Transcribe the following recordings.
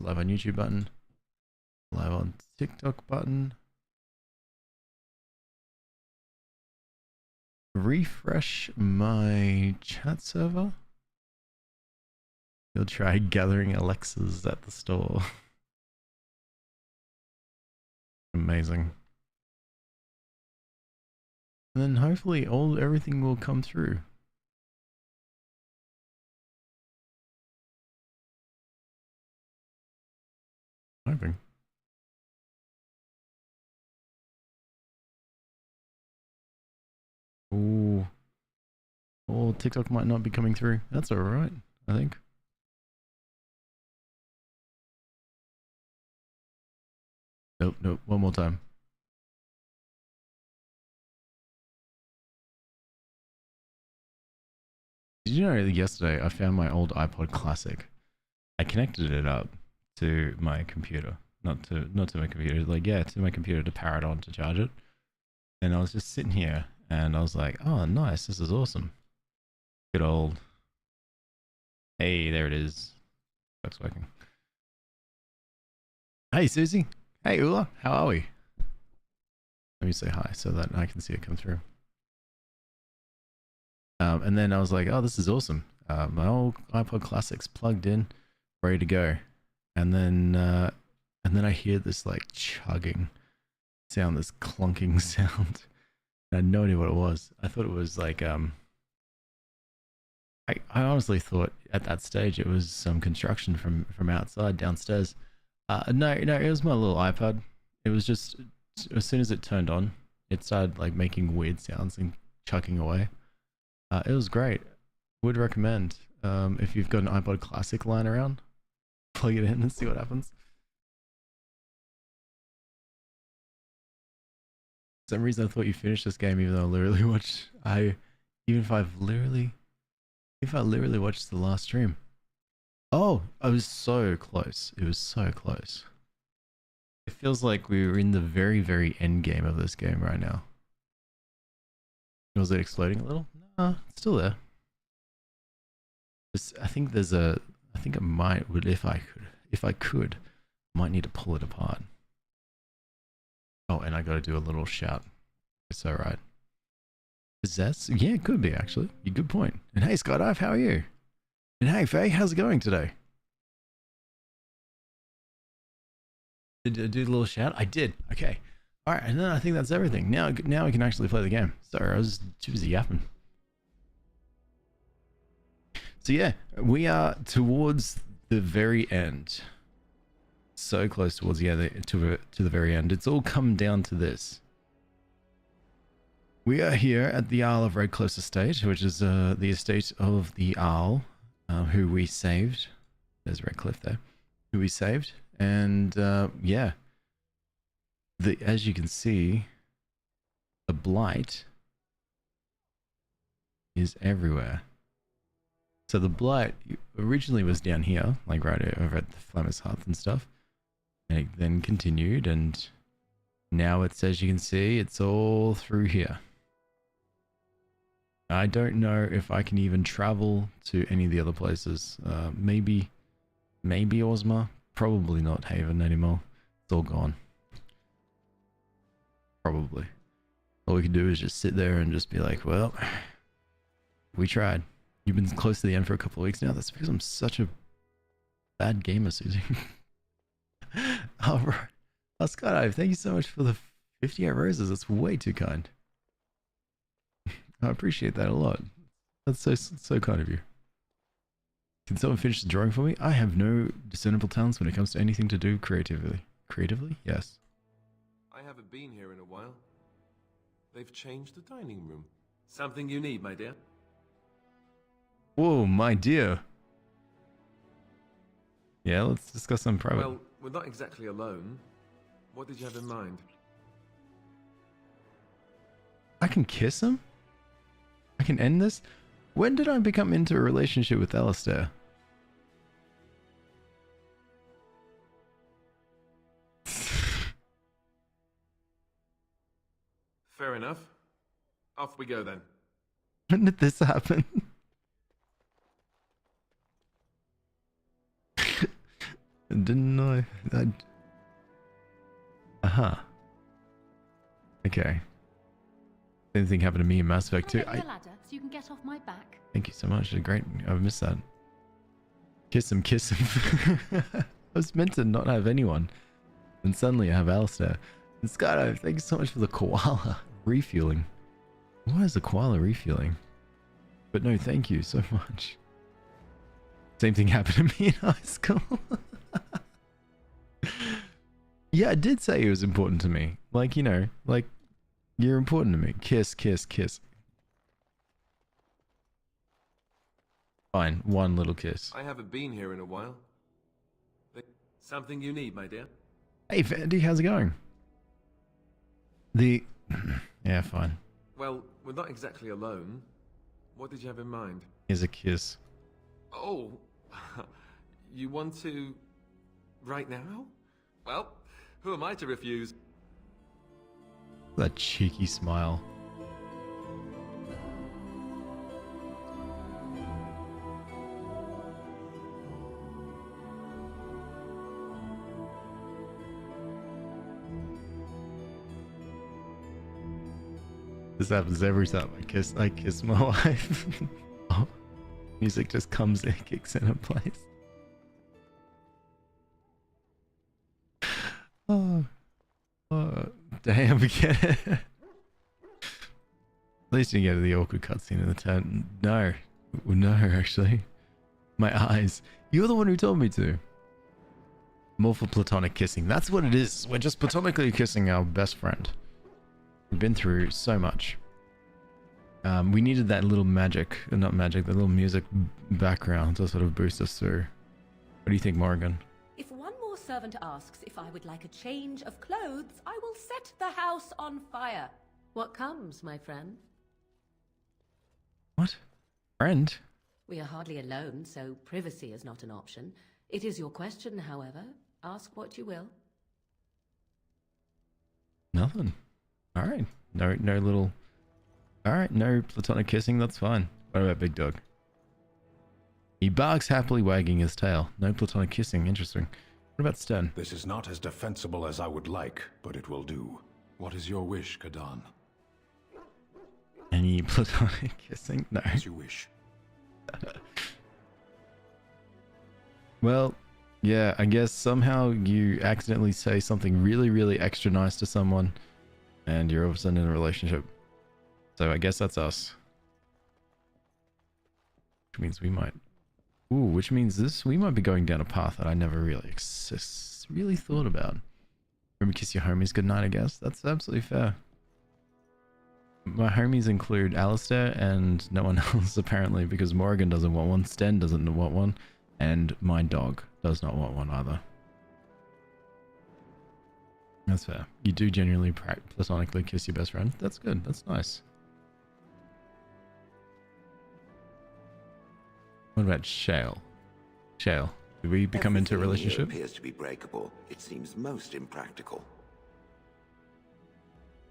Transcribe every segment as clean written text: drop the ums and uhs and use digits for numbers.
live on YouTube button, live on TikTok button. Refresh my chat server. You'll try gathering Alexas at the store. Amazing. And then hopefully everything will come through. Hoping. Ooh. Oh, TikTok might not be coming through. That's alright, I think. Nope, nope. One more time. Did you know yesterday I found my old iPod Classic? I connected it up to my computer. Not to my computer, like yeah, to my computer to power it on to charge it. And I was just sitting here and I was like, oh nice, this is awesome. Good old. Hey, there it is. That's working. Hey Susie. Hey Ula, how are we? Let me say hi so that I can see it come through. And then I was like, oh, this is awesome. My old iPod Classic's plugged in, ready to go. And then I hear this like chugging sound, this clunking sound. I had no idea what it was. I thought it was like, I honestly thought at that stage it was some construction from outside downstairs. No, it was my little iPod. It was just, as soon as it turned on, it started like making weird sounds and chugging away. It was great. Would recommend. If you've got an iPod Classic lying around, plug it in and see what happens. For some reason I thought you finished this game even though I literally watched, if I literally watched the last stream. Oh, I was so close. It was so close. It feels like we were in the very, very end game of this game right now. Was it exploding a little? No, it's still there. I think there's a, I think it might, would if I could, might need to pull it apart. Oh, and I got to do a little shout. It's alright. Possess? Yeah, it could be actually. Good point. And hey, Skydive, how are you? And hey, Faye, how's it going today? Did I do the little shout? I did. Okay. All right, and then I think that's everything. Now we can actually play the game. Sorry, I was too busy yapping. So yeah, we are towards the very end. So close towards to the very end. It's all come down to this. We are here at the Isle of Redcliff's estate, which is the estate of the Owl, who we saved. There's Redcliffe there, who we saved, and yeah. As you can see, the blight is everywhere. So the blight originally was down here, like right over at the Flammer's Hut and stuff. And it then continued, and now it's, as you can see, it's all through here. I don't know if I can even travel to any of the other places. Maybe Ozma, probably not Haven anymore. It's all gone. Probably. All we can do is just sit there and just be like, well, we tried. You've been close to the end for a couple of weeks now. That's because I'm such a bad gamer, Susie. Alright. Skydive, thank you so much for the 58 roses. That's way too kind. I appreciate that a lot. That's so kind of you. Can someone finish the drawing for me? I have no discernible talents when it comes to anything to do creatively. Creatively? Yes. I haven't been here in a while. They've changed the dining room. Something you need, my dear? Whoa, my dear. Yeah, let's discuss some private. Well, we're not exactly alone. What did you have in mind? I can kiss him? I can end this? When did I become into a relationship with Alistair? Fair enough. Off we go then. When did this happen? Didn't know. Uh-huh. Okay. Same thing happened to me in Mass Effect 2. I'll get you a ladder so you can get off my back. Thank you so much. Great. I missed that. Kiss him, kiss him. I was meant to not have anyone. And suddenly I have Alistair. And Skydive, thank you so much for the koala refueling. Why is the koala refueling? But no, thank you so much. Same thing happened to me in high school. Yeah, I did say it was important to me. Like, you know, like, you're important to me. Kiss, kiss, kiss. Fine, one little kiss. I haven't been here in a while. Something you need, my dear? Hey, Vandy, how's it going? Yeah, fine. Well, we're not exactly alone. What did you have in mind? Here's a kiss. Oh, you want to... right now? Well, who am I to refuse? That cheeky smile. This happens every time I kiss my wife. Oh, music just comes in, kicks in place. Oh, damn, get it. At least you get the awkward cutscene in the tent. No, actually, my eyes. You're the one who told me to. More for platonic kissing. That's what it is. We're just platonically kissing our best friend. We've been through so much. We needed that little magic, not magic, the little music background to sort of boost us through. What do you think, Morgan? If one more servant asks if I would like a change of clothes, I will set the house on fire. What comes, my friend? What? Friend? We are hardly alone, so privacy is not an option. It is your question, however. Ask what you will. Nothing. All right. No little... All right, no platonic kissing, that's fine. What about Big Dog? He barks happily, wagging his tail. No platonic kissing, interesting. What about Stern? This is not as defensible as I would like, but it will do. What is your wish, Kadan? Any platonic kissing? No. As you wish. Well, yeah, I guess somehow you accidentally say something really, really extra nice to someone, and you're all of a sudden in a relationship. So I guess that's us. Which means we might... Ooh, which means we might be going down a path that I never really really thought about. Remember, kiss your homies goodnight, I guess? That's absolutely fair. My homies include Alistair and no one else, apparently, because Morrigan doesn't want one, Sten doesn't want one, and my dog does not want one either. That's fair. You do genuinely platonically kiss your best friend? That's good. That's nice. What about Shale? Shale, did we become into a relationship? Appears to be breakable. It seems most impractical.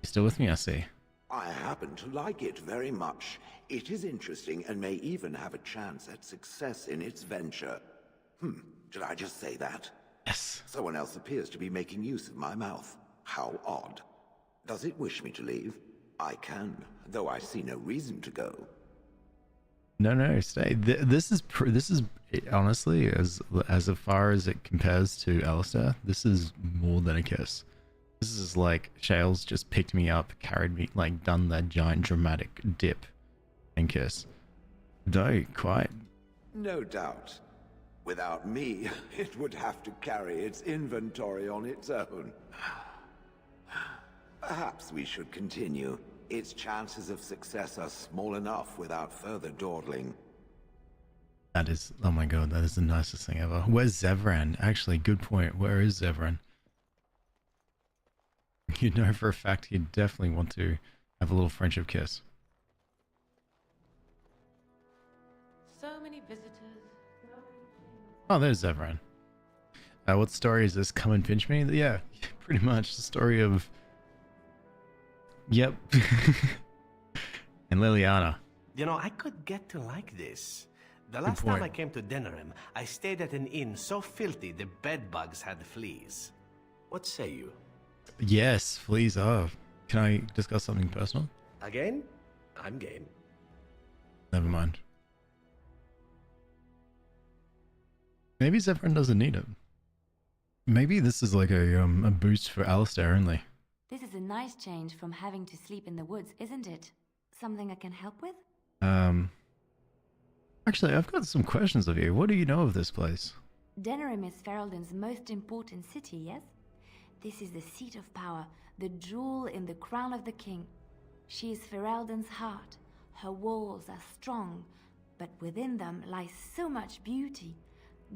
You still with me, I see. I happen to like it very much. It is interesting and may even have a chance at success in its venture. Did I just say that? Yes. Someone else appears to be making use of my mouth. How odd. Does it wish me to leave? I can, though I see no reason to go. No, stay. This is honestly, as far as it compares to Alistair, this is more than a kiss. This is like Shale's just picked me up, carried me, like done that giant dramatic dip and kiss. No, quite. No doubt. Without me, it would have to carry its inventory on its own. Perhaps we should continue. Its chances of success are small enough without further dawdling. That is, oh my god, that is the nicest thing ever. Where's Zevran? Actually, good point. Where is Zevran? You know for a fact he'd definitely want to have a little friendship kiss. So many visitors. Oh, there's Zevran. What story is this? Come and pinch me? Yeah, pretty much. The story of... Yep. And Liliana. You know, I could get to like this. The last time point. I came to Denerim, I stayed at an inn so filthy the bedbugs had fleas. What say you? Yes, please are. Can I discuss something personal? Again? I'm game. Never mind. Maybe Zephyrin doesn't need it. Maybe this is like a boost for Alistair only. This is a nice change from having to sleep in the woods, isn't it? Something I can help with? Actually, I've got some questions of you. What do you know of this place? Denerim is Ferelden's most important city, yes? This is the seat of power, the jewel in the crown of the king. She is Ferelden's heart. Her walls are strong, but within them lies so much beauty,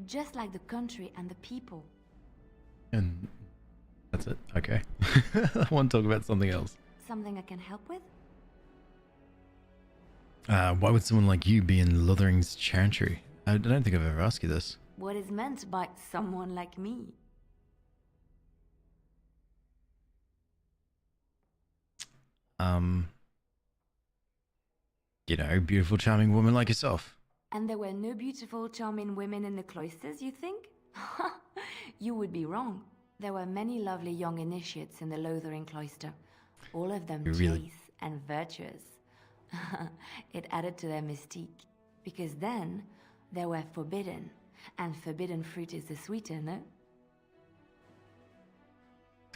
just like the country and the people. And that's it. Okay. I want to talk about something else. Something I can help with? Why would someone like you be in Lothering's chantry? I don't think I've ever asked you this. What is meant by someone like me? You know, beautiful, charming woman like yourself. And there were no beautiful, charming women in the cloisters, you think? You would be wrong. There were many lovely young initiates in the Lothering cloister, all of them chaste and virtuous. It added to their mystique, because then they were forbidden, and forbidden fruit is the sweeter, no?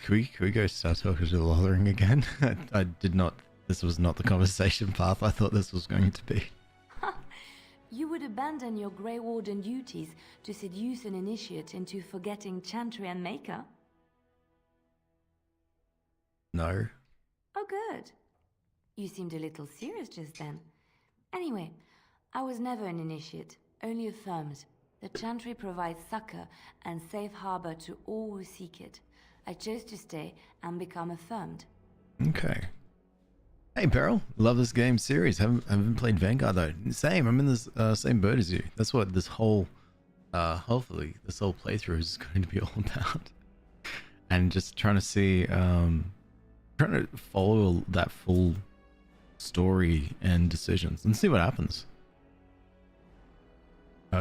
Can we go start talking to Lothering again? I did not. This was not the conversation path I thought this was going to be. You would abandon your Grey Warden duties to seduce an initiate into forgetting Chantry and Maker? No. Oh, good. You seemed a little serious just then. Anyway, I was never an initiate, only affirmed. The Chantry provides succor and safe harbor to all who seek it. I chose to stay and become affirmed. Okay. Hey, Beryl. Love this game series. Haven't played Vanguard though. Same. I'm in this same boat as you. That's what this whole, hopefully, this whole playthrough is going to be all about. And just trying to see, trying to follow that full story and decisions and see what happens.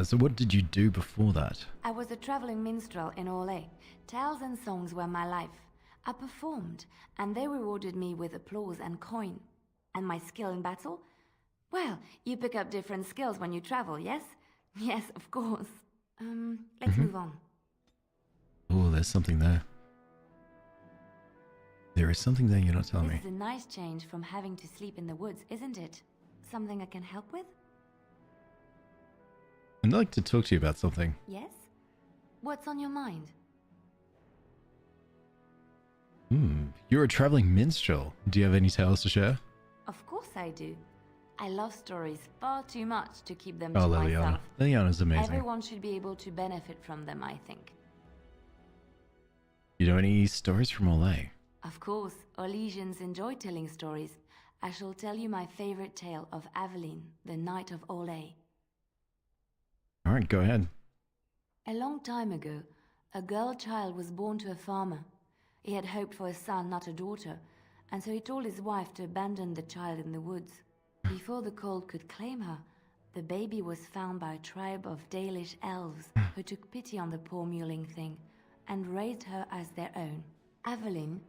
So what did you do before that? I was a traveling minstrel in Orlais. Tales and songs were my life. I performed, and they rewarded me with applause and coin. And my skill in battle? Well, you pick up different skills when you travel, yes? Yes, of course. Let's move on. Oh, there's something there. There is something there you're not telling me. This is a nice change from having to sleep in the woods, isn't it? Something I can help with? I'd like to talk to you about something. Yes? What's on your mind? You're a traveling minstrel. Do you have any tales to share? Of course I do. I love stories far too much to keep them Oh, to Liliana. myself. Liliana's amazing. Everyone should be able to benefit from them, I think. You know any stories from Orlais? Of course, Orlesians enjoy telling stories. I shall tell you my favorite tale of Aveline, the Knight of Orlais. Alright, go ahead. A long time ago, a girl child was born to a farmer. He had hoped for a son, not a daughter, and so he told his wife to abandon the child in the woods. Before the cold could claim her, the baby was found by a tribe of Dalish elves who took pity on the poor mewling thing and raised her as their own. Aveline,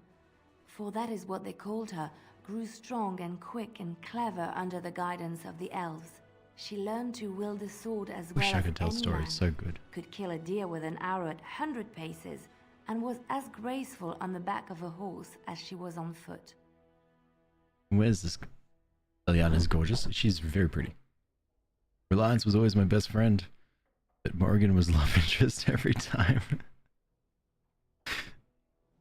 for that is what they called her, grew strong and quick and clever under the guidance of the elves. She learned to wield the sword as well Wish I as could tell any stories man, so good. could kill a deer with an arrow at 100 paces, and was as graceful on the back of a horse as she was on foot. Where's this? Liliana's gorgeous. She's very pretty. Reliance was always my best friend, but Morgan was love interest every time.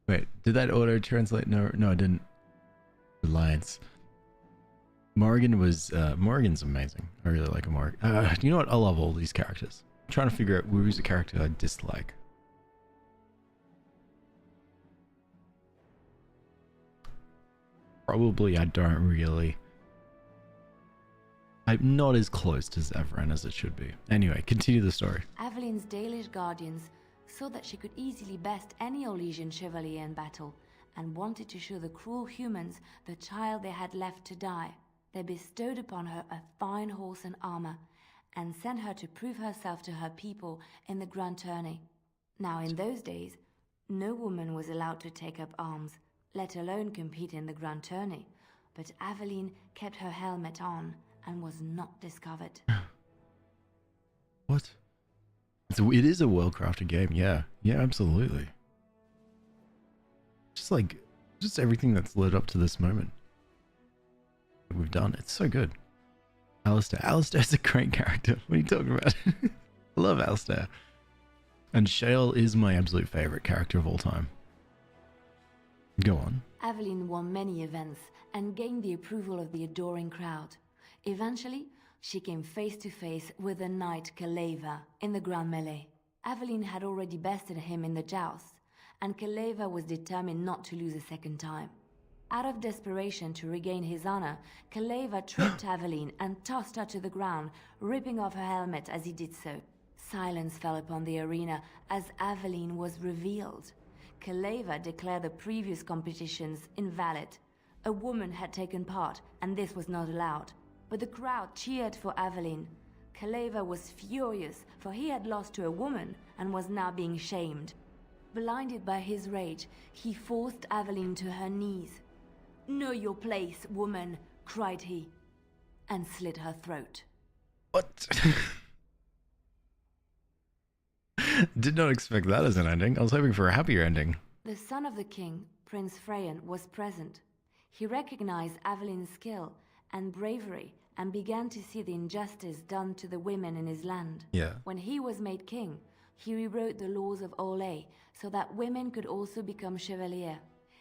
Wait, did that auto translate? No, I didn't. Reliance. Morgan was Morgan's amazing. I really like a Morgan. You know what? I love all these characters. I'm trying to figure out who's a character I dislike. Probably I don't really. I'm not as close to Zephyrin as it should be. Anyway, continue the story. Aveline's Dalish guardians saw that she could easily best any Orlesian chevalier in battle, and wanted to show the cruel humans the child they had left to die. They bestowed upon her a fine horse and armor, and sent her to prove herself to her people in the Grand Tourney. Now, in those days, no woman was allowed to take up arms, let alone compete in the Grand Tourney, but Aveline kept her helmet on and was not discovered. What? It is a well-crafted game, yeah. Yeah, absolutely. Just everything that's led up to this moment that we've done. It's so good. Alistair. Alistair's a great character. What are you talking about? I love Alistair. And Shale is my absolute favorite character of all time. Go on. Aveline won many events and gained the approval of the adoring crowd. Eventually, she came face to face with the knight Kaleva in the Grand Melee. Aveline had already bested him in the joust, and Kaleva was determined not to lose a second time. Out of desperation to regain his honor, Kaleva tripped Aveline and tossed her to the ground, ripping off her helmet as he did so. Silence fell upon the arena as Aveline was revealed. Kaleva declared the previous competitions invalid. A woman had taken part, and this was not allowed. But the crowd cheered for Aveline. Kaleva was furious, for he had lost to a woman and was now being shamed. Blinded by his rage, he forced Aveline to her knees. "Know your place, woman," cried he, and slit her throat. What? Did not expect that as an ending. I was hoping for a happier ending. The son of the king, Prince Freyan, was present. He recognized Aveline's skill and bravery and began to see the injustice done to the women in his land. Yeah. When he was made king, he rewrote the laws of Olay so that women could also become chevalier.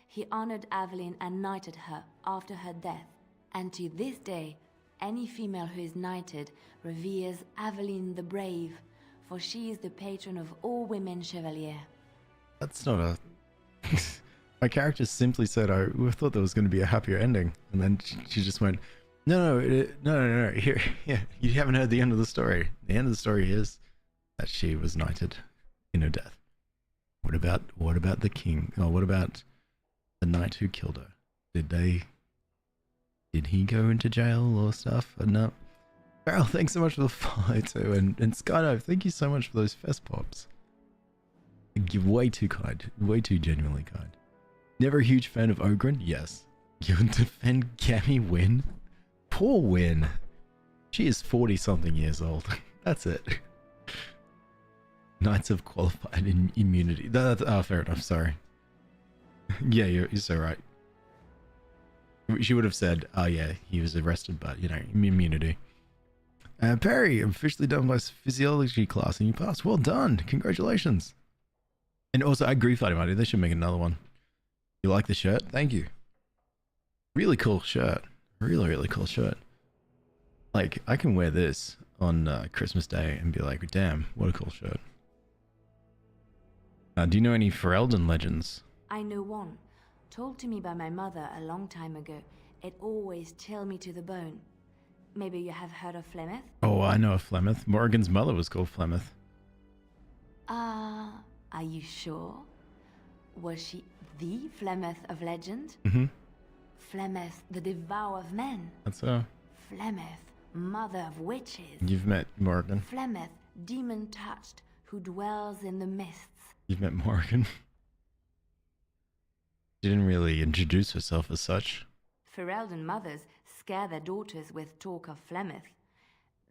He honored Aveline and knighted her after her death. And to this day, any female who is knighted reveres Aveline the Brave, for she is the patron of all women chevalier. That's not a... My character simply said, I thought there was going to be a happier ending. And then she just went, no, here, yeah, you haven't heard the end of the story. The end of the story is that she was knighted in her death. What about the king? Oh, what about the knight who killed her? Did he go into jail or stuff? No. Farrell, thanks so much for the follow too. And Skydive, thank you so much for those fest pops. You're way too kind. Way too genuinely kind. Never a huge fan of Ogren? Yes. You would defend Cammy Wynn? Poor Wynn. She is 40-something years old. That's it. Knights have qualified in immunity. Fair enough, sorry. Yeah, you're so right. She would have said, oh yeah, he was arrested, but, you know, immunity. Perry, officially done by physiology class and you passed. Well done. Congratulations. And also, I agree, Fighting Mighty. They should make another one. You like the shirt? Thank you. Really cool shirt. Really, really cool shirt. Like, I can wear this on Christmas Day and be like, damn, what a cool shirt. Do you know any Ferelden legends? I know one, told to me by my mother a long time ago. It always chilled me to the bone. Maybe you have heard of Flemeth? Oh, I know of Flemeth. Morgan's mother was called Flemeth. Are you sure? Was she the Flemeth of legend? Mm-hmm. Flemeth, the devourer of men. That's her. Flemeth, mother of witches. You've met Morgan. Flemeth, demon-touched, who dwells in the mists. You've met Morgan. She didn't really introduce herself as such. Ferelden mothers scare their daughters with talk of Flemeth.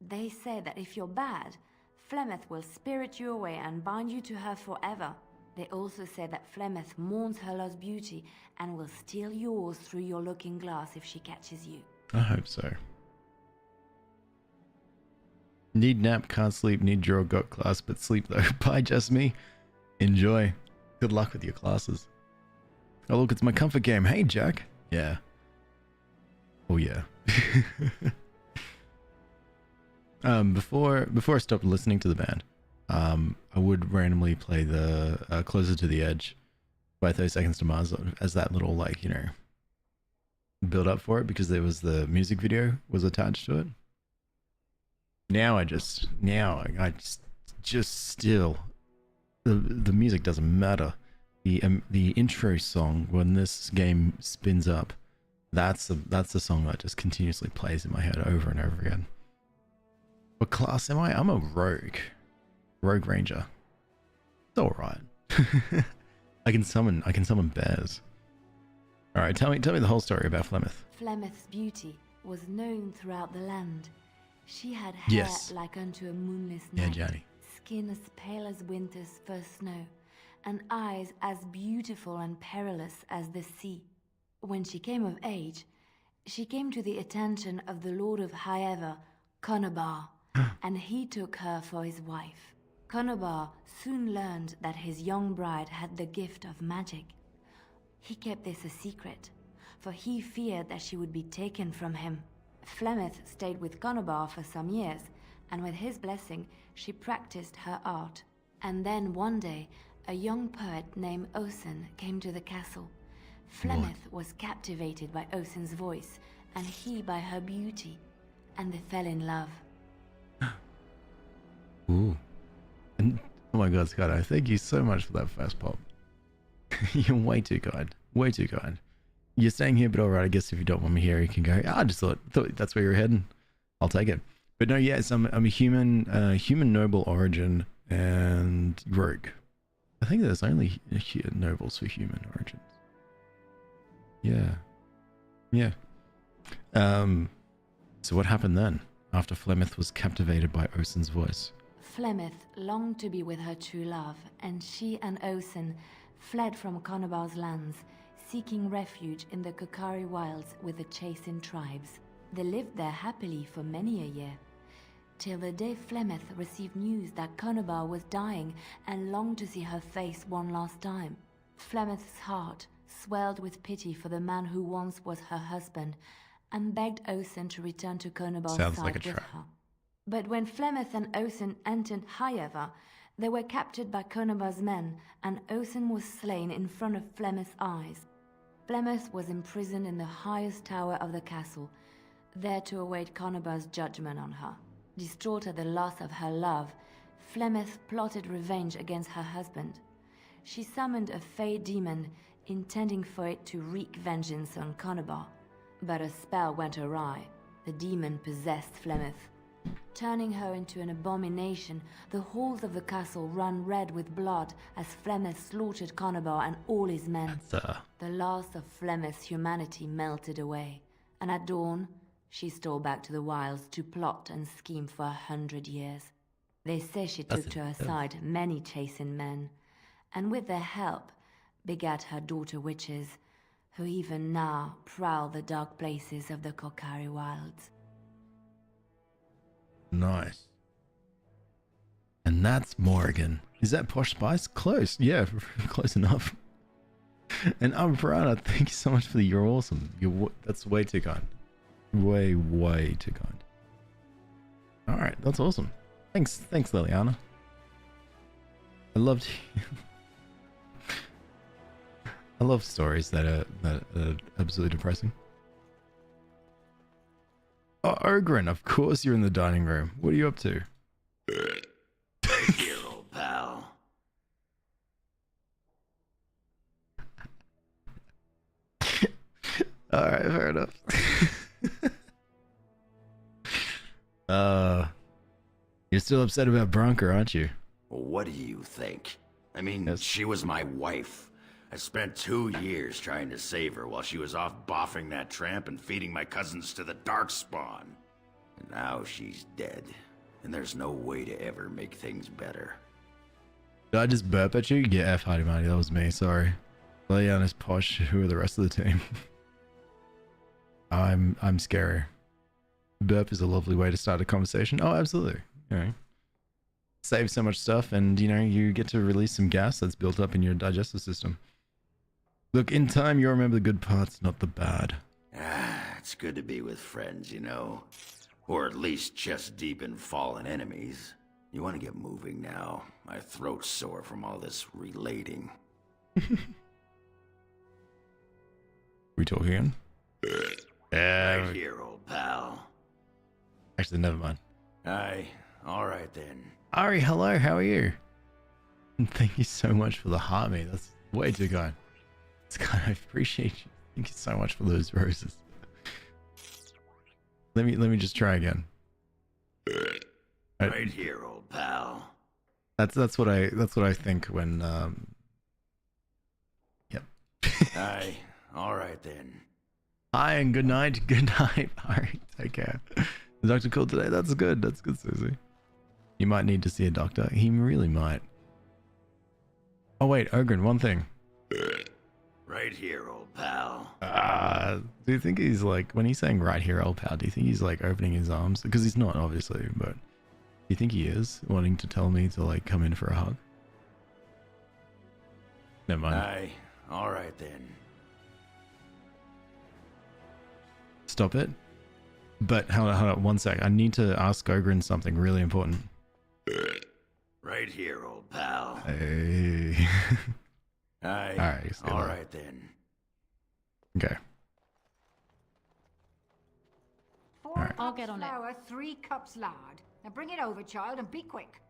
They say that if you're bad, Flemeth will spirit you away and bind you to her forever. They also say that Flemeth mourns her lost beauty and will steal yours through your looking glass if she catches you. I hope so. Need nap, can't sleep, need draw, got class, but sleep though. Bye, just me. Enjoy. Good luck with your classes. Oh look, it's my comfort game. Hey, Jack. Yeah. Oh yeah. Before I stopped listening to the band, I would randomly play the Closer to the Edge by 30 Seconds to Mars as that little, like, you know, build up for it, because there was the music video was attached to it. Now I just still the music doesn't matter. The intro song when this game spins up, that's the song that just continuously plays in my head over and over again. What class am I? I'm a rogue. Rogue ranger. It's alright. I can summon bears. Alright, tell me the whole story about Flemeth. Flemeth's beauty was known throughout the land. She had hair Yes. like unto a moonless Yeah, night, Johnny. skin as pale as winter's first snow, and eyes as beautiful and perilous as the sea. When she came of age, she came to the attention of the Lord of Highever, Conobar, and he took her for his wife. Conobar soon learned that his young bride had the gift of magic. He kept this a secret, for he feared that she would be taken from him. Flemeth stayed with Conobar for some years, and with his blessing, she practiced her art. And then one day, a young poet named Osen came to the castle. Flemeth was captivated by Osen's voice, and he by her beauty, and they fell in love. Ooh. And, oh my god, Scott, I thank you so much for that first pop. You're way too kind. Way too kind. You're staying here, but alright, I guess if you don't want me here, you can go. I just thought that's where you're heading. I'll take it. But no, yes, I'm a human noble origin and rogue. I think there's only nobles for human origins. Yeah. Yeah. So what happened then, after Flemeth was captivated by Osen's voice? Flemeth longed to be with her true love, and she and Osen fled from Conobar's lands, seeking refuge in the Kokari wilds with the Chasin tribes. They lived there happily for many a year, till the day Flemeth received news that Conobar was dying and longed to see her face one last time. Flemeth's heart swelled with pity for the man who once was her husband, and begged Osen to return to Conobar's Sounds side like a with trap. her. But when Flemeth and Osen entered Highever, they were captured by Conobar's men, and Osen was slain in front of Flemeth's eyes. Flemeth was imprisoned in the highest tower of the castle, there to await Conobar's judgment on her. Distraught at the loss of her love, Flemeth plotted revenge against her husband. She summoned a fey demon, intending for it to wreak vengeance on Conobar. But a spell went awry. The demon possessed Flemeth. Turning her into an abomination, the halls of the castle ran red with blood as Flemeth slaughtered Conobar and all his men. The last of Flemeth's humanity melted away, and at dawn, she stole back to the wilds to plot and scheme for 100 years. They say she took to her side many Chasin men, and with their help, begat her daughter witches, who even now prowl the dark places of the Kokari wilds. Nice. And that's Morrigan. Is that Posh Spice? Close. Yeah, close enough. And I'm Piranha. Thank you so much for the you're awesome. That's way too kind. Way too kind. Alright, that's awesome. Thanks Liliana. I loved I love stories that are absolutely depressing. Oh, Ogren, of course you're in the dining room. What are you up to? Here, old pal. Alright, fair enough. You're still upset about Bronker, aren't you? Well, what do you think? I mean, Yes. she was my wife. I spent 2 years trying to save her while she was off boffing that tramp and feeding my cousins to the Darkspawn. And now she's dead, and there's no way to ever make things better. Did I just burp at you? Yeah, F Hardy Marty, that was me, sorry. Liliana's Posh, who are the rest of the team? I'm scary. Burp is a lovely way to start a conversation. Oh, absolutely. You know, save so much stuff, and you know, you get to release some gas that's built up in your digestive system. Look, in time you'll remember the good parts, not the bad. It's good to be with friends, you know. Or at least chest deep in fallen enemies. You want to get moving now. My throat's sore from all this relating. We talking again? Right here, old pal. Actually, never mind. Aye, alright then. Ari, hello, how are you? And thank you so much for the heart, mate. That's way too kind. It's kind of, I appreciate you. Thank you so much for those roses. Let me just try again. Right here, old pal. That's what I think when Yep. Aye. All right then. Hi and good night. Good night. All right, take care. The doctor called today. That's good. That's good, Susie. You might need to see a doctor. He really might. Oh wait, Ogren, one thing. Right here, old pal. Do you think he's like, when he's saying right here, old pal, do you think he's like opening his arms? Because he's not, obviously, but do you think he is wanting to tell me to like come in for a hug? Never mind. Aye. All right then. Stop it. But hold on, one sec. I need to ask Ogren something really important. Right here, old pal. Hey. Aye. Alright, all right then. Okay. 4 Alright. I'll cups get on it. flour, 3 cups lard. Now bring it over, child, and be quick.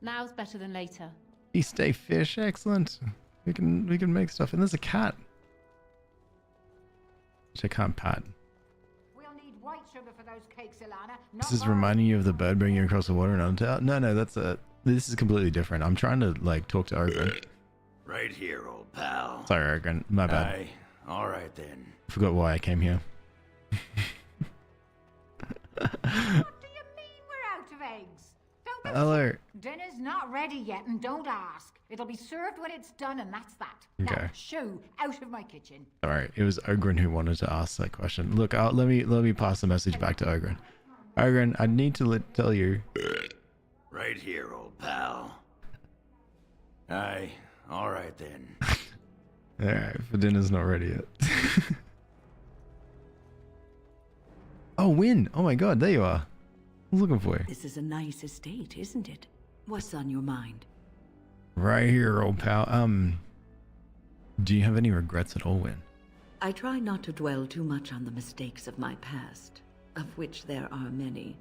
Now's better than later. East Day fish, excellent. We can make stuff, and there's a cat. Which I can't pat. We'll need white sugar for those cakes, Ilana. This is reminding you of the bird bringing you across the water in Undertale? No, this is completely different. I'm trying to like talk to Ogren. Right here, old pal. Sorry, Ogren, my bad. Aye. All right then. Forgot why I came here. What do you mean we're out of eggs? Don't be Hello. Dinner's not ready yet, and don't ask. It'll be served when it's done, and that's that. Okay. Now, shoo, out of my kitchen. Sorry, it was Ogren who wanted to ask that question. Look, let me pass the message back to Ogren. Ogren, I need to tell you. Right here, old pal. Aye. All right then. Alright, for dinner's not ready yet. Oh, Win! Oh my god, there you are. I was looking for you. This is a nice estate, isn't it? What's on your mind? Right here, old pal. Do you have any regrets at all, Win? I try not to dwell too much on the mistakes of my past, of which there are many.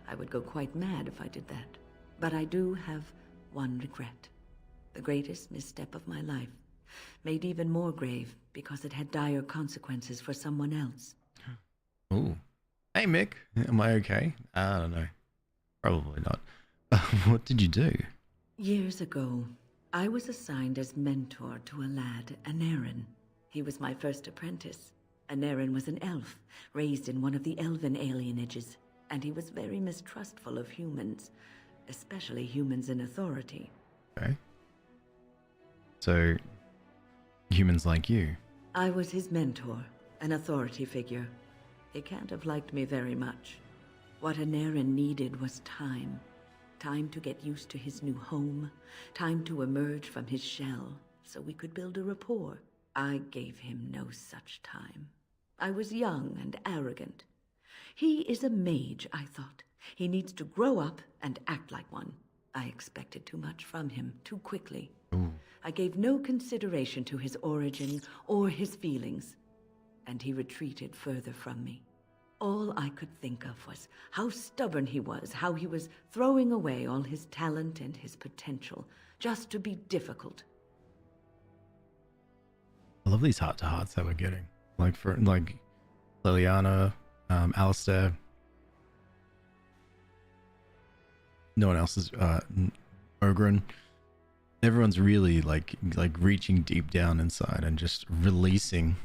I would go quite mad if I did that. But I do have one regret. The greatest misstep of my life, made even more grave because it had dire consequences for someone else. Ooh. Hey, Mick. Am I okay? I don't know. Probably not. What did you do? Years ago, I was assigned as mentor to a lad, Anarin. He was my first apprentice. Anarin was an elf, raised in one of the elven alienages, and he was very mistrustful of humans, especially humans in authority. Okay. So, humans like you. I was his mentor, an authority figure. He can't have liked me very much. What Anarin needed was time. Time to get used to his new home. Time to emerge from his shell, so we could build a rapport. I gave him no such time. I was young and arrogant. He is a mage, I thought. He needs to grow up and act like one. I expected too much from him, too quickly. Ooh. I gave no consideration to his origin or his feelings, and he retreated further from me. All I could think of was how stubborn he was, how he was throwing away all his talent and his potential just to be difficult. I love these heart-to-hearts that we're getting. Like for Liliana, Alistair. No one else is Ogren. Everyone's really like reaching deep down inside and just releasing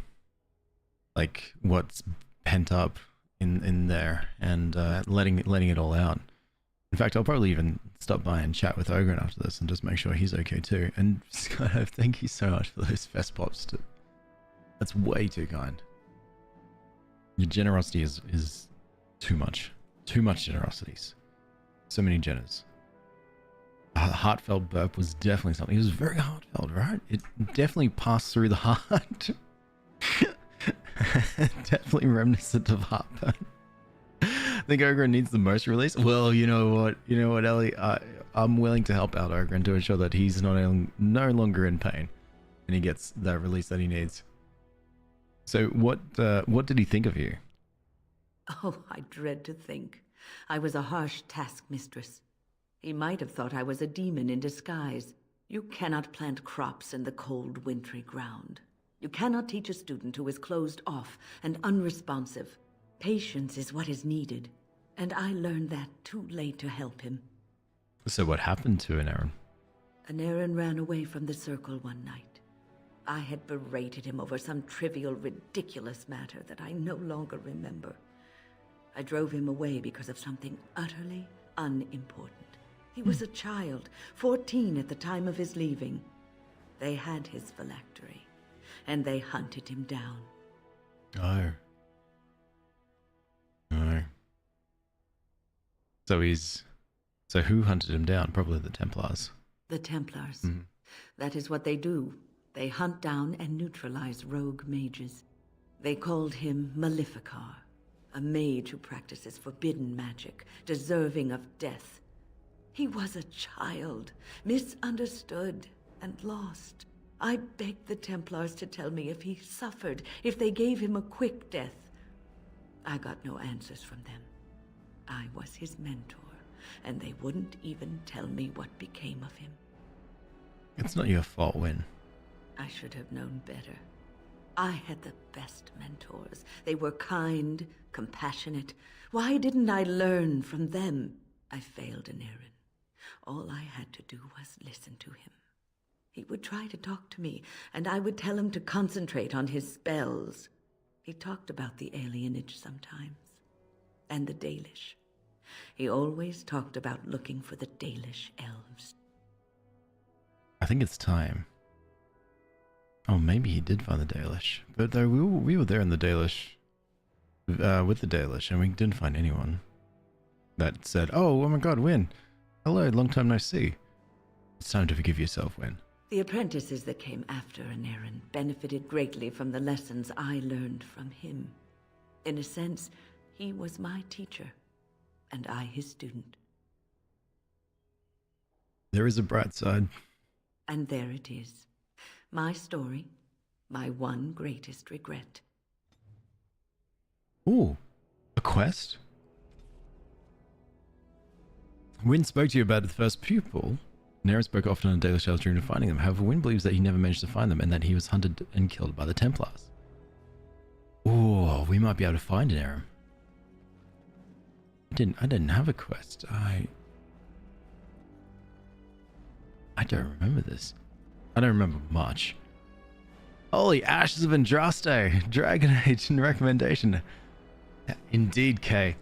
like what's pent up in there and letting it all out. In fact, I'll probably even stop by and chat with Ogren after this and just make sure he's okay too. And Skydive, thank you so much for those fest pops. That's way too kind. Your generosity is too much. Too much generosities. So many Jenners. A heartfelt burp was definitely something. It was very heartfelt, right? It definitely passed through the heart. Definitely reminiscent of heartburn. I think Ogren needs the most release. Well, you know what, Ellie? I'm willing to help out Ogren to ensure that he's no longer in pain and he gets that release that he needs. So what did he think of you? Oh, I dread to think. I was a harsh taskmistress. He might have thought I was a demon in disguise. You cannot plant crops in the cold, wintry ground. You cannot teach a student who is closed off and unresponsive. Patience is what is needed. And I learned that too late to help him. So what happened to Anarin? Anarin ran away from the circle one night. I had berated him over some trivial, ridiculous matter that I no longer remember. I drove him away because of something utterly unimportant. He was a child, 14 at the time of his leaving. They had his phylactery, and they hunted him down. Oh. No. So who hunted him down? Probably the Templars. The Templars. That is what they do. They hunt down and neutralize rogue mages. They called him Maleficar, a mage who practices forbidden magic, deserving of death. He was a child, misunderstood and lost. I begged the Templars to tell me if he suffered, if they gave him a quick death. I got no answers from them. I was his mentor, and they wouldn't even tell me what became of him. It's not your fault, Wynne. I should have known better. I had the best mentors. They were kind, compassionate. Why didn't I learn from them? I failed Anarin. All I had to do was listen to him. He would try to talk to me, and I would tell him to concentrate on his spells. He talked about the alienage sometimes, and the Dalish. He always talked about looking for the Dalish elves. I think it's time. Oh, maybe he did find the Dalish. But though we were there in the Dalish, with the Dalish, and we didn't find anyone that said, oh my god, Wynne. Hello, long time no see. It's time to forgive yourself, Wynne. The apprentices that came after Anarin benefited greatly from the lessons I learned from him. In a sense, he was my teacher, and I his student. There is a bright side. And there it is. My story, my one greatest regret. Ooh, a quest? Wynne spoke to you about the first pupil. Nera spoke often on Dalish elves dreamed of finding them. However, Wynne believes that he never managed to find them and that he was hunted and killed by the Templars. Ooh, we might be able to find Nera. I didn't have a quest. I don't remember this. I don't remember much. Holy Ashes of Andraste! Dragon Age and recommendation. Indeed, Kay.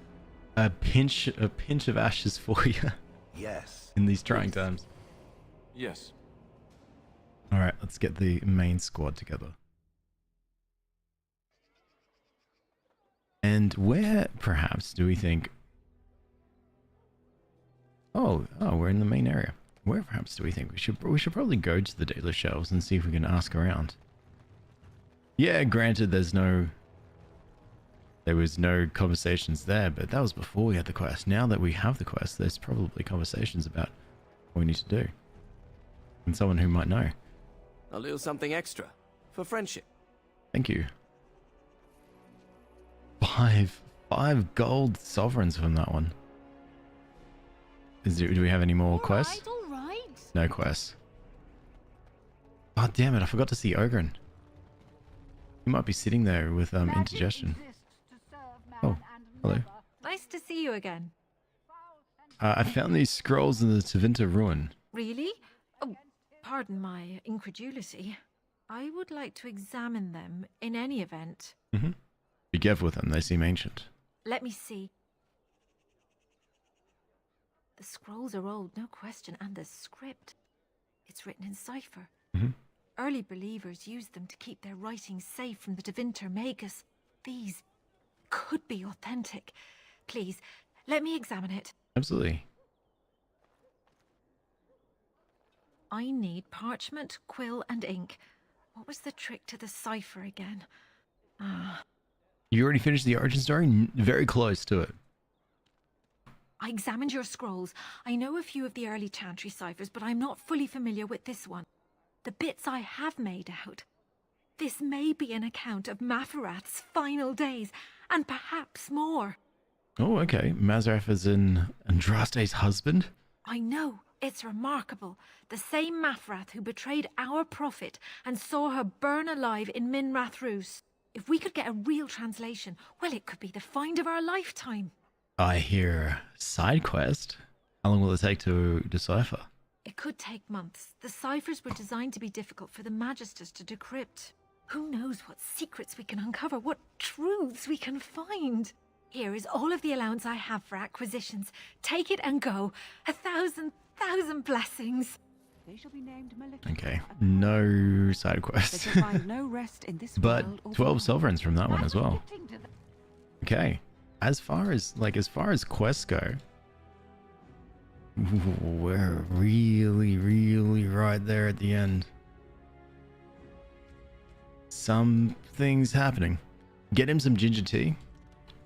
A pinch of ashes for you. Yes. In these trying times. Yes. Alright, let's get the main squad together. And where, perhaps, do we think... Oh, we're in the main area. Where, perhaps, do we think we should probably go to the Dalish shelves and see if we can ask around. Yeah, granted, there was no conversations there, but that was before we had the quest. Now that we have the quest, there's probably conversations about what we need to do. And someone who might know. A little something extra for friendship. Thank you. Five gold sovereigns from that one. Do we have any more quests? All right. No quests. Oh damn it! I forgot to see Ogren. He might be sitting there with indigestion. Oh, hello. Nice to see you again. I found these scrolls in the Tevinter ruin. Really? Oh, pardon my incredulity. I would like to examine them in any event. Be careful with them, they seem ancient. Let me see. The scrolls are old, no question, and the script. It's written in cipher. Early believers used them to keep their writings safe from the Tevinter Magus. These could be authentic. Please, let me examine it. Absolutely. I need parchment, quill, and ink. What was the trick to the cipher again? You already finished the origin story? Very close to it. I examined your scrolls. I know a few of the early Chantry ciphers, but I'm not fully familiar with this one. The bits I have made out. This may be an account of Maferath's final days, and perhaps more. Oh, okay. Mazareth is in Andraste's husband? I know. It's remarkable. The same Maferath who betrayed our prophet and saw her burn alive in Minrath Rus. If we could get a real translation, well, it could be the find of our lifetime. I hear side quest. How long will it take to decipher? It could take months. The ciphers were designed to be difficult for the Magisters to decrypt. Who knows what secrets we can uncover, what truths we can find. Here is all of the allowance I have for acquisitions. Take it and go. 1,000 blessings. They shall be named Okay, no side quest. find no rest in this But world or 12 beyond. sovereigns from that one as well. Okay, as far as quests go, we're really right there at the end. Some things happening. Get him some ginger tea.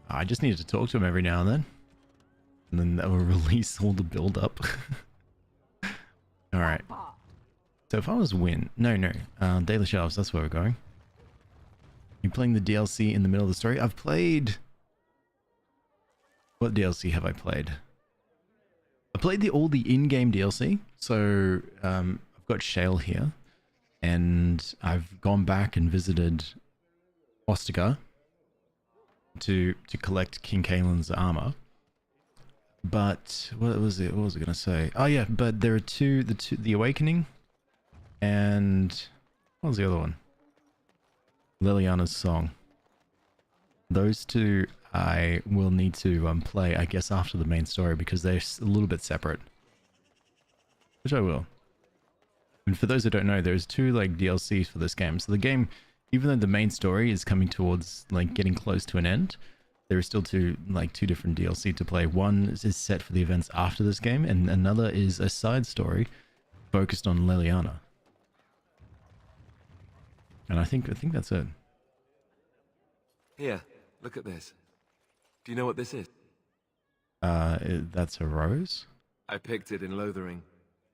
I just need to talk to him every now and then that will release all the build up. All right. So if I was win, no, Daily Shelves. That's where we're going. You playing the DLC in the middle of the story? I've played. What DLC have I played? I played all the in-game DLC. So I've got Shale here, and I've gone back and visited Ostagar to collect King Kaelin's armor. But what was it gonna say? Oh yeah, but there are the Awakening, and what was the other one? Liliana's Song. Those two I will need to play, I guess, after the main story because they're a little bit separate, which I will. And for those that don't know, there's two like DLCs for this game. So the game, even though the main story is coming towards like getting close to an end, there are still two different DLC to play. One is set for the events after this game, and another is a side story focused on Liliana. And I think that's it. Here, look at this. Do you know what this is? That's a rose? I picked it in Lothering.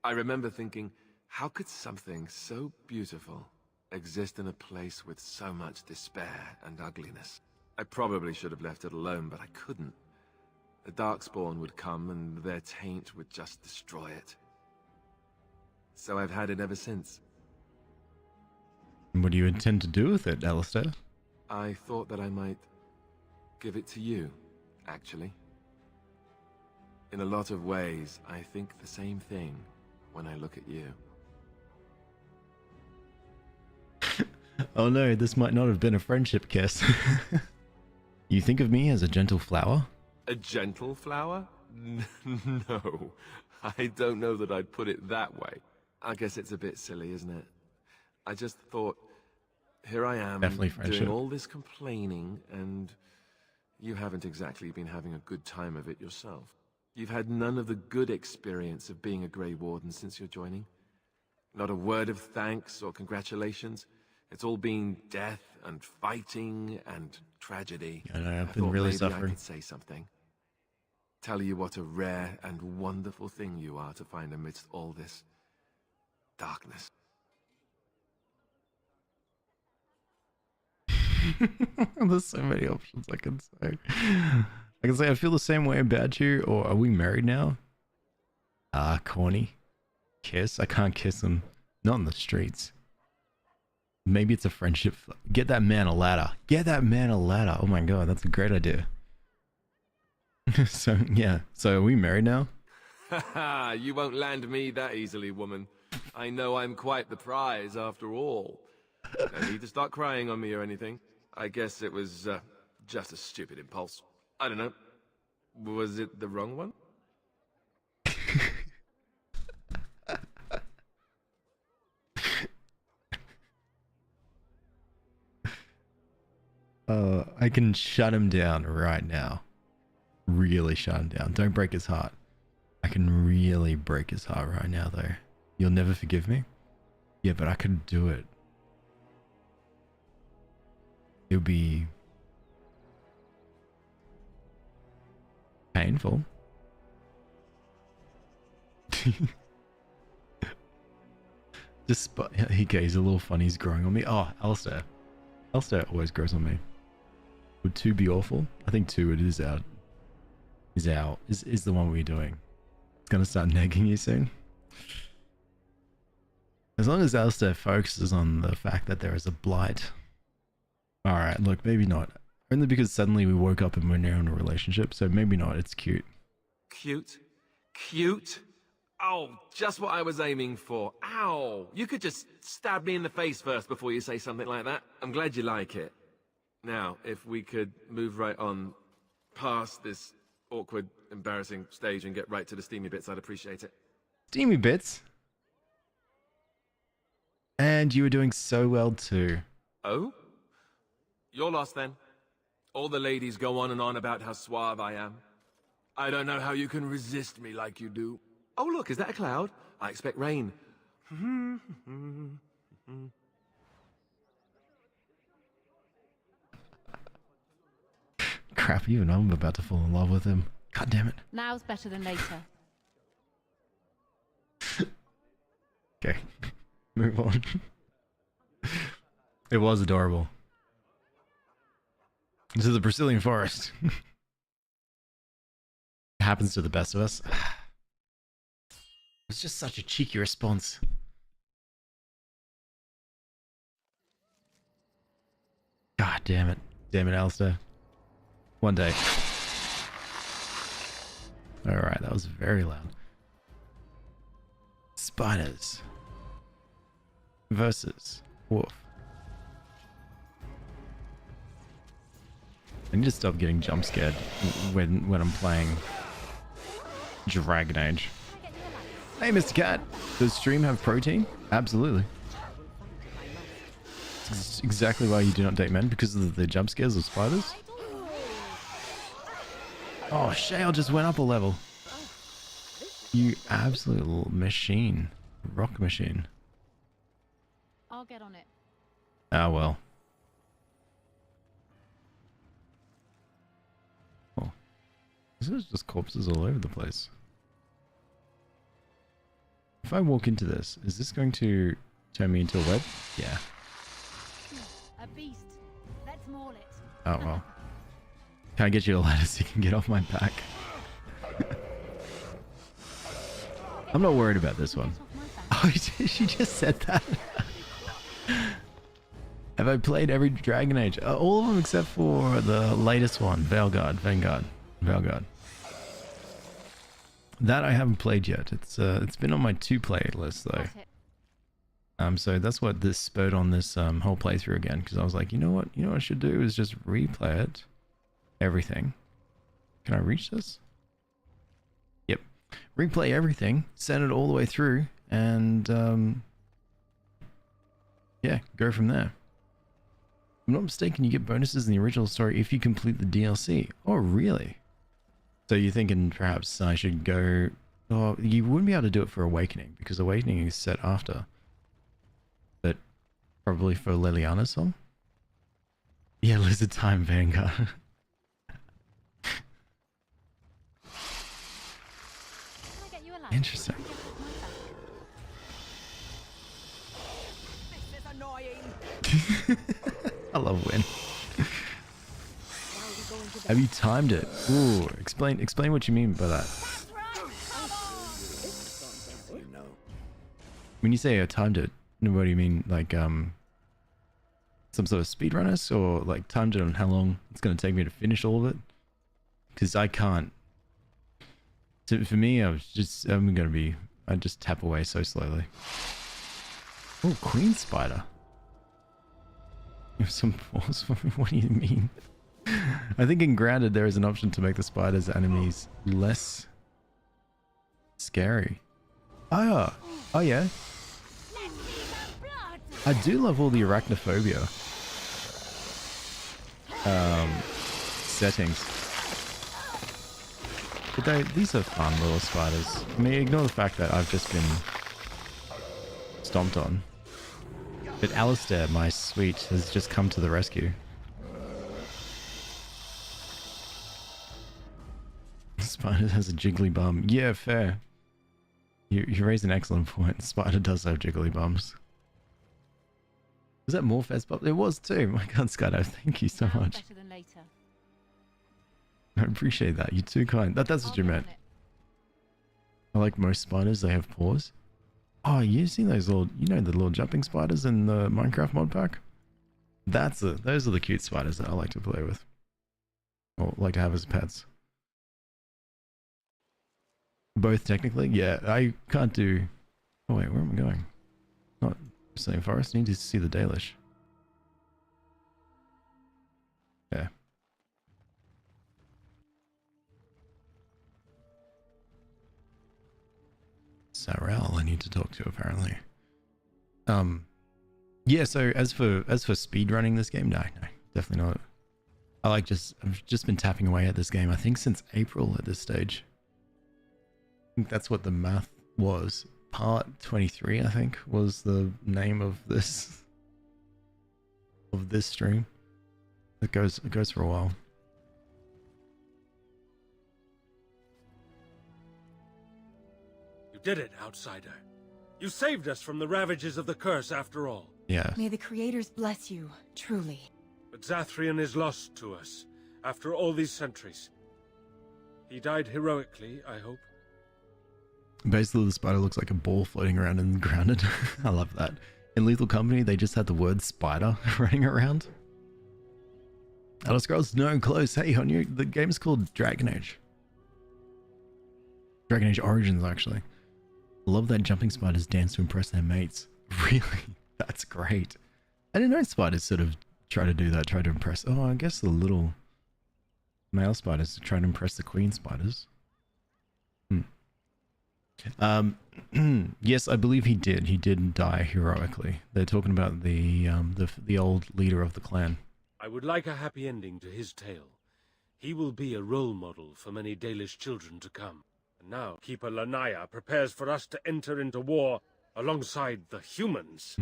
I remember thinking, how could something so beautiful exist in a place with so much despair and ugliness? I probably should have left it alone, but I couldn't. The Darkspawn would come and their taint would just destroy it. So I've had it ever since. What do you intend to do with it, Alistair? I thought that I might give it to you, actually. In a lot of ways, I think the same thing when I look at you. Oh no, this might not have been a friendship kiss. You think of me as a gentle flower? A gentle flower? No, I don't know that I'd put it that way. I guess it's a bit silly, isn't it? I just thought, here I am, Definitely friendship. doing all this complaining, and you haven't exactly been having a good time of it yourself. You've had none of the good experience of being a Grey Warden since your joining. Not a word of thanks or congratulations. It's all been death and fighting and tragedy. I know, I've I been thought really maybe suffering. I could say something. Tell you what a rare and wonderful thing you are to find amidst all this darkness. There's so many options I can say. I can say I feel the same way about you, or are we married now? Corny. Kiss? I can't kiss him. Not in the streets. Maybe it's a friendship. Get that man a ladder. Get that man a ladder. Oh my god, that's a great idea. So, yeah. So are we married now? Haha, you won't land me that easily, woman. I know I'm quite the prize after all. No need to start crying on me or anything. I guess it was just a stupid impulse. I don't know. Was it the wrong one? I can shut him down right now. Really shut him down. Don't break his heart. I can really break his heart right now, though. You'll never forgive me? Yeah, but I could do it. It'll be painful. He's a little funny. He's growing on me. Oh, Alistair. Alistair always grows on me. Would 2 be awful? I think 2 it is out. Is the one we're doing. It's gonna start nagging you soon. As long as Alistair focuses on the fact that there is a blight. Alright, look, maybe not. Only because suddenly we woke up and we're now in a relationship, so maybe not. It's cute. Cute? Cute? Oh, just what I was aiming for. Ow! You could just stab me in the face first before you say something like that. I'm glad you like it. Now, if we could move right on past this awkward, embarrassing stage and get right to the steamy bits, I'd appreciate it. Steamy bits? And you were doing so well too. Oh? You're lost then. All the ladies go on and on about how suave I am. I don't know how you can resist me like you do. Oh look, is that a cloud? I expect rain. Crap, even I'm about to fall in love with him. God damn it. Now's better than later. Okay, move on. It was adorable. Into the Brazilian forest. It happens to the best of us. It's just such a cheeky response. God damn it. Damn it, Alistair. One day. Alright, that was very loud. Spiders. Versus wolf. I need to stop getting jump scared when I'm playing Dragon Age. Hey, Mr. Cat. Does stream have protein? Absolutely. It's exactly why you do not date men, because of the jump scares of spiders. Oh, Shale just went up a level. You absolute little machine. Rock machine. I'll get on it. Ah, well. Oh. This is just corpses all over the place. If I walk into this, is this going to turn me into a web? Yeah. A beast. Let's maul it. Oh, well. Can I get you a ladder so you can get off my back? I'm not worried about this one. Oh, she just said that. Have I played every Dragon Age? All of them except for the latest one, Vanguard. That I haven't played yet. It's been on my to-play list though. So that's what this spurred on this whole playthrough again, because I was like, you know what I should do is just replay it, everything. Can I reach this? Yep. Replay everything, send it all the way through, and yeah, go from there. If I'm not mistaken, you get bonuses in the original story if you complete the DLC. Oh, really? So you're thinking perhaps I should go... Oh, you wouldn't be able to do it for Awakening, because Awakening is set after. But probably for Liliana's song? Yeah, Lizard Time Vanguard. Interesting. I love Win. Have you timed it? Ooh, explain what you mean by that. When you say I timed it, what do you mean? Like some sort of speedrunners, or like timed it on how long it's going to take me to finish all of it? Because I can't. So for me, I just tap away so slowly. Oh, Queen Spider. You have some force for me? What do you mean? I think in Grounded there is an option to make the spiders enemies less scary. Oh yeah. I do love all the arachnophobia settings. But these are fun little spiders. I mean, ignore the fact that I've just been stomped on. But Alistair, my sweet, has just come to the rescue. Spider has a jiggly bum. Yeah, fair. You raise an excellent point. Spider does have jiggly bums. Was that more Fez Pop? It was too. My God, Skydive, thank you so much. Better than later. I appreciate that. You're too kind. That's what you meant. I like most spiders, they have paws. Oh, you've seen those little, the little jumping spiders in the Minecraft mod pack? Those are the cute spiders that I like to play with. or like to have as pets. Both technically, yeah. I can't do. Oh wait, where am I going? Not Same Forest. I need to see the Dalish. Yeah. Sarel, I need to talk to apparently. Yeah. So as for speed running this game, no, definitely not. I've just been tapping away at this game. I think since April at this stage. I think that's what the math was. Part 23, I think, was the name of this stream. It goes for a while. You did it, outsider. You saved us from the ravages of the curse after all. Yeah. May the creators bless you, truly. But Zathrian is lost to us, after all these centuries. He died heroically, I hope. Basically, the spider looks like a ball floating around and grounded. I love that. In Lethal Company, they just had the word spider running around. Elder Scrolls, no, close. Hey, on you, the game's called Dragon Age. Dragon Age Origins, actually. Love that jumping spiders dance to impress their mates. Really? That's great. I didn't know spiders sort of try to do that, try to impress. Oh, I guess the little male spiders try to impress the queen spiders. Yes, I believe he did. He did die heroically. They're talking about the old leader of the clan. I would like a happy ending to his tale. He will be a role model for many Dalish children to come. And now, Keeper Lanaya prepares for us to enter into war alongside the humans.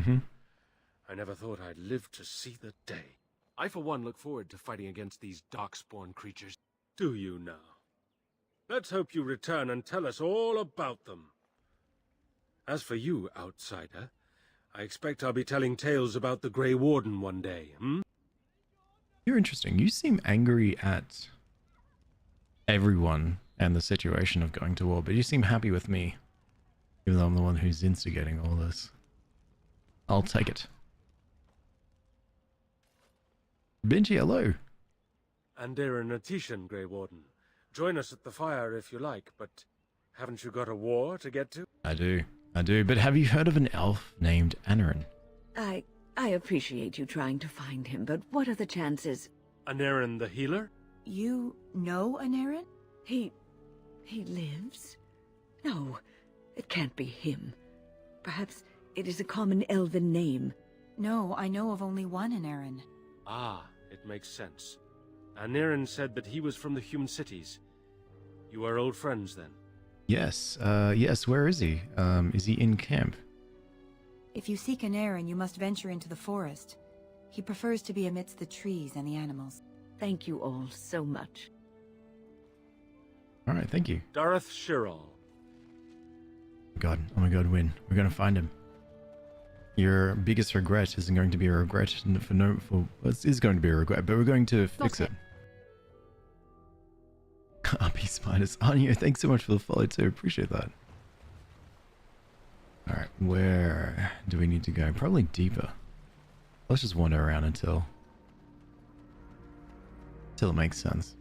I never thought I'd live to see the day. I, for one, look forward to fighting against these darkspawn creatures. Do you now? Let's hope you return and tell us all about them. As for you, outsider, I expect I'll be telling tales about the Grey Warden one day, You're interesting. You seem angry at everyone and the situation of going to war, but you seem happy with me, even though I'm the one who's instigating all this. I'll take it. Benji, hello. Andera Natishan, Grey Warden. Join us at the fire if you like, but haven't you got a war to get to? I do. But have you heard of an elf named Anarin? I appreciate you trying to find him, but what are the chances? Anarin the healer? You know Anarin? He lives? No, it can't be him. Perhaps it is a common elven name. No, I know of only one Anarin. Ah, it makes sense. Anarin said that he was from the human cities. You are old friends, then? Yes. Yes, where is he? Is he in camp? If you seek Anarin, you must venture into the forest. He prefers to be amidst the trees and the animals. Thank you all so much. Alright, thank you. Dareth Shirol. God, oh my god, Win. We're gonna find him. Your biggest regret isn't going to be a regret it is going to be a regret, but we're going to fix it. RP Spiders. Anya, thanks so much for the follow too. Appreciate that. Alright, where do we need to go? Probably deeper. Let's just wander around until it makes sense.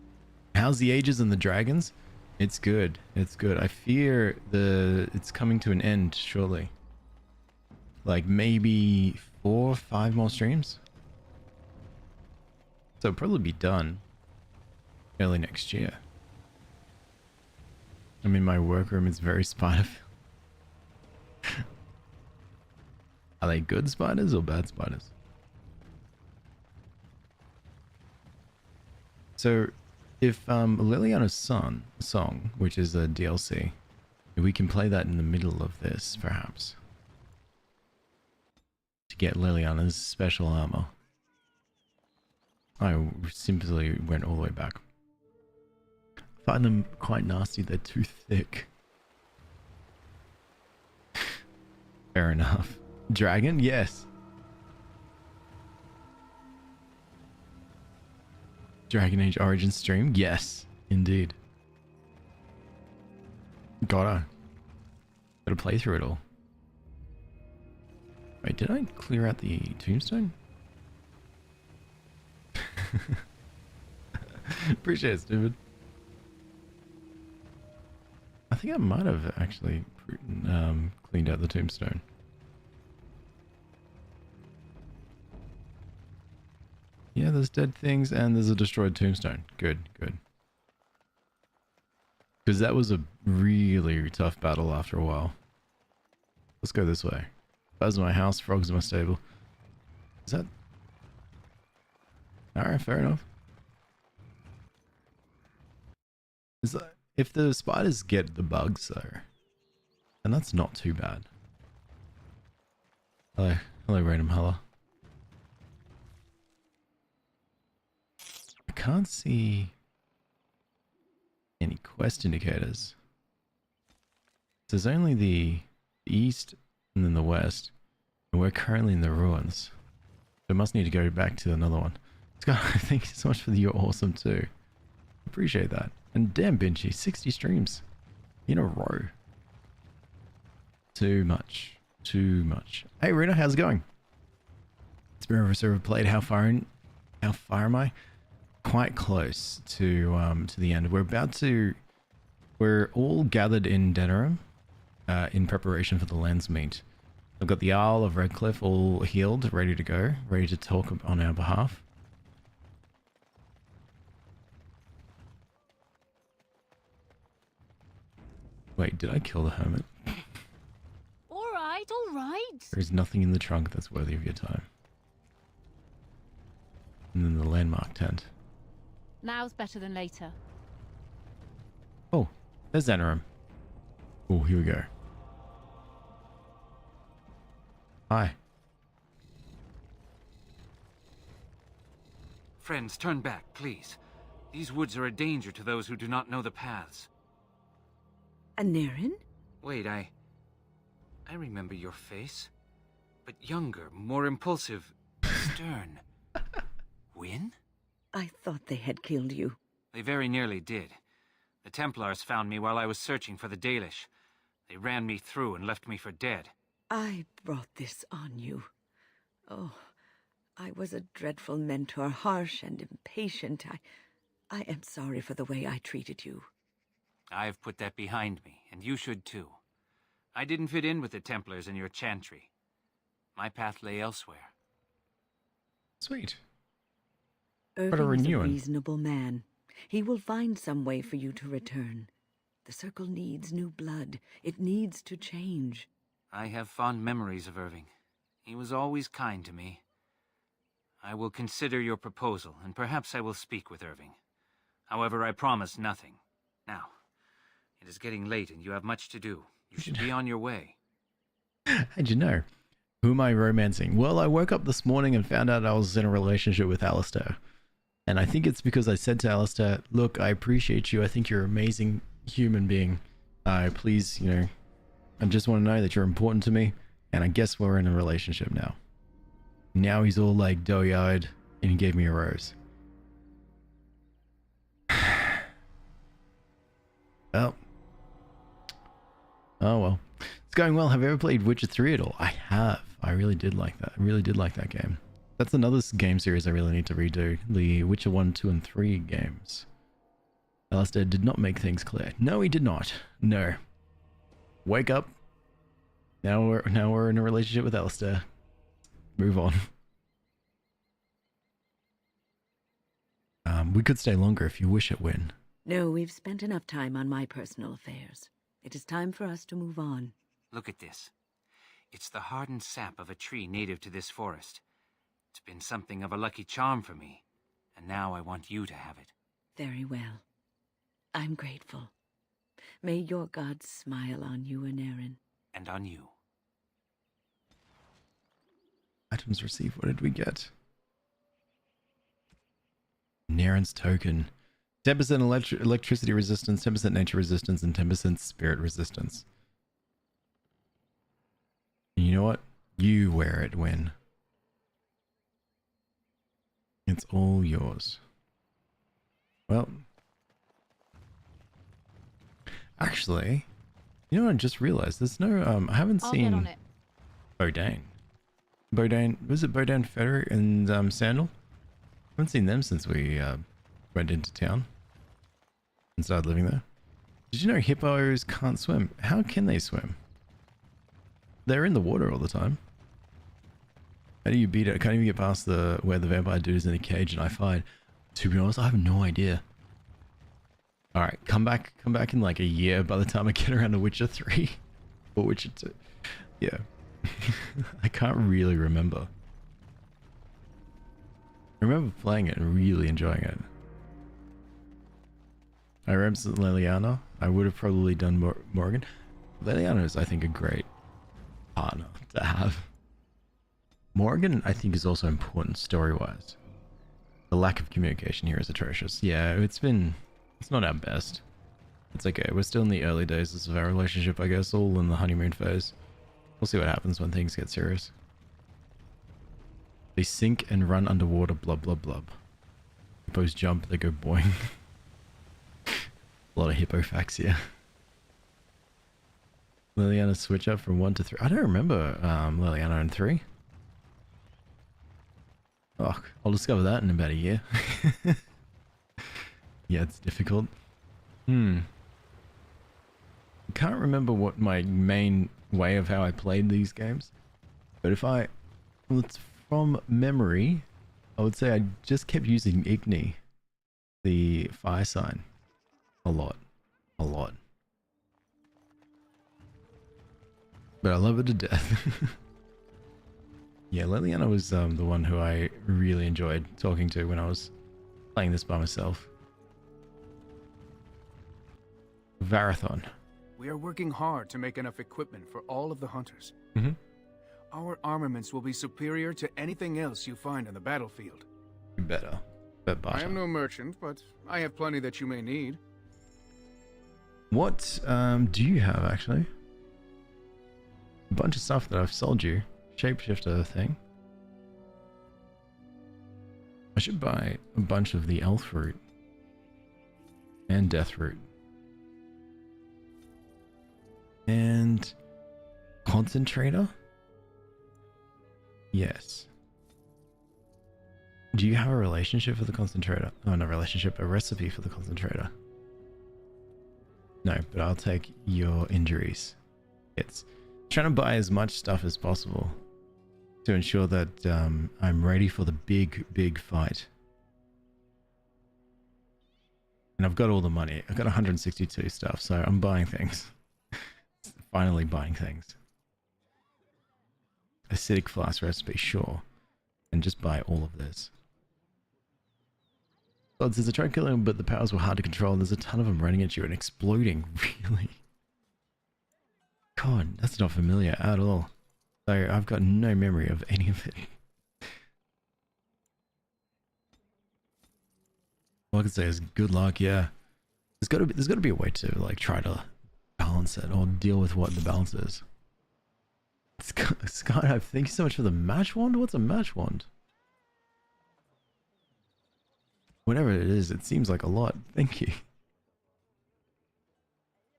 How's the Ages and the Dragons? It's good. It's good. I fear it's coming to an end shortly. Like maybe 4 or 5 more streams. So it'll probably be done early next year. I mean, my workroom is very spider. Are they good spiders or bad spiders? So, if Liliana's song, which is a DLC, we can play that in the middle of this, perhaps, to get Liliana's special armor. I simply went all the way back. Find them quite nasty, they're too thick. Fair enough. Dragon? Yes. Dragon Age Origin stream? Yes, indeed. Gotta play through it all. Wait, did I clear out the tombstone? Appreciate it, stupid. I think I might have actually cleaned out the tombstone. Yeah, there's dead things and there's a destroyed tombstone. Good, good. Because that was a really tough battle after a while. Let's go this way. That's my house, frogs in my stable. Is that... Alright, fair enough. Is that... If the spiders get the bugs though, then that's not too bad. Hello. Hello, random hello. I can't see any quest indicators. There's only the east and then the west, and we're currently in the ruins. So I must need to go back to another one. Scott, thank you so much for the you're awesome too. Appreciate that. And damn, Benji, 60 streams in a row. Too much. Too much. Hey, Rena, how's it going? It's been over server played. How far am I? Quite close to the end. We're all gathered in Denerim in preparation for the Landsmeet. I've got the Isle of Redcliffe all healed, ready to go, ready to talk on our behalf. Wait, did I kill the hermit? All right, all right. There is nothing in the trunk that's worthy of your time. And then the landmark tent. Now's better than later. Oh, there's Denerim. Oh, here we go. Hi. Friends, turn back, please. These woods are a danger to those who do not know the paths. Anarin? Wait, I remember your face. But younger, more impulsive, stern. Wynn? I thought they had killed you. They very nearly did. The Templars found me while I was searching for the Dalish. They ran me through and left me for dead. I brought this on you. Oh, I was a dreadful mentor, harsh and impatient. I am sorry for the way I treated you. I've put that behind me, and you should too. I didn't fit in with the Templars in your chantry. My path lay elsewhere. Sweet. Irving's a reasonable man. He will find some way for you to return. The Circle needs new blood. It needs to change. I have fond memories of Irving. He was always kind to me. I will consider your proposal, and perhaps I will speak with Irving. However, I promise nothing. Now, it is getting late and you have much to do. You should be on your way. How'd you know? Who am I romancing? Well, I woke up this morning and found out I was in a relationship with Alistair. And I think it's because I said to Alistair, look, I appreciate you. I think you're an amazing human being. Please, you know, I just want to know that you're important to me. And I guess we're in a relationship now. Now he's all like doughy-eyed and he gave me a rose. Well. Oh well. It's going well. Have you ever played Witcher 3 at all? I have. I really did like that. I really did like that game. That's another game series I really need to redo. The Witcher 1, 2, and 3 games. Alistair did not make things clear. No, he did not. No. Wake up. Now we're in a relationship with Alistair. Move on. We could stay longer if you wish it, Wynn. No, we've spent enough time on my personal affairs. It is time for us to move on. Look at this. It's the hardened sap of a tree native to this forest. It's been something of a lucky charm for me, and now I want you to have it. Very well. I'm grateful. May your gods smile on you, Anarin. And on you. Items received. What did we get? Naren's token. 10% electricity resistance, 10% nature resistance, and 10% spirit resistance. And you know what? You wear it, Wynn. It's all yours. Well, actually, you know what I just realized? There's no, I haven't seen Get on it. Bodane, was it Bodane Federer and Sandal? I haven't seen them since we went into town and started living there. Did you know hippos can't swim? How can they swim? They're in the water all the time. How do you beat it? I can't even get past where the vampire dude is in a cage and I fight. To be honest, I have no idea. Alright, come back in like a year by the time I get around to Witcher 3. Or Witcher 2. Yeah. I can't really remember. I remember playing it and really enjoying it. I remember Leliana. I would have probably done Morgan. Leliana is, I think, a great partner to have. Morgan, I think, is also important story-wise. The lack of communication here is atrocious. Yeah, it's not our best. It's okay. We're still in the early days of our relationship, I guess, all in the honeymoon phase. We'll see what happens when things get serious. They sink and run underwater, blub, blub, blub. Hippos jump, they go boing. A lot of hippo facts here. Leliana switch up from 1 to 3. I don't remember Leliana in 3. Oh, I'll discover that in about a year. Yeah, it's difficult. I can't remember what my main way of how I played these games. But if from memory, I would say I just kept using Igni, the fire sign, a lot. But I love it to death. Yeah, Leliana was the one who I really enjoyed talking to when I was playing this by myself. Varathon. We are working hard to make enough equipment for all of the hunters. Our armaments will be superior to anything else you find on the battlefield. You better. I am no merchant, but I have plenty that you may need. What do you have, actually? A bunch of stuff that I've sold you. Shapeshifter thing. I should buy a bunch of the elf root. And death root. And concentrator? Yes. Do you have a relationship for the concentrator? Oh, not relationship, a recipe for the concentrator. No, but I'll take your injuries. It's trying to buy as much stuff as possible to ensure that I'm ready for the big fight. And I've got all the money. I've got 162 stuff, so I'm buying things. Finally buying things. Acidic flask recipe, sure. And just buy all of this. So there's a try to kill him, but the powers were hard to control. There's a ton of them running at you and exploding, really. God, that's not familiar at all. So I've got no memory of any of it. All I can say is good luck, yeah. There's gotta be a way to like try to balance it or deal with what the balance is. Skydive, thank you so much for the match wand. What's a match wand? Whatever it is, it seems like a lot. Thank you.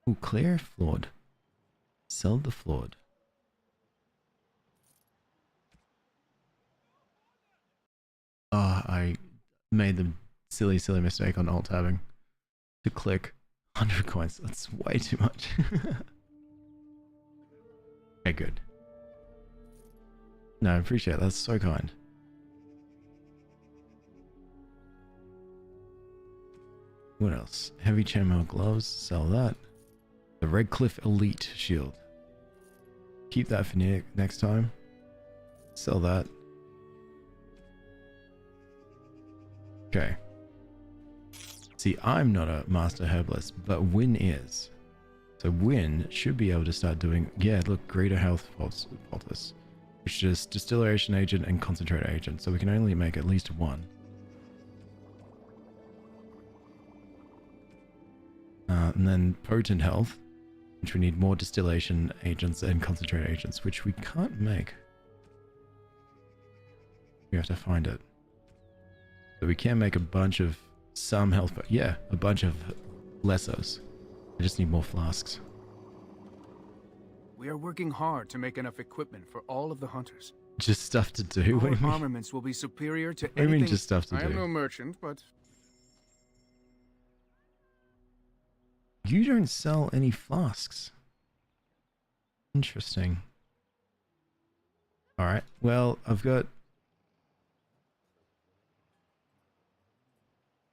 Ooh, clear flawed. Sell the flawed. I made the silly mistake on alt tabbing to click 100 coins. That's way too much. Okay, good. No, I appreciate it. That's so kind. What else? Heavy chainmail gloves. Sell that. The Redcliffe Elite shield. Keep that for next time. Sell that. Okay. See, I'm not a master herbalist, but Win is. So Win should be able to start doing... Yeah, look, greater health poultice, which is distillation agent and concentrate agent. So we can only make at least one. And then potent health, which we need more distillation agents and concentrate agents, which we can't make. We have to find it. So we can make a bunch of some health, but yeah, a bunch of lessers. I just need more flasks. We are working hard to make enough equipment for all of the hunters. Just stuff to do? What do you mean? Armaments will be superior to What do you mean just stuff to do? I am no merchant, but You don't sell any flasks. Interesting. Alright, well, I've got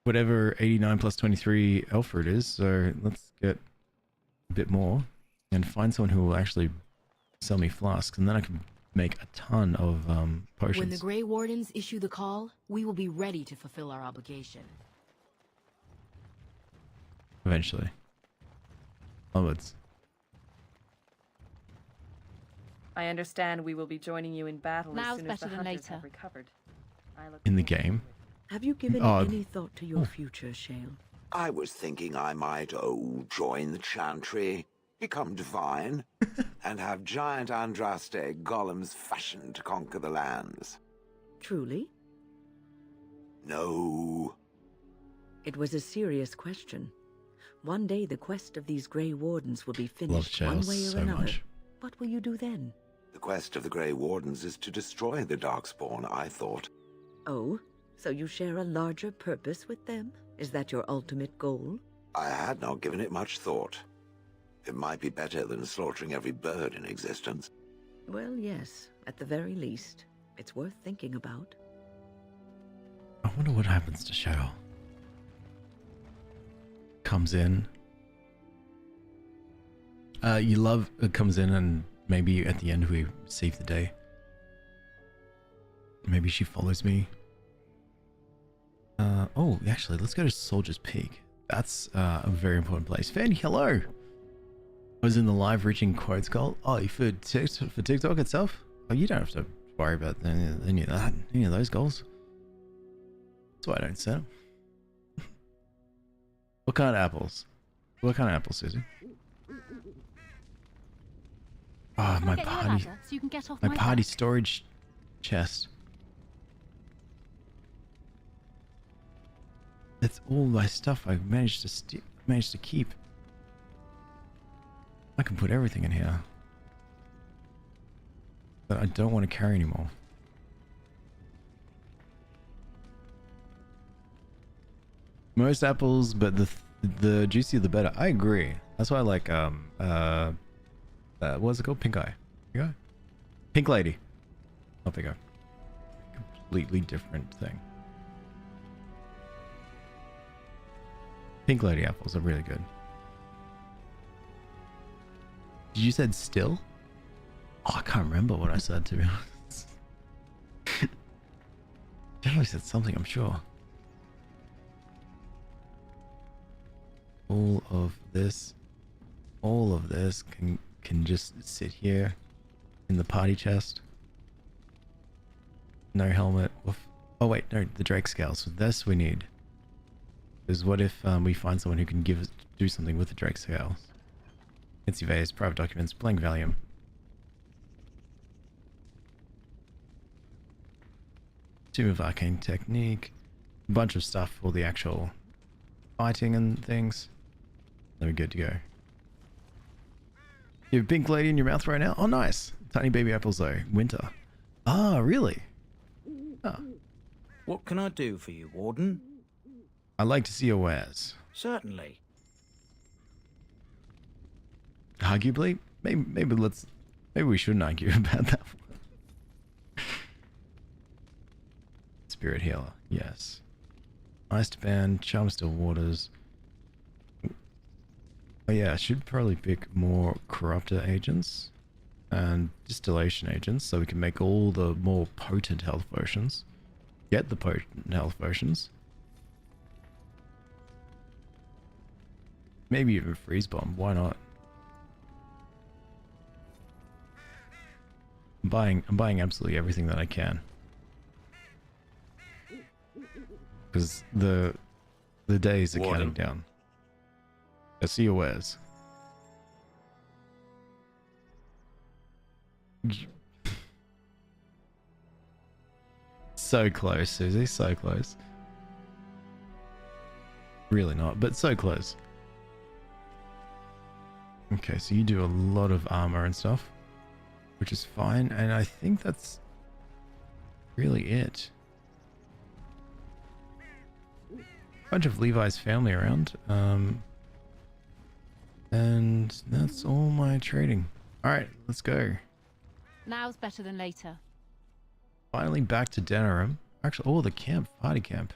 whatever 89 plus 23 alpha it is, so let's get a bit more and find someone who will actually sell me flasks, and then I can make a ton of potions. When the Grey Wardens issue the call, we will be ready to fulfill our obligation. Eventually. Onwards. I understand we will be joining you in battle Now's as soon as the better than hunters later. have recovered. I look In the game. Have you given any thought to your future, Shale? I was thinking I might, join the Chantry, become divine, and have giant Andraste golems fashioned to conquer the lands. Truly? No. It was a serious question. One day the quest of these Grey Wardens will be Love finished Shale one way or so another. much. What will you do then? The quest of the Grey Wardens is to destroy the Darkspawn, I thought. Oh, so you share a larger purpose with them? Is that your ultimate goal? I had not given it much thought. It might be better than slaughtering every bird in existence. Well, yes, at the very least. It's worth thinking about. I wonder what happens to Shale. Comes in. You love it comes in and maybe at the end we save the day. Maybe she follows me. Oh, actually, let's go to Soldier's Peak. That's a very important place. Fanny, hello! I was in the live reaching quotes goal. Oh, for TikTok itself? Oh, you don't have to worry about any of those goals. That's why I don't set them. What kind of apples? What kind of apples, Susie? Ah, my party. So you can get off My my party back. storage chest. That's all my stuff I managed to keep. I can put everything in here that I don't want to carry anymore. Most apples, but the juicier the better. I agree. That's why I like what's it called? Pink eye. Pink eye? Pink lady. Not pink eye. Completely different thing. Pink lady apples are really good. Did you said still? Oh, I can't remember what I said, to be honest. Definitely said something, I'm sure. All of this can just sit here in the party chest. No helmet. Oh wait, no, the Drake scale. So this we need. Because what if we find someone who can do something with the Drake scales? Fancy vase, private documents, blank Valium. Tomb of Arcane Technique. A bunch of stuff for the actual fighting and things. Then we're good to go. You have a pink lady in your mouth right now? Oh, nice. Tiny baby apples, though. Winter. Ah, really? Ah. What can I do for you, Warden? I'd like to see your wares. Certainly. Arguably? Maybe we shouldn't argue about that one. Spirit Healer. Yes. Iced Band, Charm Still Waters. Oh yeah, I should probably pick more corruptor agents and distillation agents so we can make all the more potent health potions. Get the potent health potions. Maybe even freeze bomb, why not? I'm buying absolutely everything that I can. Because the days are counting down. I see your wares. So close, Susie, so close. Really not, but so close. Okay, so you do a lot of armor and stuff, which is fine, and I think that's really it. Bunch of Levi's family around. And that's all my trading. Alright, let's go. Now's better than later. Finally back to Denerim. Actually, oh, the camp. Party camp.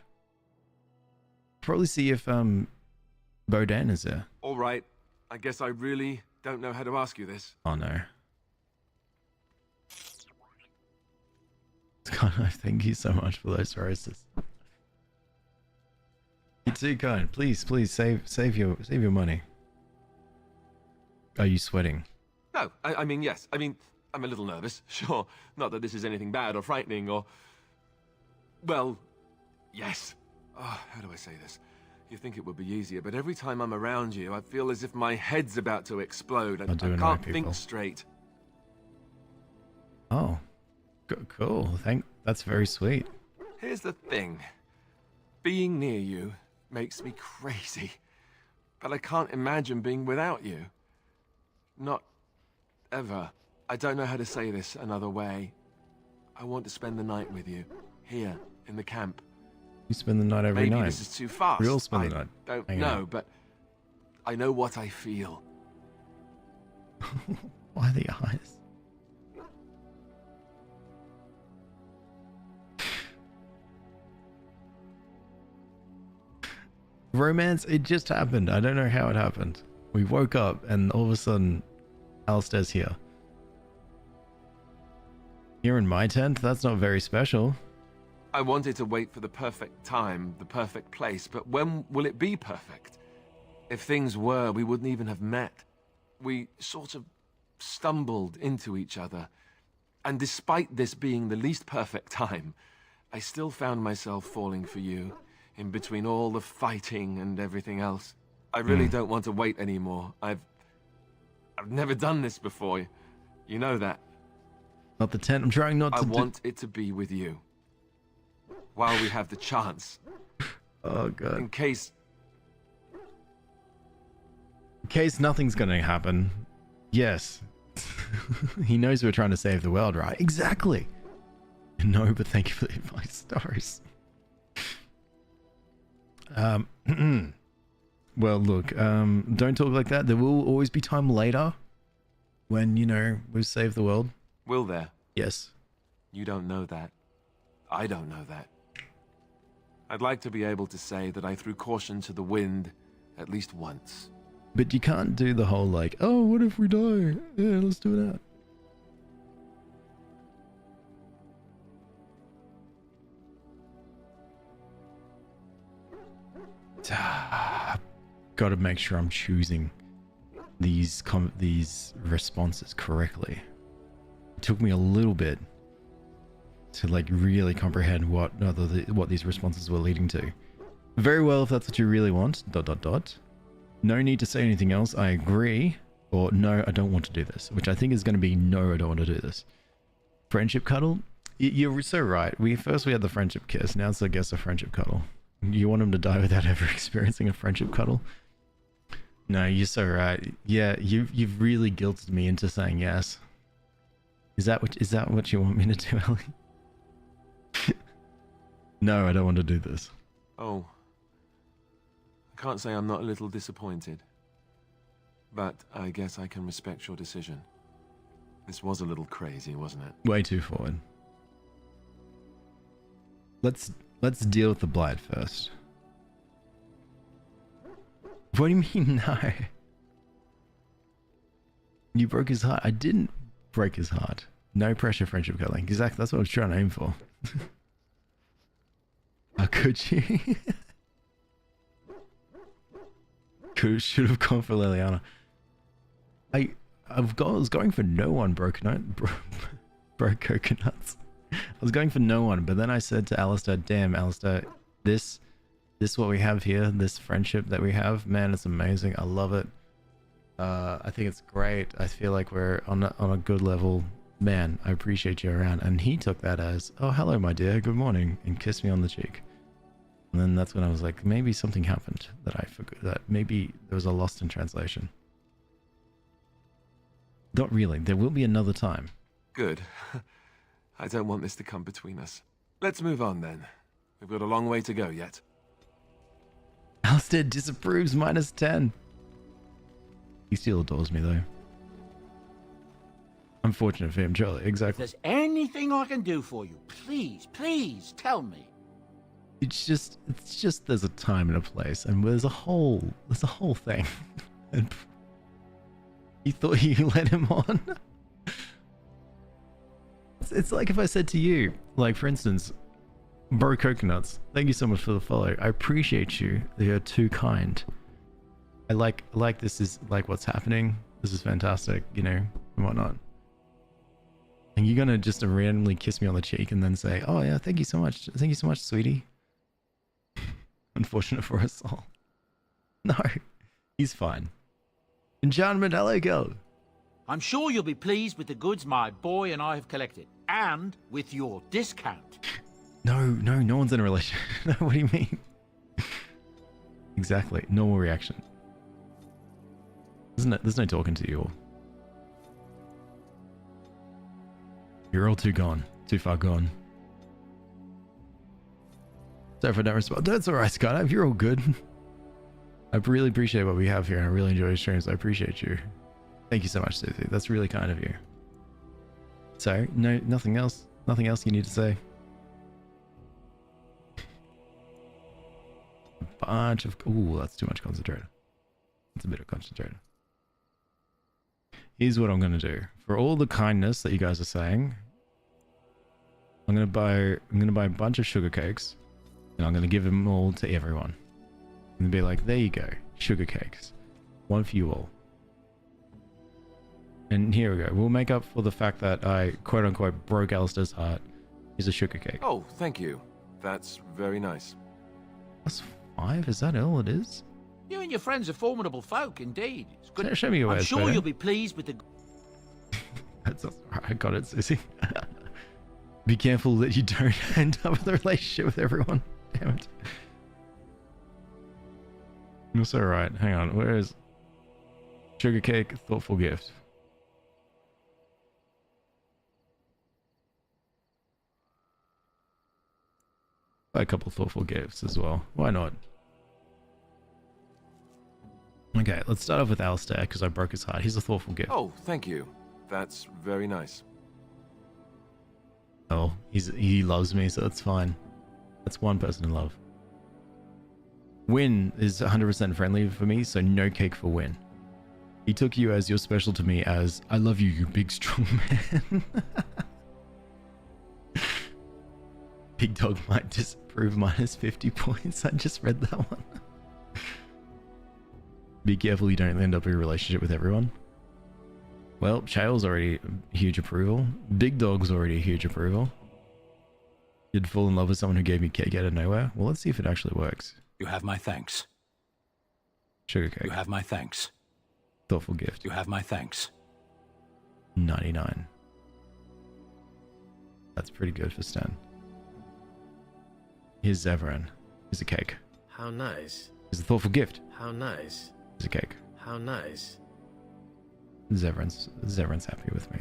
Probably see if, Bodan is there. All right. I guess I really don't know how to ask you this. Oh, no. Thank you so much for those roses. You're too kind. Please save your money. Are you sweating? No, I mean, yes. I mean, I'm a little nervous, sure. Not that this is anything bad or frightening or... Well, yes. Oh, how do I say this? You think it would be easier, but every time I'm around you, I feel as if my head's about to explode. I can't think straight. Oh, cool. That's very sweet. Here's the thing. Being near you makes me crazy. But I can't imagine being without you. Not ever. I don't know how to say this another way. I want to spend the night with you, here, in the camp. You spend the night every night. Maybe this is too fast. We all spend the night. I don't know, but I know what I feel. Why the eyes? Romance, it just happened. I don't know how it happened. We woke up and all of a sudden, Alistair's here. Here in my tent? That's not very special. I wanted to wait for the perfect time, the perfect place, but when will it be perfect? If things were, we wouldn't even have met. We sort of stumbled into each other. And despite this being the least perfect time, I still found myself falling for you, in between all the fighting and everything else. I really don't want to wait anymore. I've never done this before. You know that. Not the tent. I'm trying not to. I want it to be with you. While we have the chance. Oh, God. In case nothing's gonna happen. Yes. He knows we're trying to save the world, right? Exactly. No, but thank you for the advice, Doris. Well, look, don't talk like that. There will always be time later when, you know, we've saved the world. Will there? Yes. You don't know that. I don't know that. I'd like to be able to say that I threw caution to the wind at least once. But you can't do the whole like, oh, what if we die? Yeah, let's do that. Got to make sure I'm choosing these responses correctly. It took me a little bit to like really comprehend what these responses were leading to. Very well, if that's what you really want. ... No need to say anything else. I agree. Or no, I don't want to do this. Which I think is going to be no, I don't want to do this. Friendship cuddle. You're so right. We had the friendship kiss. Now it's I guess a friendship cuddle. You want him to die without ever experiencing a friendship cuddle? No, you're so right. Yeah, you've really guilted me into saying yes. Is that what you want me to do, Ellie? No, I don't want to do this. Oh. I can't say I'm not a little disappointed. But I guess I can respect your decision. This was a little crazy, wasn't it? Way too forward. Let's deal with the blight first. What do you mean, no? You broke his heart. I didn't break his heart. No pressure friendship cuddling. Exactly, that's what I was trying to aim for. How could you? Should have gone for Liliana. I was going for no one broke coconuts. I was going for no one, but then I said to Alistair, damn, Alistair, this what we have here, this friendship that we have, man, it's amazing. I love it. I think it's great. I feel like we're on a good level. Man, I appreciate you around. And he took that as, oh, hello, my dear, good morning, and kissed me on the cheek. And then that's when I was like, maybe something happened that I forgot, that maybe there was a lost in translation. Not really. There will be another time. Good. I don't want this to come between us. Let's move on then. We've got a long way to go yet. Alistair disapproves, -10. He still adores me, though. Unfortunate for him, Charlie. If Exactly. there's anything I can do for you, please tell me. It's just there's a time and a place, and there's a whole thing. And you thought you let him on? It's like if I said to you, like, for instance, Bro Coconuts, thank you so much for the follow. I appreciate you. You're too kind. I like this is like what's happening. This is fantastic, you know, and whatnot. And you're gonna just randomly kiss me on the cheek and then say, "Oh yeah, thank you so much, sweetie." Unfortunate for us all. No, he's fine. Enchantment, hello, girl. I'm sure you'll be pleased with the goods my boy and I have collected, and with your discount. No one's in a relationship. No, what do you mean? Exactly, normal reaction. There's no talking to you all. You're all too far gone. Sorry if I don't respond. That's alright, Scott. You're all good. I really appreciate what we have here, and I really enjoy your streams. I appreciate you. Thank you so much, Susie. That's really kind of you. So, no, nothing else? Nothing else you need to say? A bunch of... Ooh, that's too much concentrator. That's a bit of concentrator. Here's what I'm going to do. For all the kindness that you guys are saying, I'm going to buy a bunch of sugar cakes, and I'm going to give them all to everyone. And be like, there you go, sugar cakes. One for you all. And here we go. We'll make up for the fact that I, quote unquote, broke Alistair's heart. Here's a sugar cake. Oh, thank you. That's very nice. Plus 5? Is that all it is? You and your friends are formidable folk, indeed. It's good. Show me your I'm ways, sure Peter. you'll be pleased with the... That's alright, I got it, Susie. Be careful that you don't end up with a relationship with everyone. Damn it. It's alright. Hang on. Where is sugar cake? Thoughtful gift. Buy a couple thoughtful gifts as well. Why not? Okay, let's start off with Alistair because I broke his heart. Here's a thoughtful gift. Oh, thank you. That's very nice. Oh, he loves me, so that's fine. That's one person in love. Win is 100% friendly for me, so no cake for Win. He took you as you're special to me as, I love you, you big strong man. Big dog might disapprove minus 50 points. I just read that one. Be careful you don't end up in a relationship with everyone. Well, Chael's already a huge approval. Big Dog's already a huge approval. You'd fall in love with someone who gave me cake out of nowhere? Well, let's see if it actually works. You have my thanks. Sugar cake. You have my thanks. Thoughtful gift. You have my thanks. 99. That's pretty good for Stan. Here's Zevran. Here's a cake. How nice. Here's a thoughtful gift. How nice. Here's a cake. How nice. Zevran's happy with me.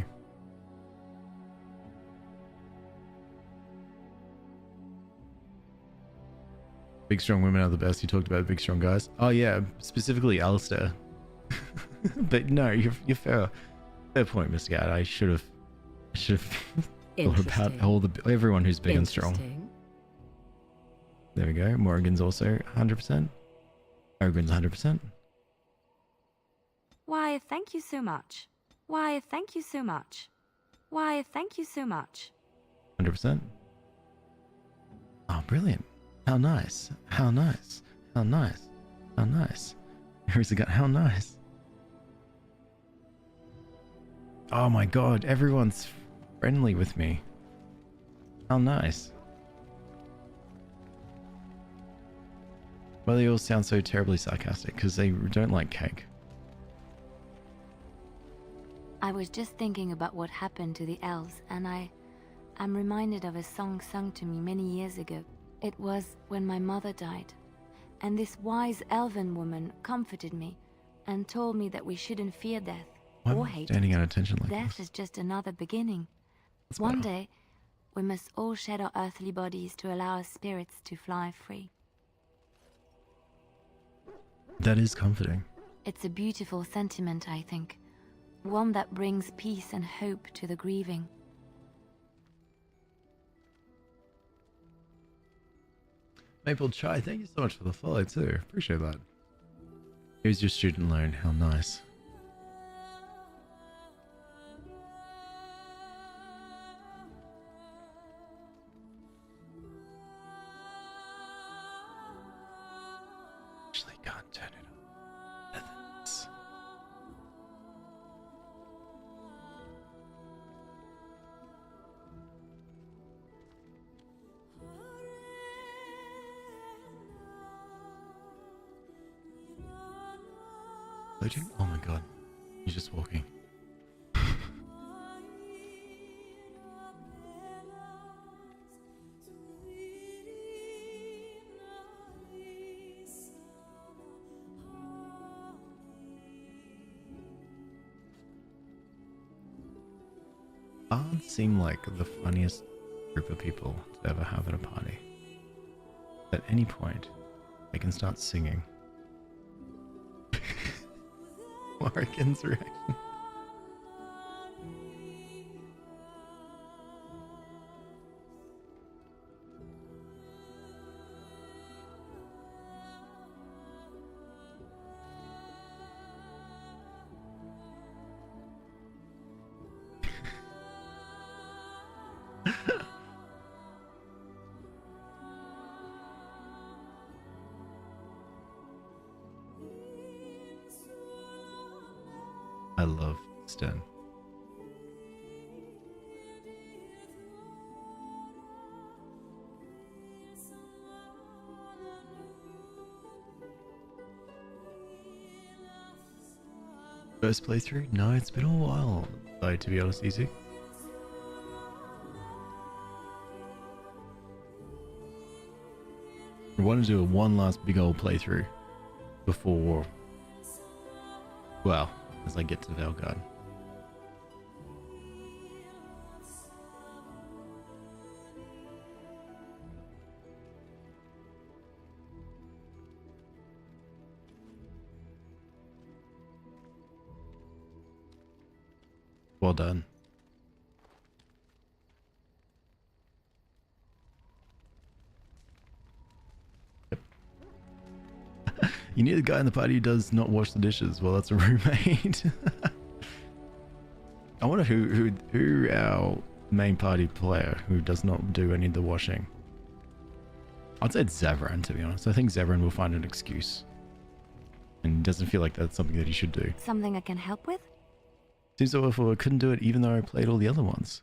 Big strong women are the best. You talked about big strong guys. Oh yeah, specifically Alistair. But no, you're fair. Fair point, Mr. Gad. I should have thought about everyone who's big and strong. There we go. Morrigan's also 100%. Morrigan's 100%. Why, thank you so much. Why, thank you so much. Why, thank you so much. 100%. Oh, brilliant. How nice. How nice. How nice. How nice. Here's a gun. How nice. Oh my god, everyone's friendly with me. How nice. Well, they all sound so terribly sarcastic because they don't like cake. I was just thinking about what happened to the elves, and I'm reminded of a song sung to me many years ago. It was when my mother died, and this wise elven woman comforted me and told me that we shouldn't fear death or hate Standing it. at attention like Death this. is just another beginning. That's One better. day, we must all shed our earthly bodies to allow our spirits to fly free. That is comforting. It's a beautiful sentiment, I think. One that brings peace and hope to the grieving. Maple Chai, thank you so much for the follow too. Appreciate that. Here's your student loan. How nice. Actually, can't turn it on. Nothing's. Loading? Oh my god. You're just walking. Bards seem like the funniest group of people to ever have at a party. At any point, they can start singing. Morrigan's reaction. I love Sten. First playthrough? No, it's been a while, though, to be honest, easy. I want to do one last big old playthrough before, well, as I get to Velgard. Well done. Yep. You need a guy in the party who does not wash the dishes. Well, that's a roommate. I wonder who our main party player who does not do any of the washing. I'd say it's Zavran, to be honest. I think Zavran will find an excuse. And doesn't feel like that's something that he should do. Something I can help with? Seems so awful I couldn't do it even though I played all the other ones.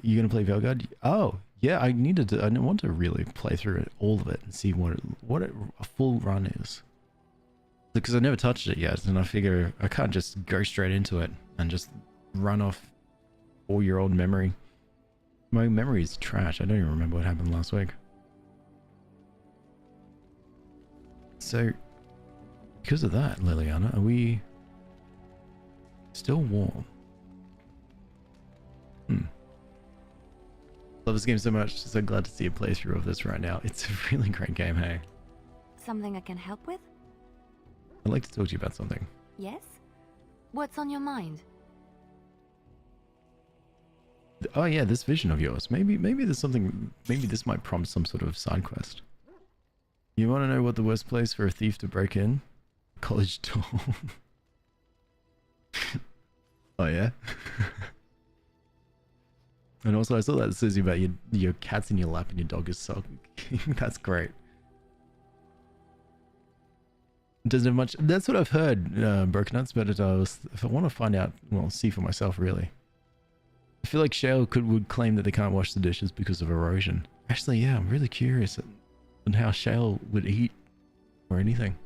You gonna play Velgard? Oh, yeah, I want to really play through it, all of it, and see what a full run is. Because I never touched it yet, and I figure I can't just go straight into it and just run off 4-year-old memory. My memory is trash. I don't even remember what happened last week. So, because of that, Liliana, are we still warm? Love this game so much. So glad to see a playthrough of this right now. It's a really great game, hey? Something I can help with? I'd like to talk to you about something. Yes? What's on your mind? Oh yeah, this vision of yours. Maybe there's something, maybe this might prompt some sort of side quest. You want to know what the worst place for a thief to break in? College dorm. Oh yeah? And also I saw that it says about your cat's in your lap and your dog is sulking. That's great. Doesn't have much. That's what I've heard, Broken Nuts, but if I want to find out, well, see for myself really. I feel like Shale would claim that they can't wash the dishes because of erosion. Actually, yeah, I'm really curious on how Shale would eat or anything.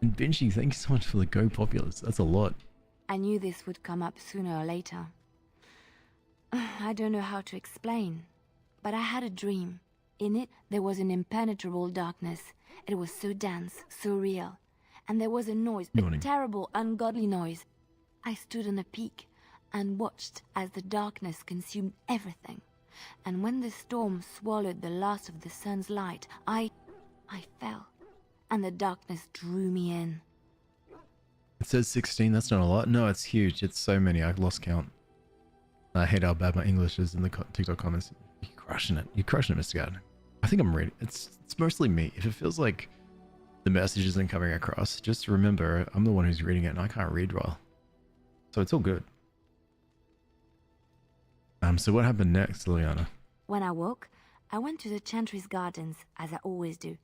And Benji, thank you so much for the Go Populous. That's a lot. I knew this would come up sooner or later. I don't know how to explain, but I had a dream. In it, there was an impenetrable darkness. It was so dense, so real. And there was a noise, a terrible, ungodly noise. I stood on a peak and watched as the darkness consumed everything. And when the storm swallowed the last of the sun's light, I fell, and the darkness drew me in. It says 16. That's not a lot. No, it's huge. It's so many. I lost count. I hate how bad my English is in the TikTok comments. You're crushing it. You're crushing it, Mr. Gad. I think I'm ready. It's mostly me. If it feels like the message isn't coming across, just remember I'm the one who's reading it and I can't read well. So it's all good. So what happened next, Liliana? When I woke, I went to the Chantry's gardens, as I always do.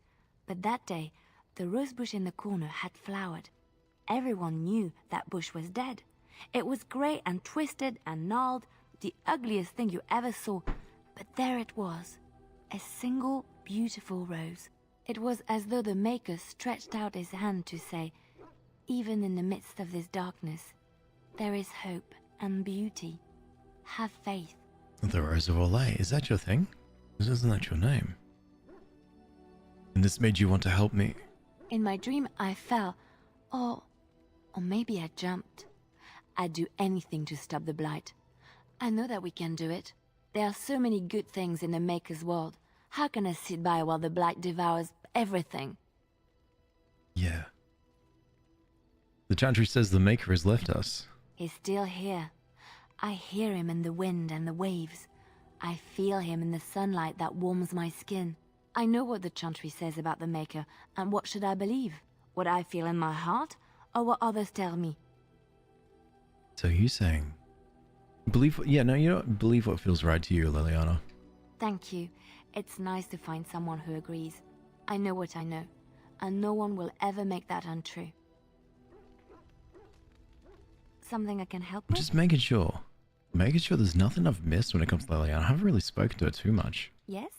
But that day, the rosebush in the corner had flowered. Everyone knew that bush was dead. It was grey and twisted and gnarled, the ugliest thing you ever saw. But there it was, a single beautiful rose. It was as though the Maker stretched out his hand to say, even in the midst of this darkness, there is hope and beauty. Have faith. The Rose of Olay. Is that your thing? Isn't that your name? And this made you want to help me? In my dream, I fell. Or maybe I jumped. I'd do anything to stop the blight. I know that we can do it. There are so many good things in the Maker's world. How can I sit by while the blight devours everything? Yeah. The Chantry says the Maker has left us. He's still here. I hear him in the wind and the waves. I feel him in the sunlight that warms my skin. I know what the Chantry says about the Maker, and what should I believe? What I feel in my heart, or what others tell me? So you saying... Believe... Yeah, no, you don't believe what feels right to you, Liliana. Thank you. It's nice to find someone who agrees. I know what I know, and no one will ever make that untrue. Something I can help with? Just making sure. Making sure there's nothing I've missed when it comes to Liliana. I haven't really spoken to her too much. Yes?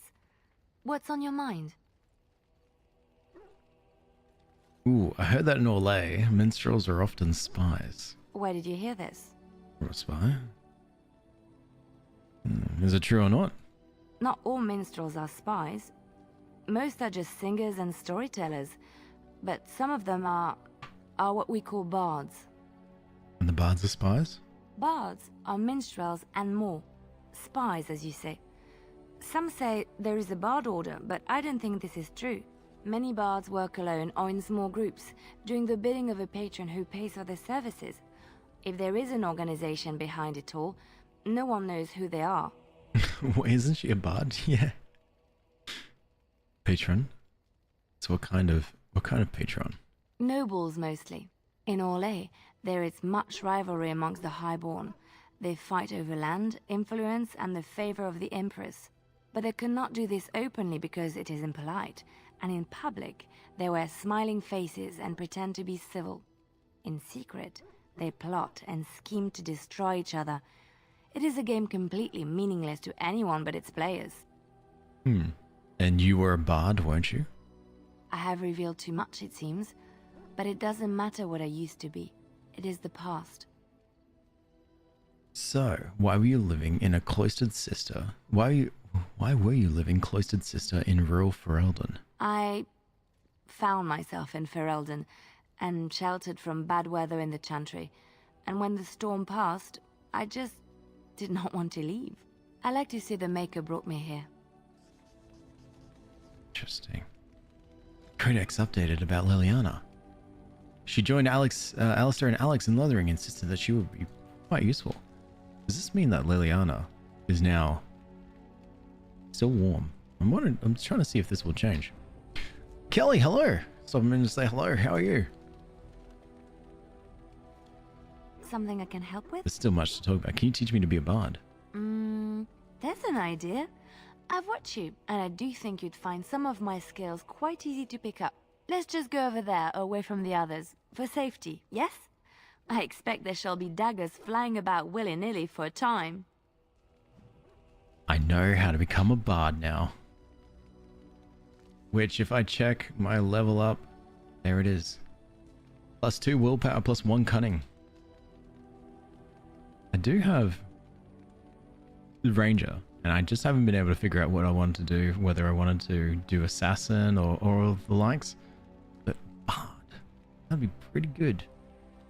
What's on your mind? Ooh, I heard that in Orlais, minstrels are often spies. Where did you hear this? From a spy? Is it true or not? Not all minstrels are spies. Most are just singers and storytellers. But some of them are what we call bards. And the bards are spies? Bards are minstrels and more. Spies, as you say. Some say there is a bard order, but I don't think this is true. Many bards work alone or in small groups, doing the bidding of a patron who pays for their services. If there is an organization behind it all, no one knows who they are. Wait, isn't she a bard? Yeah. Patron? So what kind of patron? Nobles, mostly. In Orlais, there is much rivalry amongst the highborn. They fight over land, influence, and the favor of the Empress. But they cannot do this openly because it is impolite, and in public, they wear smiling faces and pretend to be civil. In secret, they plot and scheme to destroy each other. It is a game completely meaningless to anyone but its players. And you were a bard, weren't you? I have revealed too much, it seems, but it doesn't matter what I used to be. It is the past. So, why were you living in a cloistered sister? Why were you living cloistered sister in rural Ferelden? I found myself in Ferelden and sheltered from bad weather in the Chantry. And when the storm passed, I just did not want to leave. I like to say the Maker brought me here. Interesting. Codex updated about Liliana. She joined Alistair and Alex in Lothering, insisted that she would be quite useful. Does this mean that Liliana is now still warm? I'm trying to see if this will change. Kelly, hello! Stop a minute to say hello. How are you? Something I can help with? There's still much to talk about. Can you teach me to be a bard? That's an idea. I've watched you, and I do think you'd find some of my skills quite easy to pick up. Let's just go over there, away from the others, for safety, yes? I expect there shall be daggers flying about willy-nilly for a time. I know how to become a bard now. Which, if I check my level up, there it is. +2 willpower, +1 cunning. I do have Ranger, and I just haven't been able to figure out what I wanted to do, whether I wanted to do Assassin or the likes. But Bard, that'd be pretty good,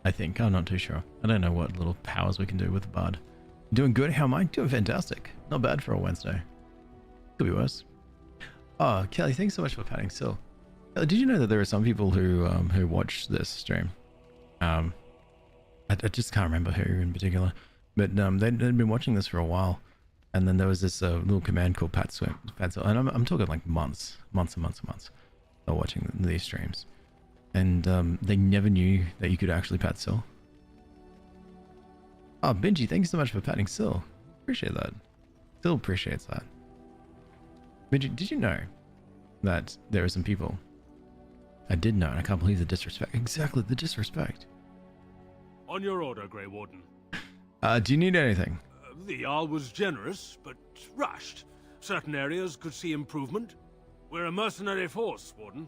I think. I'm not too sure. I don't know what little powers we can do with the Bard. Doing good? How am I? Doing fantastic. Not bad for a Wednesday. Could be worse. Oh, Kelly, thanks so much for patting Sil. Kelly, did you know that there are some people who watch this stream I just can't remember who in particular, but they'd been watching this for a while, and then there was this little command called Patsill, and I'm talking like months of watching these streams, and they never knew that you could actually pat Sil. Oh, Benji, thank you so much for patting Sil. Appreciate that. Sil appreciates that. Benji, did you know that there are some people? I did know, and I can't believe the disrespect. Exactly, the disrespect. On your order, Grey Warden. Do you need anything? The Jarl was generous, but rushed. Certain areas could see improvement. We're a mercenary force, Warden.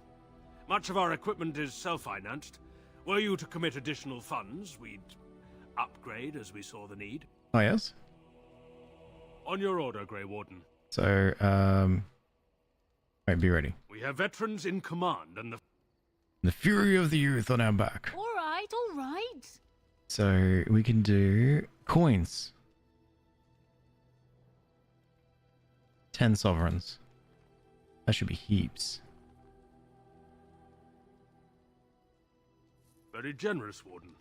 Much of our equipment is self-financed. Were you to commit additional funds, we'd upgrade as we saw the need. Oh, yes? On your order, Grey Warden. So, right, be ready. We have veterans in command, and The fury of the youth on our back. All right. So, we can do coins. 10 sovereigns. That should be heaps. Very generous, Warden.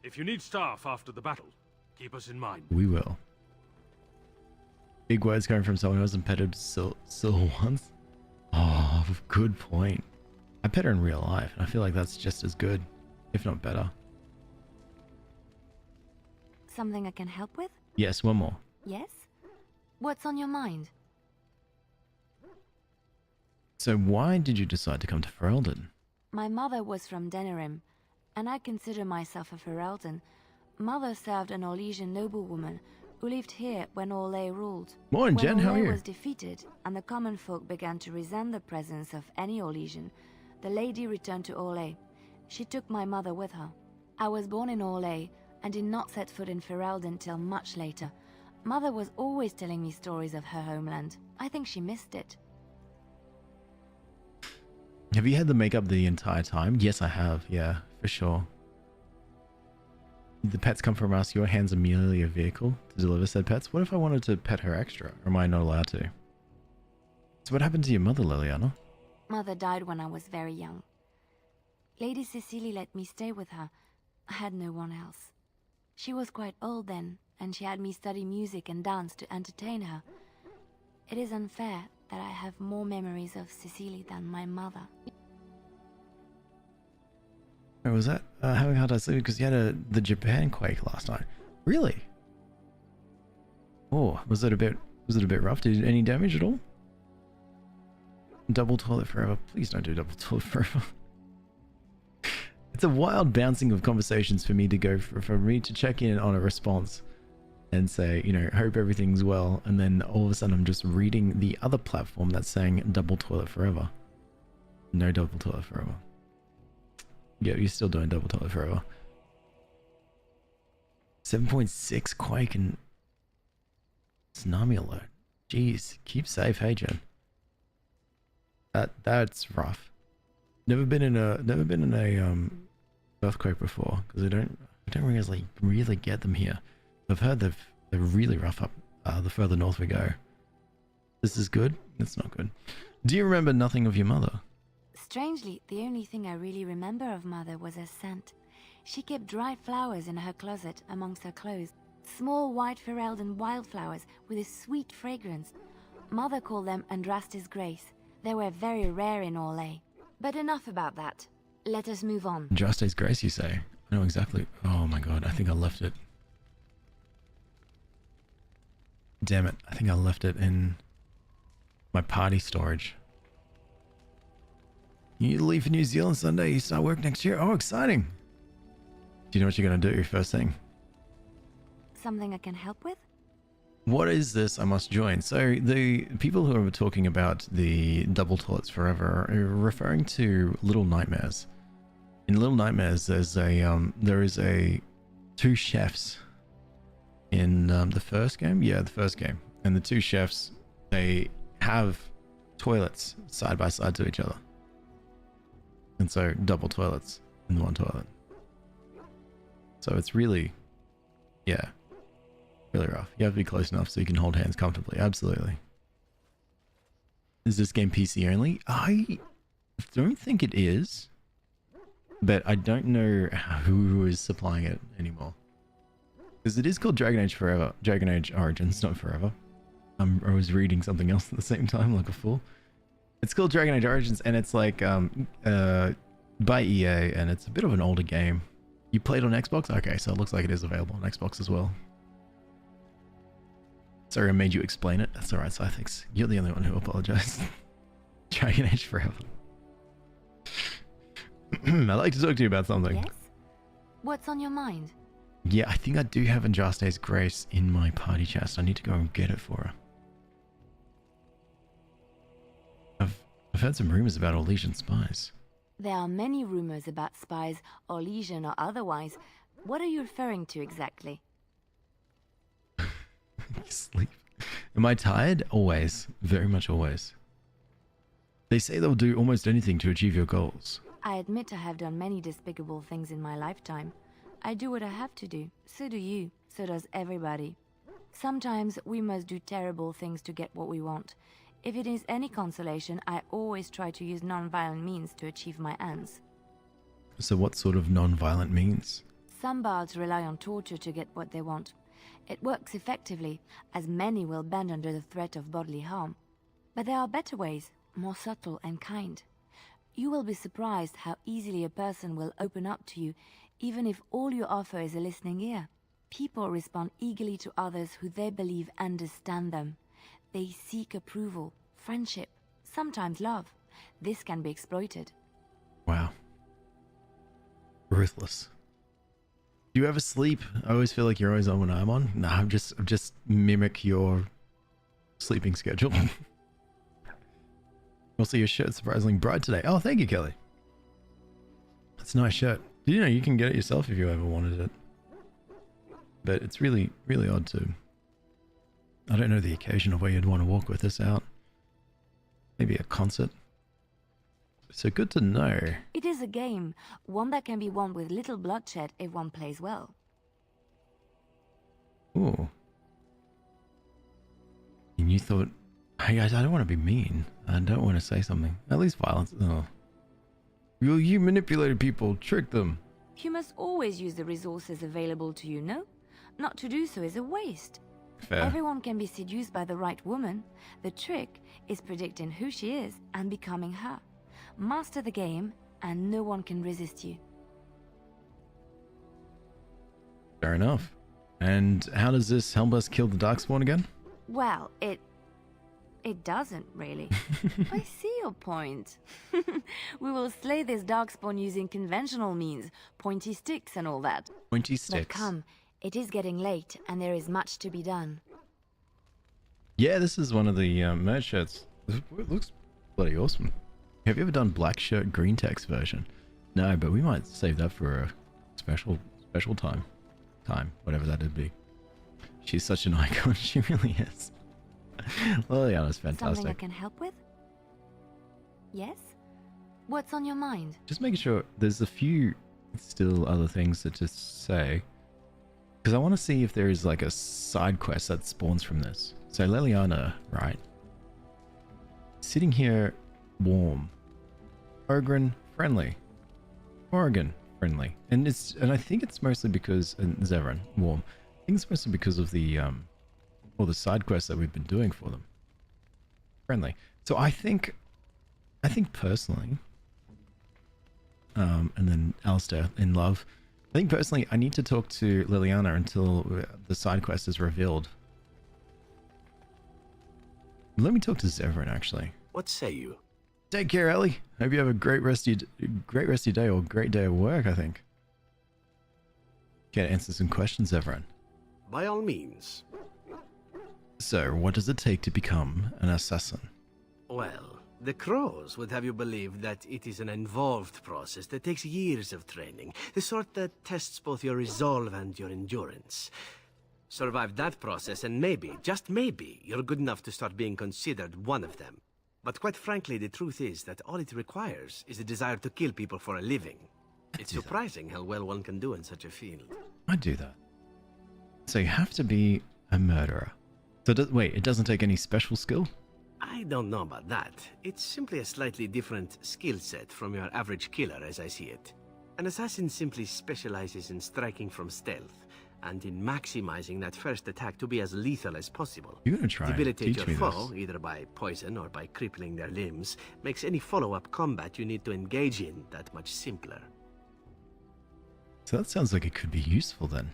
If you need staff after the battle, keep us in mind. We will. Big words coming from someone who hasn't petted Sil once. Oh, good point. I pet her in real life, and I feel like that's just as good, if not better. Something I can help with? Yes, one more. Yes? What's on your mind? So why did you decide to come to Ferelden? My mother was from Denerim, and I consider myself a Ferelden. Mother served an Orlesian noblewoman who lived here when Orlais ruled. Morning, Jen, how are Orlais you? was defeated, and the common folk began to resent the presence of any Orlesian, the lady returned to Orlais. She took my mother with her. I was born in Orlais, and did not set foot in Ferelden till much later. Mother was always telling me stories of her homeland. I think she missed it. Have you had the makeup the entire time? Yes, I have. Yeah, for sure. The pets come from us. Your hands are merely a vehicle to deliver said pets. What if I wanted to pet her extra? Or am I not allowed to? So what happened to your mother, Liliana? Mother died when I was very young. Lady Cecily let me stay with her. I had no one else. She was quite old then, and she had me study music and dance to entertain her. It is unfair that I have more memories of Cecily than my mother. Or was that having a hard time sleeping because you had the Japan quake last night? Really? Oh, was it a bit rough? Did any damage at all? Double toilet forever. Please don't do double toilet forever. It's a wild bouncing of conversations for me to go for me to check in on a response and say, you know, hope everything's well, and then all of a sudden I'm just reading the other platform that's saying double toilet forever. No double toilet forever. Yeah, you're still doing double toilet forever. 7.6 quake and tsunami alert. Jeez, keep safe, hey Jen. That's rough. Never been in a earthquake before because I don't really get them here. I've heard they're really rough up the further north we go. This is good. It's not good. Do you remember nothing of your mother? Strangely, the only thing I really remember of Mother was her scent. She kept dried flowers in her closet amongst her clothes. Small white Ferelden wildflowers with a sweet fragrance. Mother called them Andraste's Grace. They were very rare in Orlais. But enough about that. Let us move on. Andraste's Grace, you say? I know exactly. Oh my god, I think I left it. Damn it, I think I left it in my party storage. You leave for New Zealand Sunday, you start work next year. Oh, exciting. Do you know what you're going to do first thing? Something I can help with? What is this I must join? So the people who are talking about the double toilets forever are referring to Little Nightmares. In Little Nightmares, there is two chefs in the first game. Yeah, the first game. And the two chefs, they have toilets side by side to each other. And so double toilets in the one toilet. So it's really, yeah, really rough. You have to be close enough so you can hold hands comfortably. Absolutely. Is this game PC only? I don't think it is. but I don't know who is supplying it anymore. Because it is called Dragon Age Forever. Dragon Age Origins, not Forever. I was reading something else at the same time, like a fool. It's called Dragon Age Origins, and it's like by EA, and it's a bit of an older game. You played on Xbox? Okay, so it looks like it is available on Xbox as well. Sorry I made you explain it. That's alright, Scythix. You're the only one who apologized. Dragon Age Forever. I'd like to talk to you about something. Yes? What's on your mind? Yeah, I think I do have Andraste's Grace in my party chest. I need to go and get it for her. I've heard some rumors about Orlesian spies. There are many rumors about spies, Orlesian or otherwise. What are you referring to exactly? Sleep. Am I tired? Always. Very much always. They say they'll do almost anything to achieve your goals. I admit I have done many despicable things in my lifetime. I do what I have to do. So do you. So does everybody. Sometimes we must do terrible things to get what we want. If it is any consolation, I always try to use non-violent means to achieve my ends. So what sort of non-violent means? Some bards rely on torture to get what they want. It works effectively, as many will bend under the threat of bodily harm. But there are better ways, more subtle and kind. You will be surprised how easily a person will open up to you, even if all you offer is a listening ear. People respond eagerly to others who they believe understand them. They seek approval, friendship, sometimes love. This can be exploited. Wow. Ruthless. Do you ever sleep? I always feel like you're always on when I'm on. No, I'm just mimic your sleeping schedule. Also, your shirt's surprisingly bright today. Oh, thank you, Kelly. That's a nice shirt. Did you know you can get it yourself if you ever wanted it? But it's really, really odd too. I don't know the occasion of where you'd want to walk with this out. Maybe a concert. So good to know. It is a game, one that can be won with little bloodshed if one plays well. Ooh. And you thought, hey guys, I don't want to be mean. I don't want to say something. At least violence. Oh. You manipulated people, tricked them. You must always use the resources available to you, no? Not to do so is a waste. Fair. Everyone can be seduced by the right woman. The trick is predicting who she is and becoming her. Master the game, and no one can resist you. Fair enough. And how does this help us kill the Darkspawn again? Well, it doesn't really. I see your point. We will slay this Darkspawn using conventional means, pointy sticks and all that. Pointy sticks. But come, it is getting late, and there is much to be done. Yeah, this is one of the merch shirts. It looks bloody awesome. Have you ever done black shirt green text version? No, but we might save that for a special time, whatever that'd be. She's such an icon. She really is. Liliana's fantastic. Something I can help with? Yes? What's on your mind? Just making sure there's a few still other things to just say. Because I want to see if there is like a side quest that spawns from this. So Liliana, right? Sitting here warm. Ogren friendly. Oregon friendly. And I think it's mostly because Zevran warm. I think it's mostly because of the the side quests that we've been doing for them. Friendly. So I think personally, and then Alistair in love. I think personally I need to talk to Liliana until the side quest is revealed. Let me talk to Zevran actually. What say you? Take care, Ellie. Hope you have a great rest of your day, or great day of work, I think. Can I answer some questions, Zevran? By all means. So, what does it take to become an assassin? Well, the Crows would have you believe that it is an involved process that takes years of training, the sort that tests both your resolve and your endurance. Survive that process and maybe, just maybe, you're good enough to start being considered one of them. But quite frankly, the truth is that all it requires is a desire to kill people for a living. It's surprising how well one can do in such a field. I do that. So you have to be a murderer. So wait, it doesn't take any special skill? I don't know about that. It's simply a slightly different skill set from your average killer as I see it. An assassin simply specializes in striking from stealth, and in maximizing that first attack to be as lethal as possible. You're gonna try and Debilitate teach your me foe, this. either by poison or by crippling their limbs, makes any follow-up combat you need to engage in that much simpler. So that sounds like it could be useful then.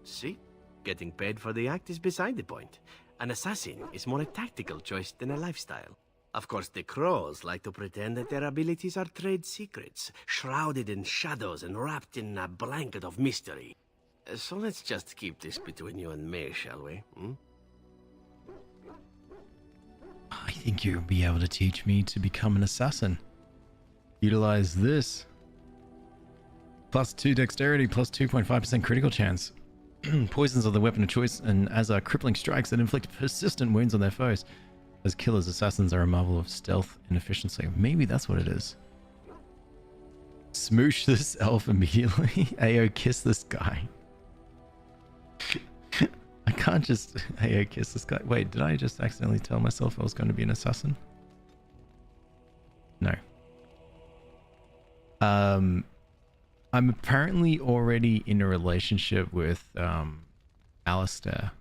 See? Getting paid for the act is beside the point. An assassin is more a tactical choice than a lifestyle. Of course, the crows like to pretend that their abilities are trade secrets, shrouded in shadows and wrapped in a blanket of mystery. So let's just keep this between you and me, shall we? Hmm? I think you'll be able to teach me to become an assassin. Utilize this. +2 dexterity, +2.5% critical chance. Poisons are the weapon of choice, and as are crippling strikes that inflict persistent wounds on their foes. As killers, assassins are a marvel of stealth and efficiency. Maybe that's what it is. Smoosh this elf immediately. Ayo, kiss this guy. I can't just Ayo, kiss this guy. Wait, did I just accidentally tell myself I was going to be an assassin? No. I'm apparently already in a relationship with Alistair.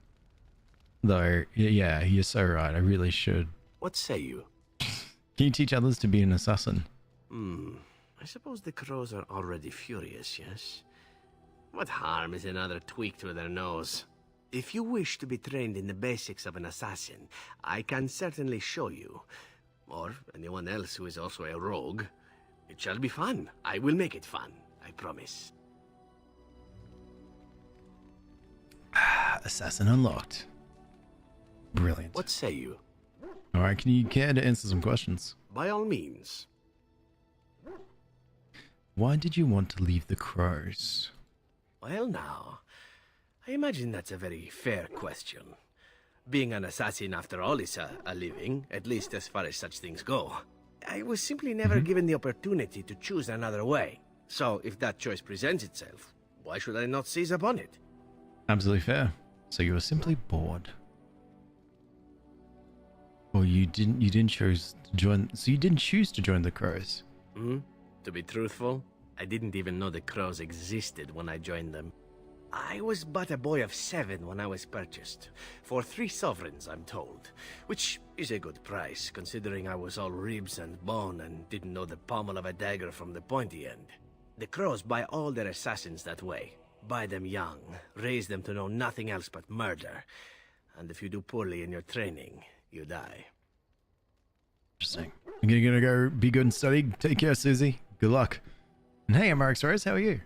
Though, yeah, you're so right. I really should. What say you? Can you teach others to be an assassin? I suppose the crows are already furious, yes? What harm is another tweak to their nose? If you wish to be trained in the basics of an assassin, I can certainly show you. Or anyone else who is also a rogue. It shall be fun. I will make it fun. I promise. Assassin unlocked. Brilliant. What say you? Alright, can you care to answer some questions? By all means. Why did you want to leave the crows? Well now, I imagine that's a very fair question. Being an assassin, after all, is a living, at least as far as such things go. I was simply never given the opportunity to choose another way. So, if that choice presents itself, why should I not seize upon it? Absolutely fair. So you were simply bored. Or you didn't choose to join, so you didn't choose to join the crows. To be truthful, I didn't even know the crows existed when I joined them. I was but a boy of 7 when I was purchased, for 3 sovereigns, I'm told, which is a good price, considering I was all ribs and bone and didn't know the pommel of a dagger from the pointy end. The crows buy all their assassins that way. Buy them young, raise them to know nothing else but murder, and if you do poorly in your training, you die. Interesting. I'm gonna go be good and study. Take care, Susie. Good luck. And hey, I'm Mark Suarez. How are you?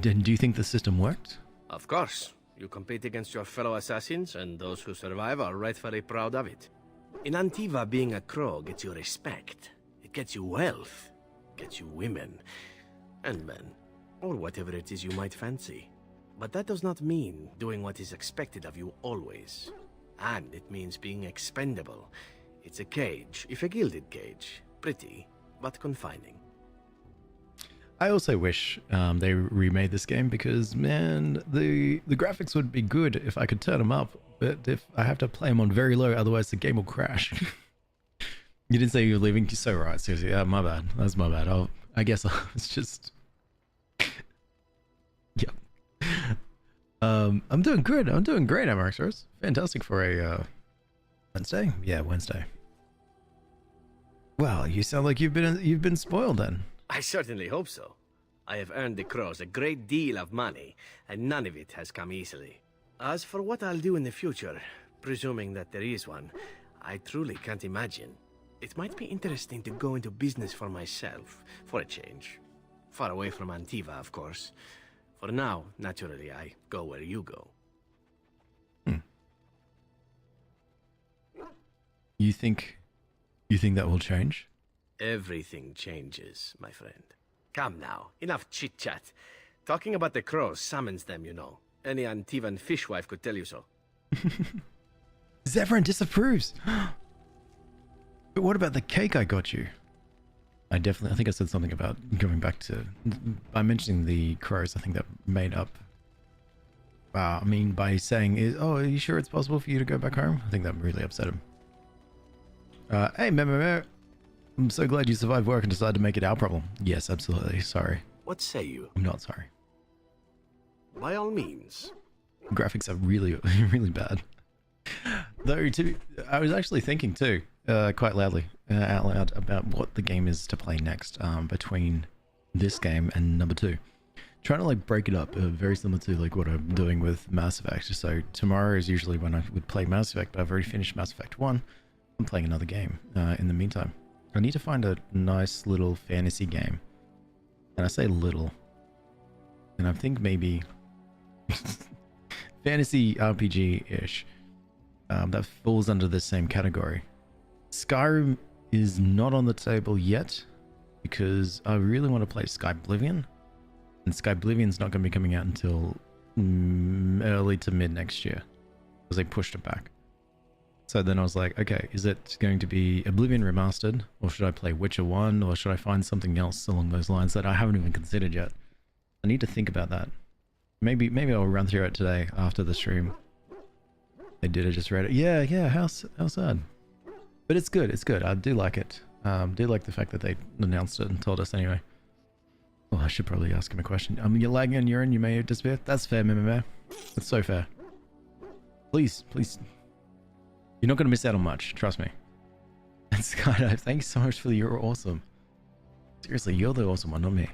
Do you think the system worked? Of course. You compete against your fellow assassins, and those who survive are rightfully proud of it. In Antiva, being a crow gets you respect. It gets you wealth. Gets you women. And men. Or whatever it is you might fancy. But that does not mean doing what is expected of you always. And it means being expendable. It's a cage, if a gilded cage. Pretty, but confining. I also wish they remade this game because, man, the graphics would be good if I could turn them up, but if I have to play them on very low, otherwise the game will crash. You didn't say you were leaving. You're so right, seriously. Yeah, my bad. That's my bad. I guess it's just... Yep. I'm doing good. I'm doing great, Markstars. Fantastic for a Wednesday? Yeah, Wednesday. Well, you sound like you've been spoiled then. I certainly hope so. I have earned the crows a great deal of money, and none of it has come easily. As for what I'll do in the future, presuming that there is one, I truly can't imagine. It might be interesting to go into business for myself, for a change. Far away from Antiva, of course. For now, naturally, I go where you go. You think that will change? Everything changes, my friend. Come now, enough chit-chat. Talking about the crows summons them, you know. Any Antivan fishwife could tell you so. Zevran disapproves. But what about the cake I got you? I think I said something about going back to... By mentioning the crows, I think that made up... by saying, oh, are you sure it's possible for you to go back home? I think that really upset him. Hey, Memo. I'm so glad you survived work and decided to make it our problem. Yes, absolutely. Sorry. What say you? I'm not sorry. By all means. Graphics are really, really bad. Though, I was actually thinking too, quite loudly, out loud, about what the game is to play next between this game and number 2. Trying to like break it up, very similar to like what I'm doing with Mass Effect. So tomorrow is usually when I would play Mass Effect, but I've already finished Mass Effect 1. I'm playing another game in the meantime. I need to find a nice little fantasy game. And I say little. And I think maybe fantasy RPG-ish that falls under the same category. Skyrim is not on the table yet because I really want to play Skyblivion. And Skyblivion's not going to be coming out until early to mid next year because they pushed it back. So then I was like, okay, is it going to be Oblivion Remastered, or should I play Witcher 1, or should I find something else along those lines that I haven't even considered yet? I need to think about that. Maybe I'll run through it today after the stream. They did, I just read it. Yeah, how sad. But it's good, I do like it. Do like the fact that they announced it and told us anyway. Oh, I should probably ask him a question. You're lagging on urine, you may disappear. That's fair, MMA. That's so fair. Please. You're not going to miss out on much, trust me. And Skydive, thanks so much for the you're awesome. Seriously, you're the awesome one, not me.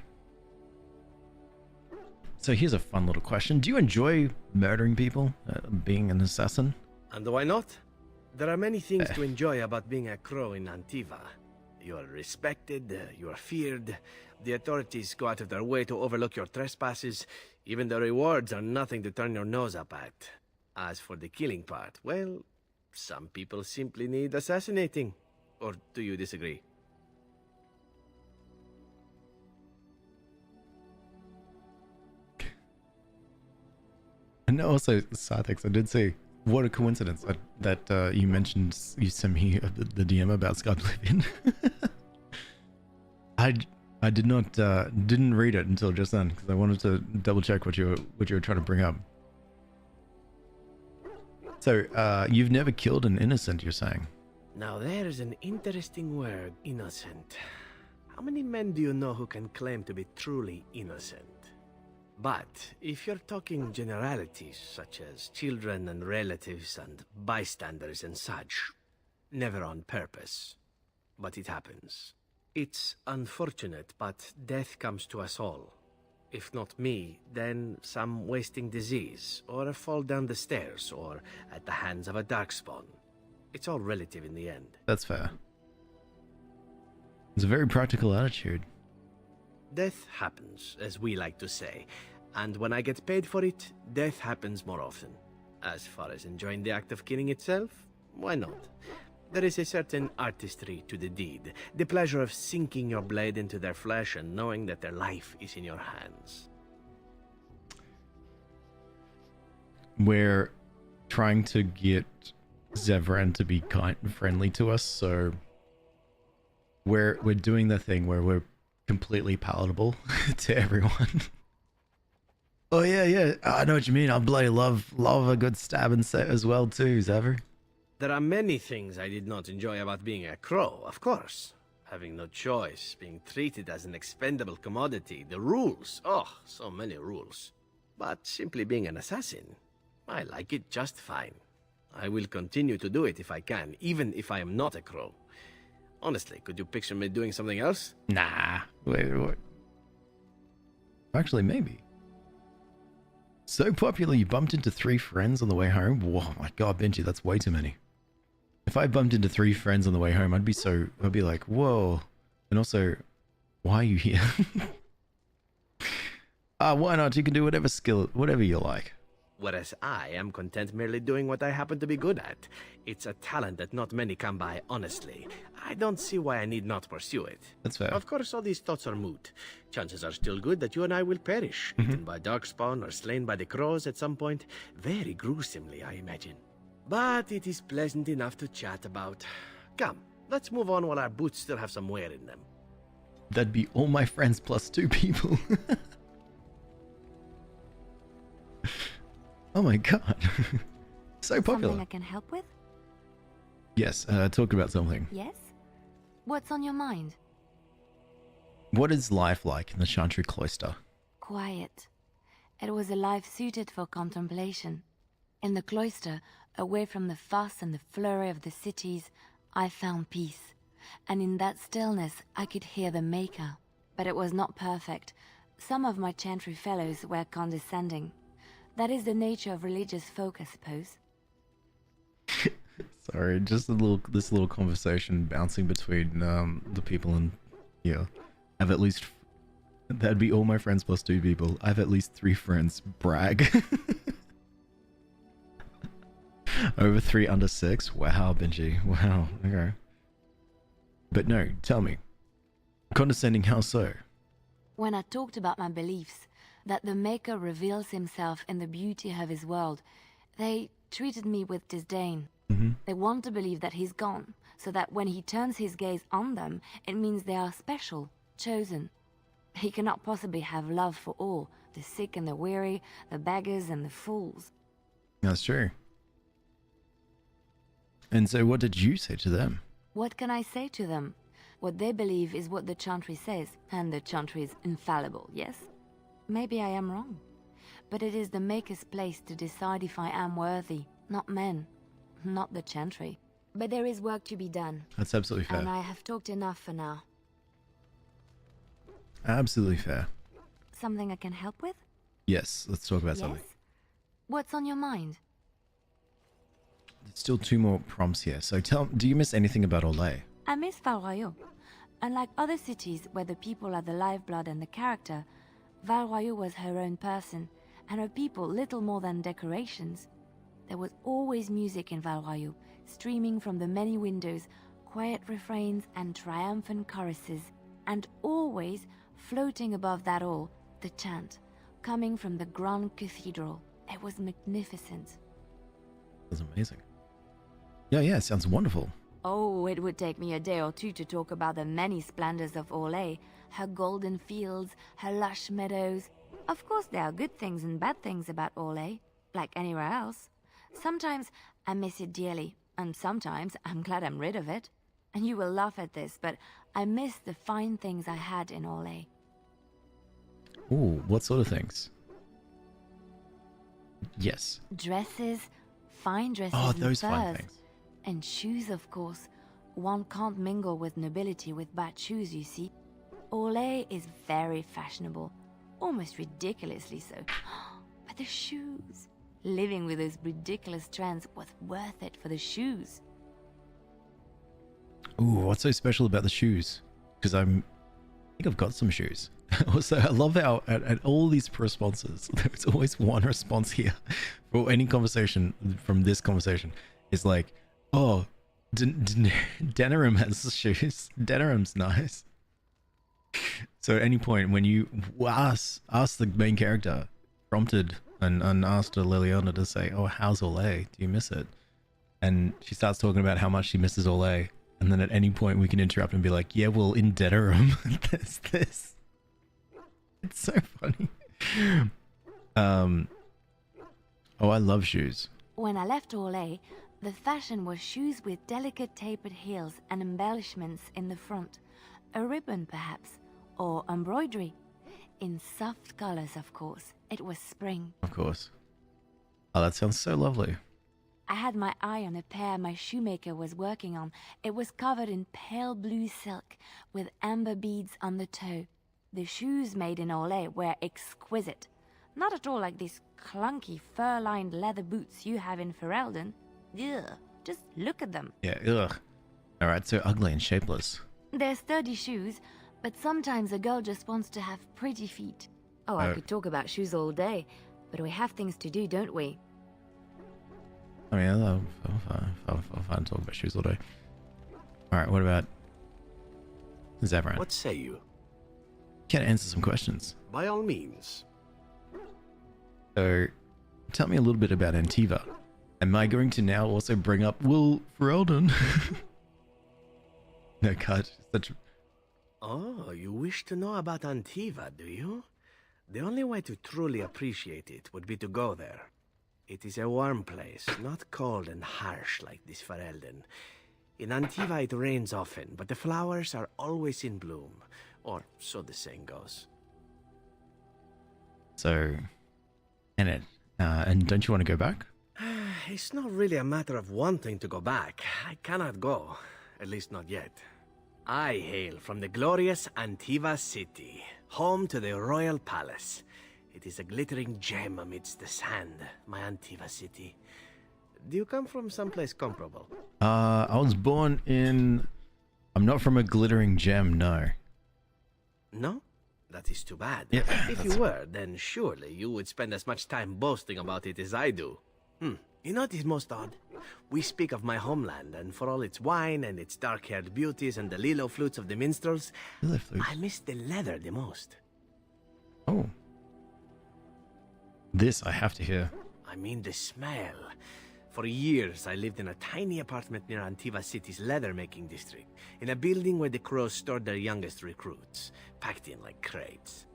So here's a fun little question. Do you enjoy murdering people, being an assassin? And why not? There are many things to enjoy about being a crow in Antiva. You are respected, you are feared, the authorities go out of their way to overlook your trespasses, even the rewards are nothing to turn your nose up at. As for the killing part, well, some people simply need assassinating. Or do you disagree? And also, Sartex, I did see, what a coincidence that you mentioned, you sent me the DM about Skyblivion. I did not, didn't read it until just then, because I wanted to double check what you were trying to bring up. So, you've never killed an innocent, you're saying? Now there's an interesting word, innocent. How many men do you know who can claim to be truly innocent? But if you're talking generalities, such as children and relatives and bystanders and such, never on purpose. But it happens. It's unfortunate, but death comes to us all. If not me, then some wasting disease, or a fall down the stairs, or at the hands of a darkspawn. It's all relative in the end. That's fair. It's a very practical attitude. Death happens, as we like to say, and when I get paid for it, death happens more often. As far as enjoying the act of killing itself, why not? There is a certain artistry to the deed, the pleasure of sinking your blade into their flesh and knowing that their life is in your hands. We're trying to get Zevran to be kind and friendly to us, so we're doing the thing where we're completely palatable to everyone. Oh yeah, I know what you mean. I bloody love a good stab and set as well too, Zever. There are many things I did not enjoy about being a crow, of course. Having no choice, being treated as an expendable commodity, the rules, oh, so many rules. But simply being an assassin, I like it just fine. I will continue to do it if I can, even if I am not a crow. Honestly, could you picture me doing something else? Nah. Wait, what? Actually, maybe. So popular you bumped into 3 friends on the way home? Whoa, my god, Benji, that's way too many. If I bumped into 3 friends on the way home, I'd be like, whoa. And also, why are you here? Why not? You can do whatever you like. Whereas I am content merely doing what I happen to be good at. It's a talent that not many come by, honestly. I don't see why I need not pursue it. That's fair. Of course, all these thoughts are moot. Chances are still good that you and I will perish, eaten by darkspawn or slain by the crows at some point. Very gruesomely, I imagine. But it is pleasant enough to chat about. Come, let's move on while our boots still have some wear in them. That'd be all my friends plus 2 people. Oh my god. So popular. Something I can help with? Yes, talk about something. Yes? What's on your mind? What is life like in the Chantry Cloister? Quiet. It was a life suited for contemplation. In the cloister, away from the fuss and the flurry of the cities, I found peace. And in that stillness, I could hear the Maker. But it was not perfect. Some of my Chantry fellows were condescending. That is the nature of religious folk, I suppose. Sorry, just this little conversation bouncing between the people in here. I've at least, that'd be all my friends plus 2 people. I have at least 3 friends. Brag. Over 3 under 6. Wow, Benji. Wow. Okay. But no, tell me. Condescending, how so? When I talked about my beliefs, that the Maker reveals himself in the beauty of his world, they treated me with disdain. They want to believe that he's gone, so that when he turns his gaze on them, it means they are special, chosen. He cannot possibly have love for all, the sick and the weary, the beggars and the fools. That's true. And so what did you say to them? What can I say to them? What they believe is what the Chantry says, and the Chantry is infallible, yes? Maybe I am wrong. But it is the Maker's place to decide if I am worthy, not men, not the Chantry. But there is work to be done. That's absolutely fair. And I have talked enough for now. Absolutely fair. Something I can help with? Yes, let's talk about something. What's on your mind? There's still 2 more prompts here. So do you miss anything about Olay? I miss Val-Royeaux. Unlike other cities where the people are the lifeblood and the character, Val-Royeaux was her own person, and her people little more than decorations. There was always music in Val-Royeaux, streaming from the many windows, quiet refrains and triumphant choruses, and always, floating above that all, the chant, coming from the grand cathedral. It was magnificent. That's amazing. Yeah, it sounds wonderful. Oh, it would take me a day or 2 to talk about the many splendors of Olay, her golden fields, her lush meadows. Of course there are good things and bad things about Olay, like anywhere else. Sometimes I miss it dearly, and sometimes I'm glad I'm rid of it. And you will laugh at this, but I miss the fine things I had in Olay. Ooh, what sort of things? Yes. Dresses, fine dresses Oh, and those fine furs. things. And shoes, of course. One can't mingle with nobility with bad shoes, you see. Olay is very fashionable, almost ridiculously so. But the shoes... Living with those ridiculous trends was worth it for the shoes. Ooh, what's so special about the shoes? Because I think I've got some shoes. Also, I love how at all these responses, there's always one response here for any conversation from this conversation. It's like, oh, Denerim has shoes. Denerim's nice. So at any point when you ask the main character, prompted and asked Liliana to say, oh, how's Olay? Do you miss it? And she starts talking about how much she misses Olay. And then at any point we can interrupt and be like, yeah, well, in Denerim, there's this. It's so funny. Oh, I love shoes. When I left Olay, the fashion was shoes with delicate tapered heels and embellishments in the front. A ribbon, perhaps, or embroidery. In soft colors, of course. It was spring. Of course. Oh, that sounds so lovely. I had my eye on a pair my shoemaker was working on. It was covered in pale blue silk, with amber beads on the toe. The shoes made in Olay were exquisite. Not at all like these clunky fur-lined leather boots you have in Ferelden. Ugh, just look at them. Yeah, ugh. Alright, so ugly and shapeless. They're sturdy shoes, but sometimes a girl just wants to have pretty feet. Oh, I could talk about shoes all day, but we have things to do, don't we? I mean, I'll fine talk about shoes all day. Alright, what about Zavran? What say you? Can answer some questions. By all means. So, tell me a little bit about Antiva. Am I going to now also bring up Will Ferelden? No, cut. Such. Oh, you wish to know about Antiva, do you? The only way to truly appreciate it would be to go there. It is a warm place, not cold and harsh like this Ferelden. In Antiva it rains often, but the flowers are always in bloom. Or so the saying goes. So, and don't you want to go back? It's not really a matter of wanting to go back. I cannot go. At least not yet. I hail from the glorious Antiva city, home to the royal palace. It is a glittering gem amidst the sand, my Antiva city. Do you come from someplace comparable? I was born in... I'm not from a glittering gem, no. No? That is too bad. Yeah, if you were, then surely you would spend as much time boasting about it as I do. You know what is most odd? We speak of my homeland, and for all its wine and its dark-haired beauties and the lilo flutes of the minstrels, I miss the leather the most. Oh. This I have to hear. I mean the smell. For years, I lived in a tiny apartment near Antiva City's leather-making district, in a building where the crows stored their youngest recruits, packed in like crates.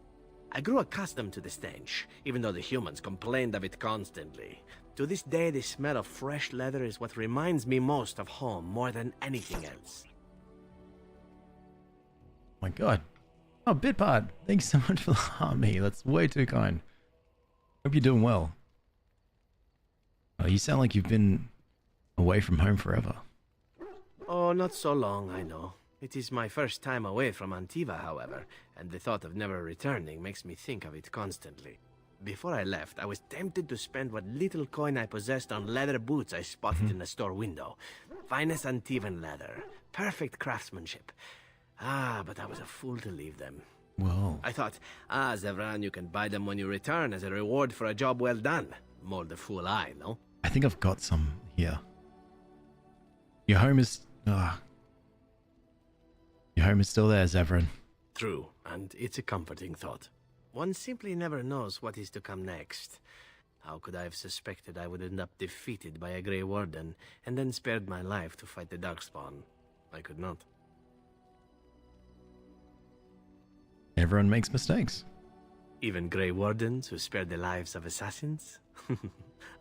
I grew accustomed to the stench, even though the humans complained of it constantly. To this day, the smell of fresh leather is what reminds me most of home more than anything else. My god. Oh, Bitpart, thanks so much for the army. That's way too kind. Hope you're doing well. Oh, you sound like you've been away from home forever. Oh, not so long, I know. It is my first time away from Antiva, however, and the thought of never returning makes me think of it constantly. Before I left, I was tempted to spend what little coin I possessed on leather boots I spotted in a store window. Finest Antivan leather. Perfect craftsmanship. But I was a fool to leave them. Whoa. I thought, Zevran, you can buy them when you return as a reward for a job well done. More the fool I, no? I think I've got some here. Your home is... Your home is still there, Zevran. True, and it's a comforting thought. One simply never knows what is to come next. How could I have suspected I would end up defeated by a Grey Warden, and then spared my life to fight the Darkspawn? I could not. Everyone makes mistakes. Even Grey Wardens who spared the lives of assassins?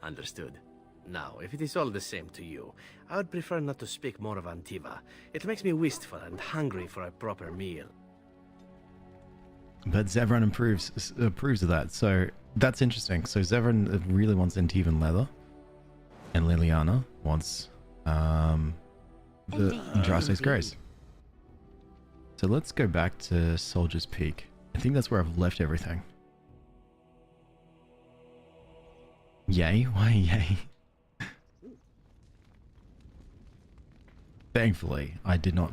Understood. Now, if it is all the same to you, I would prefer not to speak more of Antiva. It makes me wistful and hungry for a proper meal. But Zevran approves of that, so that's interesting. So Zevran really wants Antivan leather, and Liliana wants the Andraste's Grace. So let's go back to Soldier's Peak. I think that's where I've left everything. Yay? Why yay? Thankfully, I did not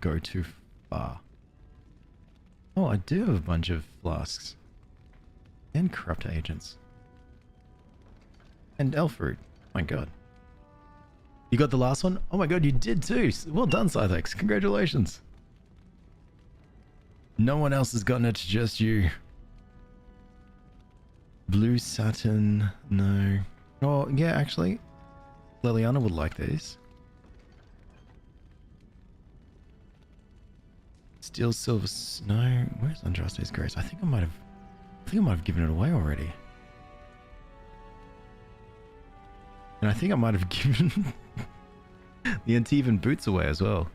go too far. Oh, I do have a bunch of flasks. And corrupt agents. And elf fruit. My god. You got the last one? Oh my god, you did too! Well done, Scythex. Congratulations. No one else has gotten it, just you. Blue satin, no. Oh, yeah, actually, Liliana would like these. Steel, silver, no. Where's Andraste's Grace? I think I might have given it away already. And I think I might have given the Antivan boots away as well.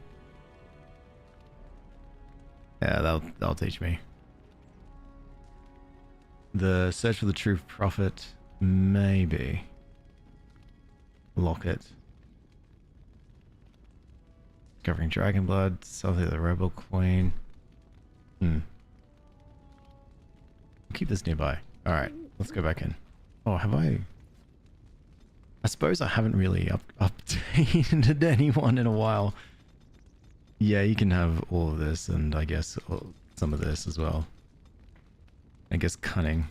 Yeah, that'll teach me. The search for the true prophet, maybe. Locket. Discovering dragon blood, something of the rebel queen. Keep this nearby. Alright, let's go back in. Oh, have I suppose I haven't really updated anyone in a while. Yeah, you can have all of this, and I guess some of this as well. I guess cunning.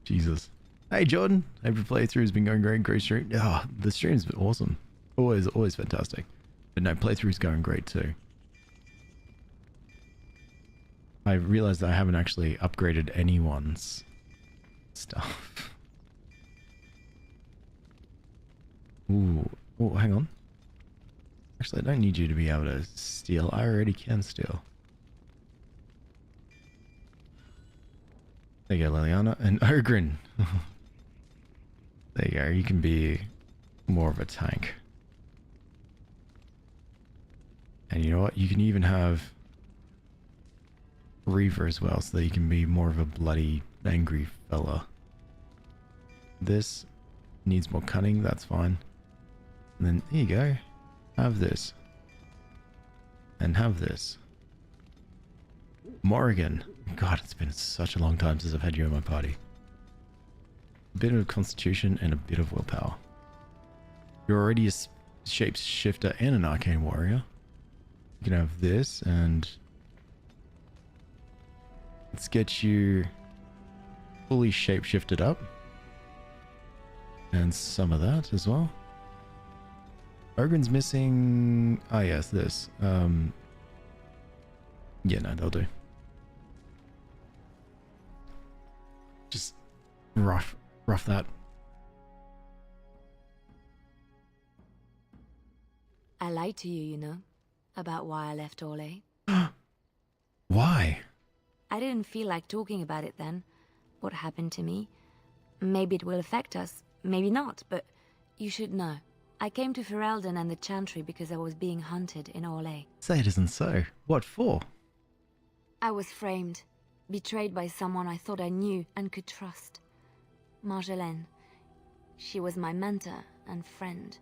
Jesus. Hey Jordan, every playthrough's been going great. Great stream. Oh, the stream's been awesome. Always fantastic. But no, playthrough's going great too. I realized that I haven't actually upgraded anyone's stuff. Ooh, oh, hang on. Actually, I don't need you to be able to steal. I already can steal. There you go, Liliana. And Ogrin. There you go. You can be more of a tank. And you know what? You can even have Reaver as well, so that you can be more of a bloody, angry fella. This needs more cunning, that's fine. And then, there you go. Have this. And have this. Morrigan. God, it's been such a long time since I've had you in my party. A bit of constitution and a bit of willpower. You're already a shapeshifter and an arcane warrior. You can have this, and let's get you fully shapeshifted up. And some of that as well. Ogren's missing... Ah, yes, this. Yeah, no, they'll do. Just rough that. I lied to you, you know, about why I left Orlais. Why? I didn't feel like talking about it then. What happened to me. Maybe it will affect us, maybe not, but you should know. I came to Ferelden and the Chantry because I was being hunted in Orlais. Say it isn't so. What for? I was framed, betrayed by someone I thought I knew and could trust. Marjolaine. She was my mentor and friend.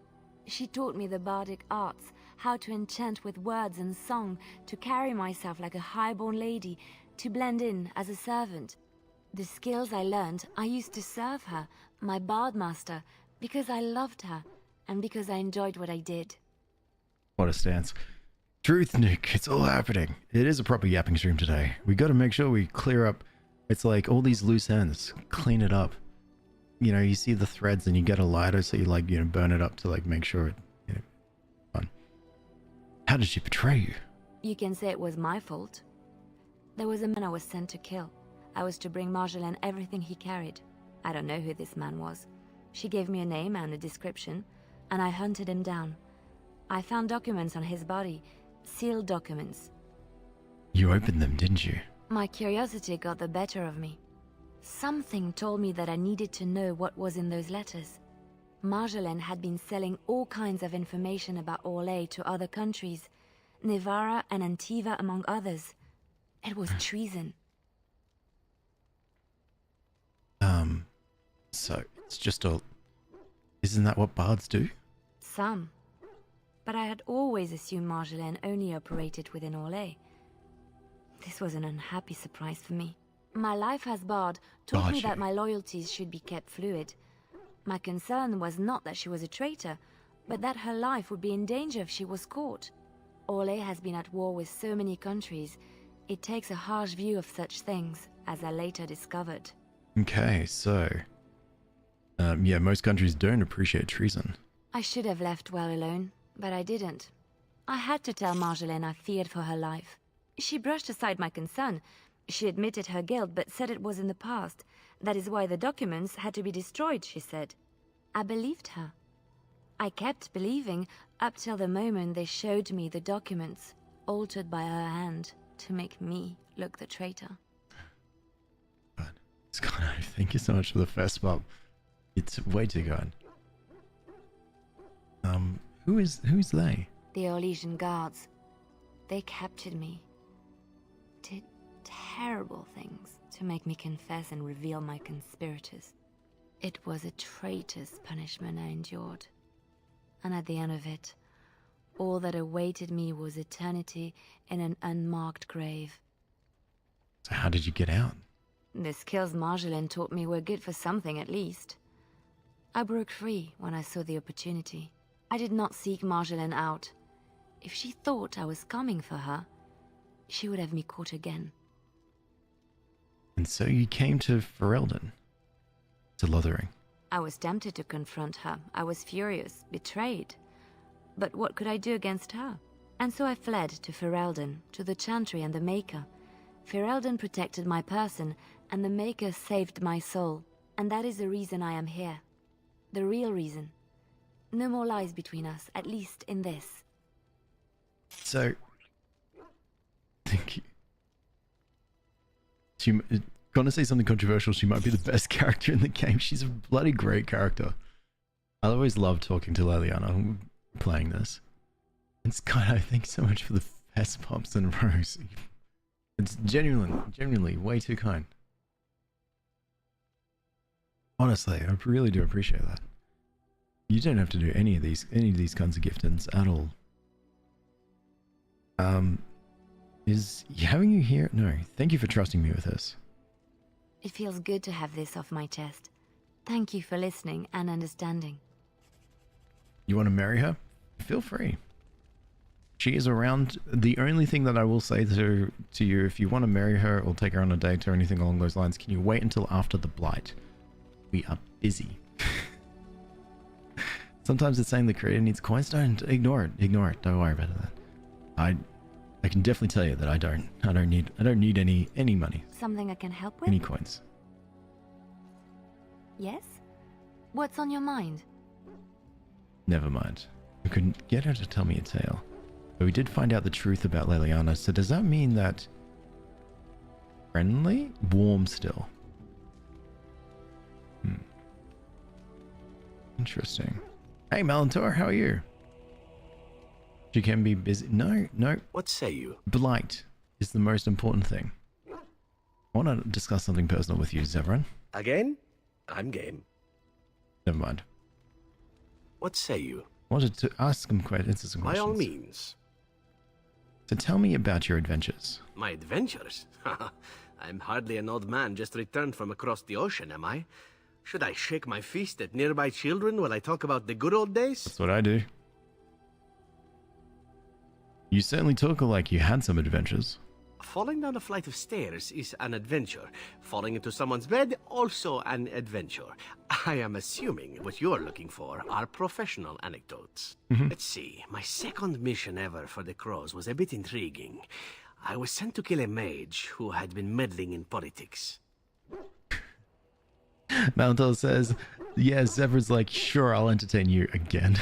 She taught me the bardic arts, how to enchant with words and song, to carry myself like a highborn lady, to blend in as a servant. The skills I learned, I used to serve her, my bard master, because I loved her, and because I enjoyed what I did. What a stance. Truth, Nick, it's all happening. It is a proper yapping stream today. We got to make sure we clear up. It's like all these loose ends. Clean it up. You know, you see the threads and you get a lighter, so you like, you know, burn it up to like make sure it, you know, fun. How did she betray you? You can say it was my fault. There was a man I was sent to kill. I was to bring Marjolaine everything he carried. I don't know who this man was. She gave me a name and a description, and I hunted him down. I found documents on his body, sealed documents. You opened them, didn't you? My curiosity got the better of me. Something told me that I needed to know what was in those letters. Marjolaine had been selling all kinds of information about Orlais to other countries, Nevara and Antiva among others. It was treason. So it's just all... Isn't that what bards do? Some. But I had always assumed Marjolaine only operated within Orlais. This was an unhappy surprise for me. My life as bard taught me that my loyalties should be kept fluid. My concern was not that she was a traitor, but that her life would be in danger if she was caught. Orlais has been at war with so many countries. It takes a harsh view of such things, as I later discovered. Okay, so... yeah, most countries don't appreciate treason. I should have left well alone, but I didn't. I had to tell Marjolaine I feared for her life. She brushed aside my concern. She admitted her guilt, but said it was in the past. That is why the documents had to be destroyed, she said. I believed her. I kept believing up till the moment they showed me the documents, altered by her hand, to make me look the traitor. Scott, thank you so much for the first bump. It's way too good. Who's they? The Orlesian guards. They captured me. Did terrible things to make me confess and reveal my conspirators. It was a traitor's punishment I endured. And at the end of it, all that awaited me was eternity in an unmarked grave. So how did you get out? The skills Marjolaine taught me were good for something at least. I broke free when I saw the opportunity. I did not seek Marjolaine out. If she thought I was coming for her, she would have me caught again. And so you came to Ferelden, to Lothering. I was tempted to confront her. I was furious, betrayed. But what could I do against her? And so I fled to Ferelden, to the Chantry and the Maker. Ferelden protected my person, and the Maker saved my soul. And that is the reason I am here. The real reason. No more lies between us, at least in this. So, thank you. She, gonna say something controversial, she might be the best character in the game. She's a bloody great character. I always love talking to Leliana playing this. And Sky, thanks so much for the fest pops and rose. It's genuinely way too kind. Honestly, I really do appreciate that. You don't have to do any of these kinds of giftings at all. Is having you here? No, thank you for trusting me with this. It feels good to have this off my chest. Thank you for listening and understanding. You want to marry her? Feel free. She is around. The only thing that I will say to you, if you want to marry her or take her on a date or anything along those lines, can you wait until after the blight? We are busy. Sometimes it's saying the creator needs coins. Don't ignore it. Ignore it. Don't worry about that. I can definitely tell you that I don't need any money. Something I can help with? Any coins. Yes? What's on your mind? Never mind. We couldn't get her to tell me a tale. But we did find out the truth about Leliana, so does that mean that... friendly? Warm still. Interesting. Hey, Malantor, how are you? She can be busy. No. What say you? Blight is the most important thing. I want to discuss something personal with you, Zevran. Again? I'm game. Never mind. What say you? Wanted to ask some questions. By all means. So tell me about your adventures. My adventures? I'm hardly an old man just returned from across the ocean, am I? Should I shake my fist at nearby children while I talk about the good old days? That's what I do. You certainly talk like you had some adventures. Falling down a flight of stairs is an adventure. Falling into someone's bed, also an adventure. I am assuming what you're looking for are professional anecdotes. Let's see, my second mission ever for the Crows was a bit intriguing. I was sent to kill a mage who had been meddling in politics. Mountel says, yeah, Zevran's like, sure, I'll entertain you again.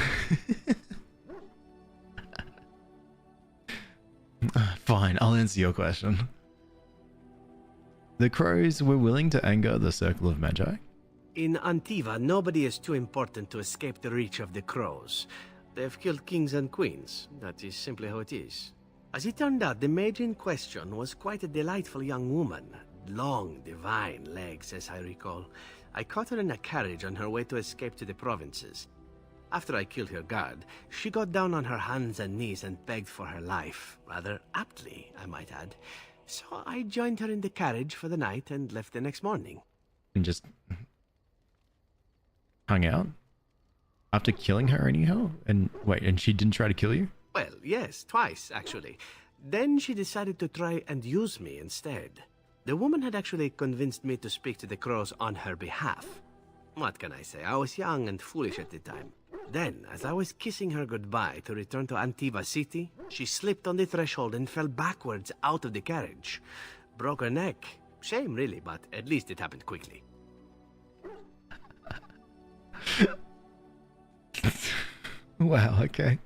Fine, I'll answer your question. The Crows were willing to anger the Circle of Magi? In Antiva, nobody is too important to escape the reach of the Crows. They've killed kings and queens. That is simply how it is. As it turned out, the mage in question was quite a delightful young woman. Long, divine legs, as I recall. I caught her in a carriage on her way to escape to the provinces. After I killed her guard, she got down on her hands and knees and begged for her life. Rather aptly, I might add. So I joined her in the carriage for the night and left the next morning. And just hung out? After killing her anyhow? And wait, and she didn't try to kill you? Well, yes, twice, actually. Then she decided to try and use me instead. The woman had actually convinced me to speak to the Crows on her behalf. What can I say? I was young and foolish at the time. Then, as I was kissing her goodbye to return to Antiva City, she slipped on the threshold and fell backwards out of the carriage. Broke her neck. Shame, really, but at least it happened quickly. Wow, okay.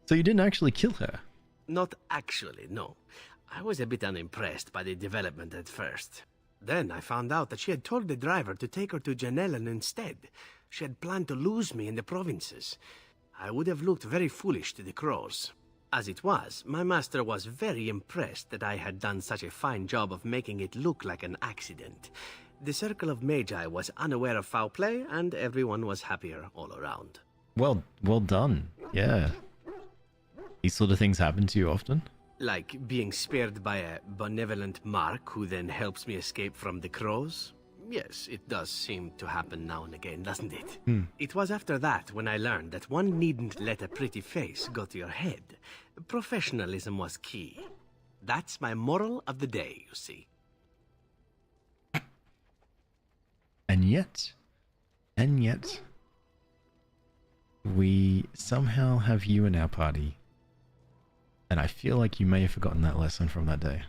So you didn't actually kill her? Not actually, no. I was a bit unimpressed by the development at first. Then I found out that she had told the driver to take her to Janellen instead. She had planned to lose me in the provinces. I would have looked very foolish to the Crows. As it was, my master was very impressed that I had done such a fine job of making it look like an accident. The Circle of Magi was unaware of foul play, and everyone was happier all around. Well done. Yeah. These sort of things happen to you often? Like being spared by a benevolent mark who then helps me escape from the Crows? Yes, it does seem to happen now and again, doesn't it? It was after that when I learned that one needn't let a pretty face go to your head. Professionalism was key. That's my moral of the day, you see. And yet, we somehow have you in our party. And I feel like you may have forgotten that lesson from that day.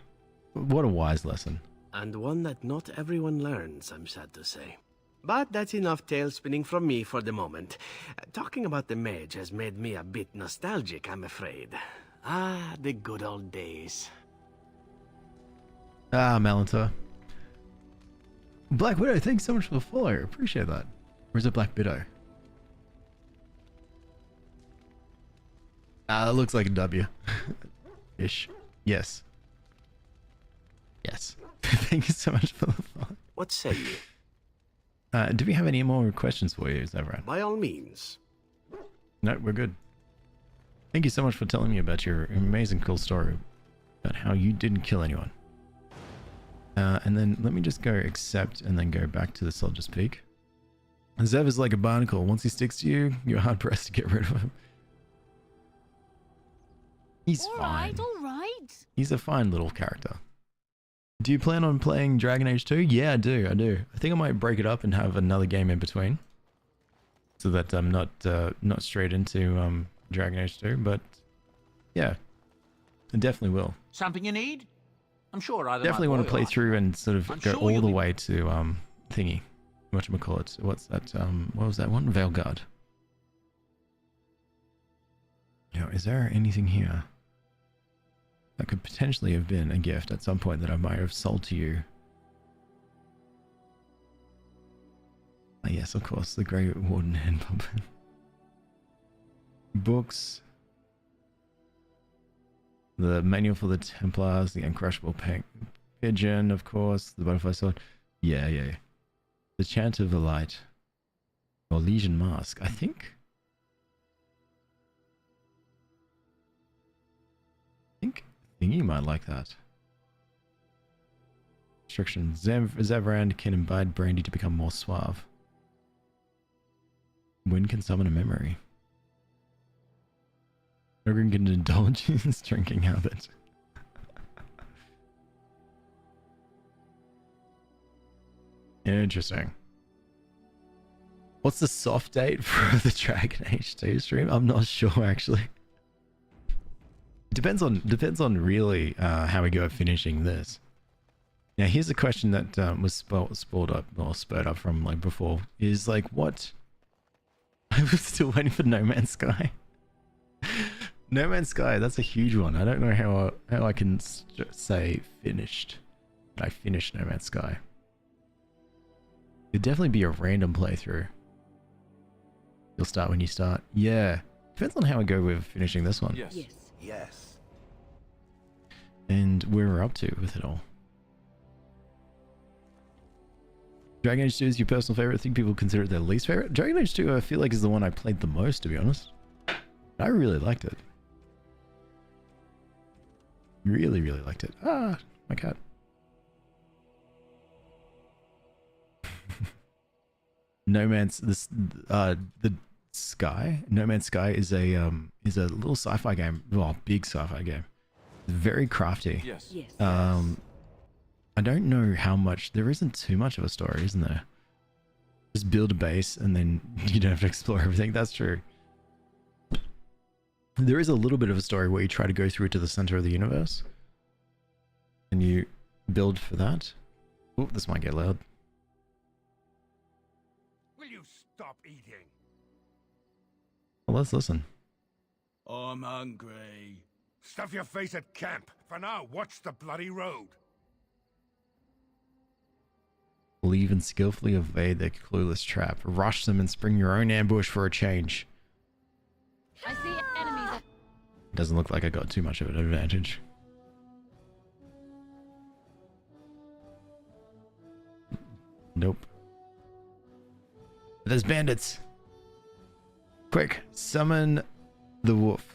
What a wise lesson. And one that not everyone learns, I'm sad to say. But that's enough tale spinning from me for the moment. Talking about the mage has made me a bit nostalgic, I'm afraid. Ah, the good old days. Ah, Malantor. Black Widow, thanks so much for the follow. Appreciate that. Or is it Black Widow? That looks like a W. Ish. Yes. Yes. Thank you so much for the follow. What say you? Do we have any more questions for you, Zavran? By all means. No, we're good. Thank you so much for telling me about your amazing cool story about how you didn't kill anyone. And then let me just go accept and then go back to the Soldier's Peak. Zev is like a barnacle. Once he sticks to you, you're hard pressed to get rid of him. He's fine. All right. He's a fine little character. Do you plan on playing Dragon Age 2? Yeah, I do. I think I might break it up and have another game in between, so that I'm not straight into Dragon Age 2. But yeah, I definitely will. Something you need? I'm sure either Definitely want to play through and sort of go all the way to thingy. Whatchamacallit? What's that? What was that one? Veilguard. Now, is there anything here that could potentially have been a gift at some point that I might have sold to you? Ah, yes, of course, the Grey Warden hand pump. Books. The Manual for the Templars, the Uncrushable Pigeon, of course, the Butterfly Sword. Yeah. The Chant of the Light. Or Legion Mask, I think. Thingy might like that. Instruction. Zavran can imbibe brandy to become more suave. Wind can summon a memory. Ogren can indulge in his drinking habit. Interesting. What's the soft date for the Dragon Age 2 stream? I'm not sure, actually. Depends on really how we go at finishing this. Now, here's a question that was spurred up from like before. Is like, what? I was still waiting for No Man's Sky. No Man's Sky, that's a huge one. I don't know how I can say finished. I finished No Man's Sky. It'd definitely be a random playthrough. You'll start when you start. Yeah. Depends on how I go with finishing this one. Yes. And where we're up to with it all. Dragon Age 2 is your personal favorite? I think people consider it their least favorite. Dragon Age 2 I feel like is the one I played the most, to be honest. I really liked it. Really liked it. Ah, my cat. No Man's the Sky. No Man's Sky is a little sci-fi game. Well, big sci-fi game. Very crafty. Yes. I don't know how much. There isn't too much of a story, isn't there? Just build a base and then you don't have to explore everything. That's true. There is a little bit of a story where you try to go through to the center of the universe. And you build for that. Oh, this might get loud. Will you stop eating? Well, let's listen. I'm hungry. Stuff your face at camp. For now, watch the bloody road. Leave and skillfully evade their clueless trap. Rush them and spring your own ambush for a change. I see enemies. Doesn't look like I got too much of an advantage. Nope. There's bandits. Quick, summon the wolf.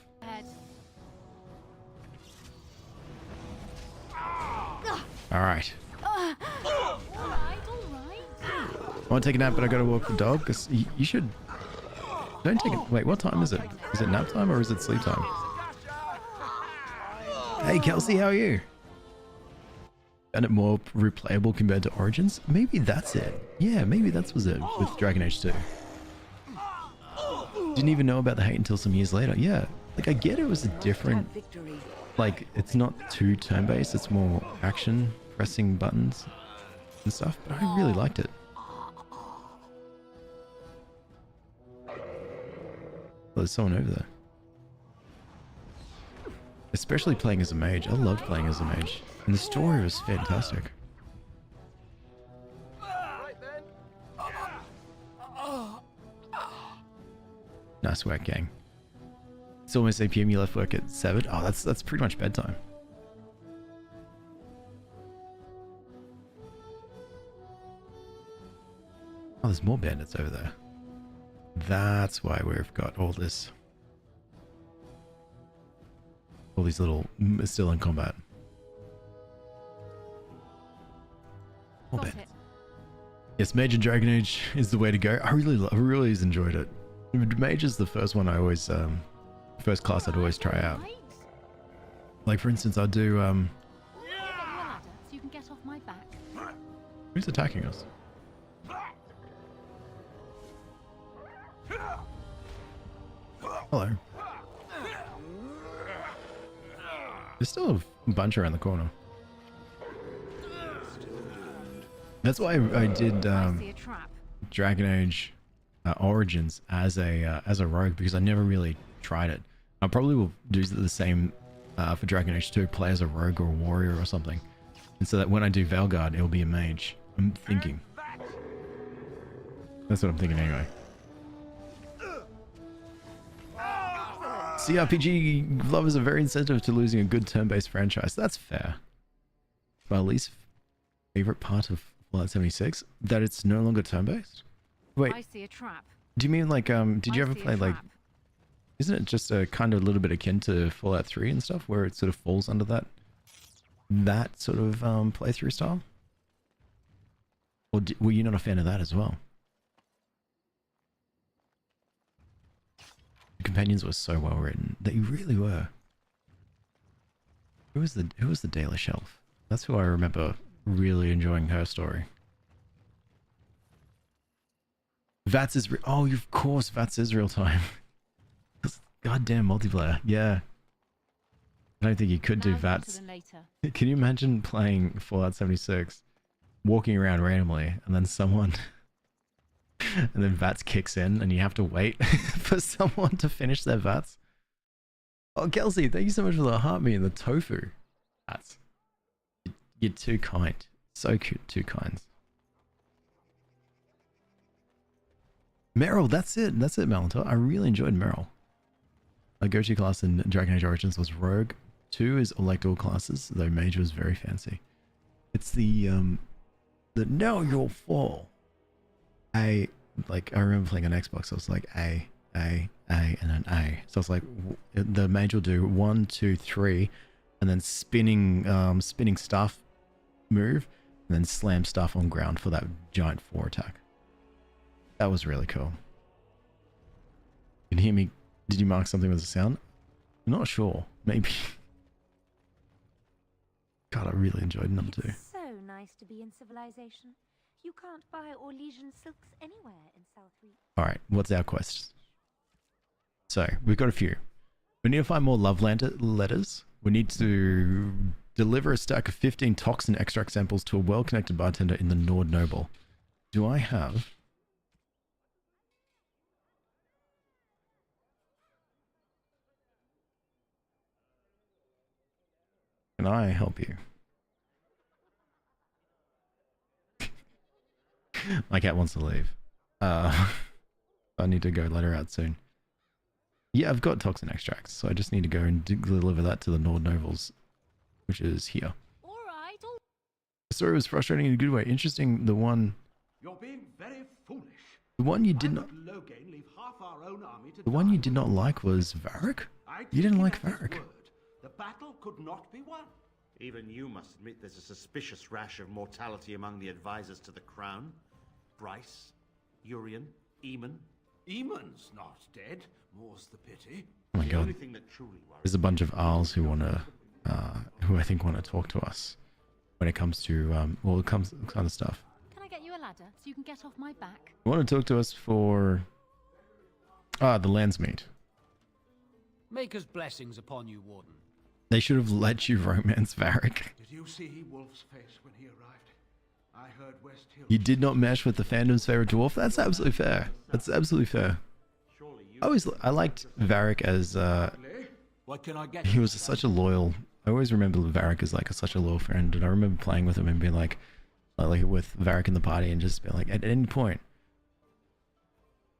All right. I want to take a nap, but I gotta walk the dog. Cause you should. Don't take it. Wait, what time is it? Is it nap time or is it sleep time? Hey, Kelsey, how are you? Found it more replayable compared to Origins? Maybe that's it. Yeah, maybe that was it with Dragon Age 2. Didn't even know about the hate until some years later. Yeah, like I get it was a different. Like it's not too turn-based. It's more action, pressing buttons and stuff. But I really liked it. There's someone over there. Especially playing as a mage. I loved playing as a mage. And the story was fantastic. Nice work, gang. It's almost 8 p.m. You left work at 7. Oh, that's pretty much bedtime. Oh, there's more bandits over there. That's why we've got all this. All these little still in combat. More bandits. Yes, Mage and Dragon Age is the way to go. I really enjoyed it. Mage is the first one I always first class I'd always try out. Like for instance, I'd do So you can get off my back. who's attacking us? Hello. There's still a bunch around the corner. That's why I did Dragon Age Origins as a rogue, because I never really tried it. I probably will do the same for Dragon Age 2, play as a rogue or a warrior or something, and so that when I do Veilguard, it'll be a mage. I'm thinking. That's what I'm thinking anyway. CRPG lovers are very insensitive to losing a good turn-based franchise. That's fair. My least favorite part of Fallout 76, that it's no longer turn-based. Wait, I see a trap. do you mean like did you ever play like? Isn't it just a kind of a little bit akin to Fallout 3 and stuff, where it sort of falls under that sort of playthrough style? Or were you not a fan of that as well? The companions were so well written. They really were. Who was the Daily Shelf? That's who I remember really enjoying her story. VATS is oh, of course, VATS is real time. Goddamn multiplayer, yeah. I don't think you could do VATS. Can you imagine playing Fallout 76, walking around randomly, and then someone, and then VATS kicks in, and you have to wait for someone to finish their VATS? Oh, Kelsey, thank you so much for the heart me and the tofu. VATS. You're too kind. So cute, too kind. Meryl, that's it, Malantor. I really enjoyed Meryl. My go-to class in Dragon Age Origins was Rogue. 2 is elect all classes, though Mage was very fancy. It's the now you'll fall. I remember playing on Xbox, so it's like A, and then A. So it's like, the Mage will do 1, 2, 3, and then spinning stuff move, and then slam stuff on ground for that giant 4 attack. That was really cool. You can hear me. Did you mark something with a sound? I'm not sure. Maybe. God, I really enjoyed number 2. So nice to be in civilization. You can't buy Orlesian silks anywhere in Southreach. Alright, what's our quest? So, we've got a few. We need to find more love letters. We need to deliver a stack of 15 toxin extract samples to a well-connected bartender in the Nord Noble. Do I have... Can I help you? My cat wants to leave. I need to go let her out soon. Yeah, I've got toxin extracts, so I just need to go and deliver that to the Nord Nobles, which is here. The story was frustrating in a good way. Interesting, the one... You're being very foolish. The one you did not... Logain leave half our own army to The one you did not like was Varric? You didn't like Varric. The battle could not be won. Even you must admit there's a suspicious rash of mortality among the advisors to the crown. Bryce, Urian, Eamon. Eamon's not dead, more's the pity. Oh my The god. only thing that truly worries There's a bunch of Arls who want to... who I think want to talk to us when it comes to, well, it comes kind of stuff. Can I get you a ladder so you can get off my back? You want to talk to us for... the Landsmeet. Maker's blessings upon you, Warden. They should have let you romance Varric. Did you see Wolf's face when he arrived? I heard West Hill. You did not mesh with the fandom's favorite dwarf? That's absolutely fair. That's absolutely fair. I liked Varric as, What can I get he was such a loyal... I always remember Varric as like such a loyal friend, and I remember playing with him and being like with Varric in the party and just being like, at any point,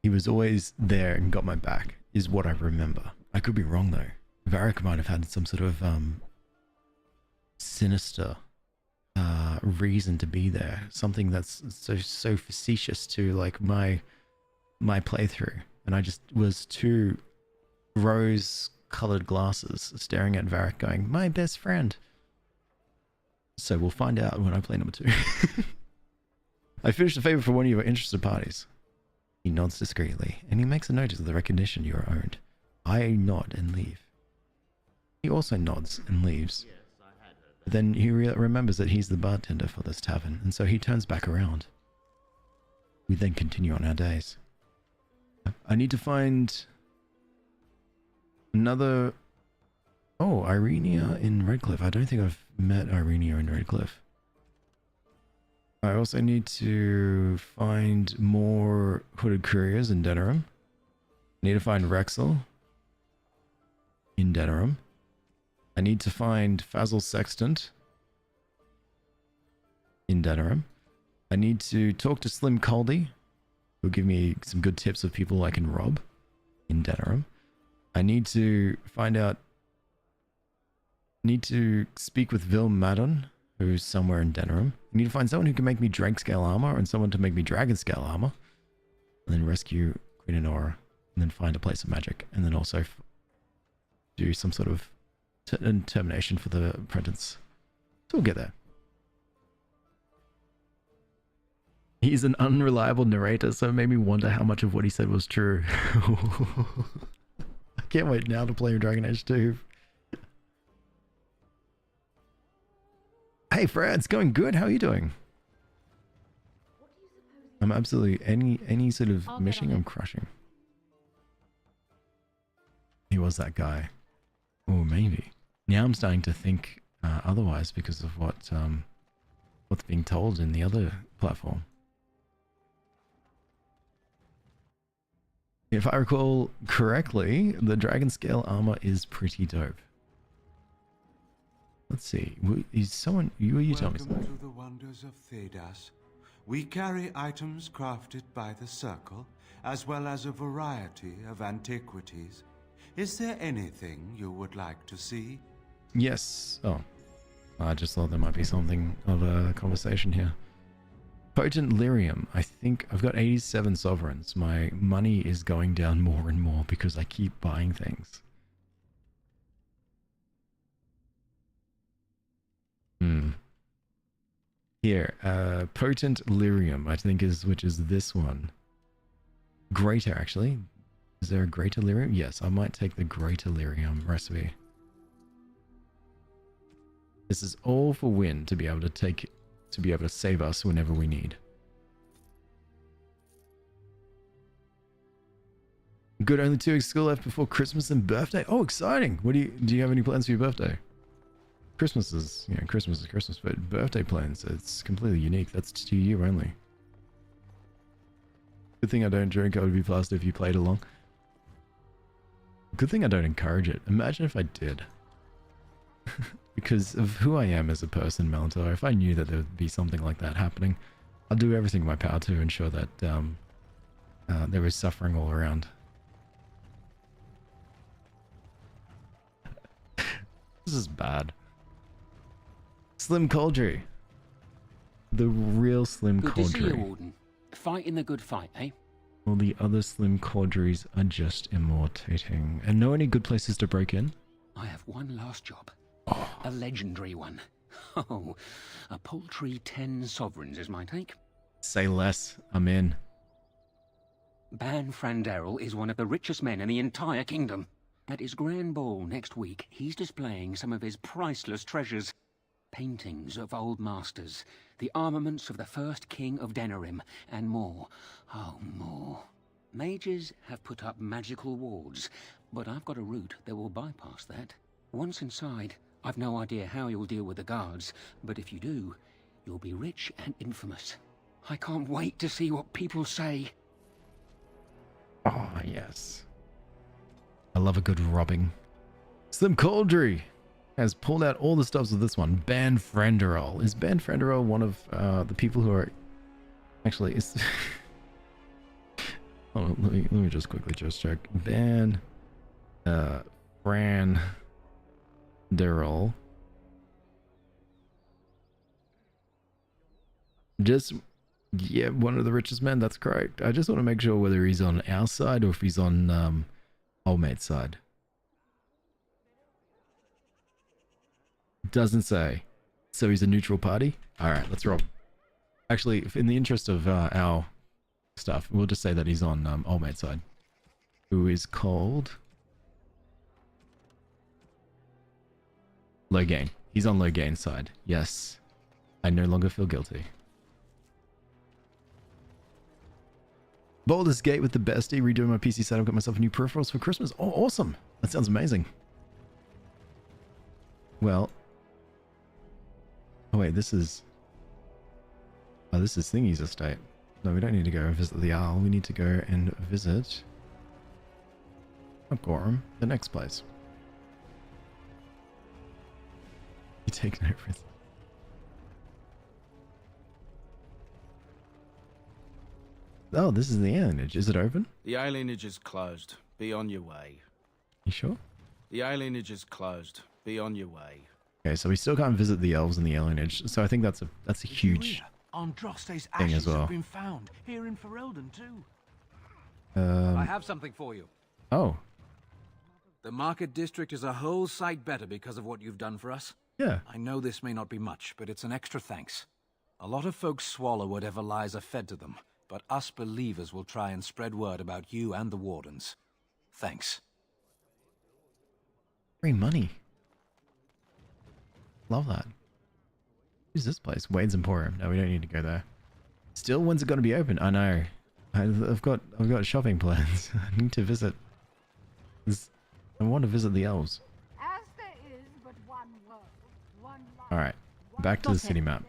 he was always there and got my back, is what I remember. I could be wrong though. Varric might have had some sort of sinister reason to be there. Something that's so facetious to like my playthrough, and I just was two rose-colored glasses staring at Varric, going, "My best friend." So we'll find out when I play number 2. I finished a favor for one of your interested parties. He nods discreetly, and he makes a note of the recognition you are owed. I nod and leave. He also nods and leaves. But then he remembers that he's the bartender for this tavern, and so he turns back around. We then continue on our days. I need to find another... Oh, Irenia in Redcliffe. I don't think I've met Irenia in Redcliffe. I also need to find more hooded couriers in Denerim. I need to find Rexel in Denerim. I need to find Fazil Sextant in Denerim. I need to talk to Slim Caldy, who'll give me some good tips of people I can rob in Denerim. I need to find out... Need to speak with Vil Madon, who's somewhere in Denerim. I need to find someone who can make me Drake scale armor and someone to make me Dragon scale armor. And then rescue Queen Honora. And then find a place of magic. And then also do some sort of termination for the apprentice. So we'll get there. He's an unreliable narrator, so it made me wonder how much of what he said was true. I can't wait now to play Dragon Age 2. Hey Fred, it's going good. How are you doing? I'm absolutely any sort of mission I'm crushing. He was that guy. Or maybe. Now I'm starting to think otherwise because of what's being told in the other platform. If I recall correctly, the dragon scale armor is pretty dope. Let's see. Is someone... You tell me something. Welcome to the wonders of Thedas. We carry items crafted by the Circle, as well as a variety of antiquities. Is there anything you would like to see? Yes. Oh. I just thought there might be something of a conversation here. Potent lyrium. I think I've got 87 sovereigns. My money is going down more and more because I keep buying things. Here, potent lyrium, I think which is this one. Greater, actually. Is there a greater lyrium? Yes, I might take the greater lyrium recipe. This is all for Win to be able to save us whenever we need. Good, only 2 weeks school left before Christmas and birthday. Oh, exciting! What do you have any plans for your birthday? Christmas is Christmas, but birthday plans, it's completely unique. That's to you only. Good thing I don't drink. I would be faster if you played along. Good thing I don't encourage it. Imagine if I did. Because of who I am as a person, Melantor, if I knew that there would be something like that happening, I'd do everything in my power to ensure that there is suffering all around. This is bad. Slim Cauldry. The real Slim Good to see you, Cauldry. Warden. Fighting the good fight, eh? All the other Slim Cauldries are just immortating. And know any good places to break in? I have one last job. A legendary one. Oh, a paltry 10 sovereigns is my take. Say less. I'm in. Ban Franderil is one of the richest men in the entire kingdom. At his grand ball next week, he's displaying some of his priceless treasures. Paintings of old masters, the armaments of the first king of Denerim, and more. Oh, more. Mages have put up magical wards, but I've got a route that will bypass that. Once inside, I've no idea how you'll deal with the guards, but if you do, you'll be rich and infamous. I can't wait to see what people say. Oh, yes. I love a good robbing. Slim Cauldry has pulled out all the stops of this one. Ban Franderil. Is Ban Franderil one of the people who are... Actually, is... Oh, let me just quickly check. Ban Fran Durrell. Just, yeah, one of the richest men, that's correct. I just want to make sure whether he's on our side or if he's on old mate's side. Doesn't say. So he's a neutral party? Alright, let's roll. Actually, in the interest of our stuff, we'll just say that he's on old mate's side. Who is called... Logain. He's on Logain's side. Yes. I no longer feel guilty. Baldur's Gate with the bestie. Redoing my PC setup. Got myself a new peripherals for Christmas. Oh, awesome. That sounds amazing. Well. Oh, wait. This is... Oh, this is Thingy's estate. No, we don't need to go and visit the Owl. We need to go and visit... Not Gorham. The next place. You take no risk. Oh, this is the alienage. Is it open? The alienage is closed. Be on your way. You sure? The alienage is closed. Be on your way. Okay, so we still can't visit the elves in the alienage. So I think that's a huge Andraste's thing ashes as well. have been found here in Ferelden too. I have something for you. Oh. The market district is a whole sight better because of what you've done for us. Yeah. I know this may not be much, but it's an extra thanks. A lot of folks swallow whatever lies are fed to them, but us believers will try and spread word about you and the Wardens. Thanks. Free money. Love that. Who's this place? Wade's Emporium. No, we don't need to go there. Still, when's it going to be open? I know. I've got shopping plans. I need to visit. I want to visit the elves. As there is but one world, one life. All right, back to the city map.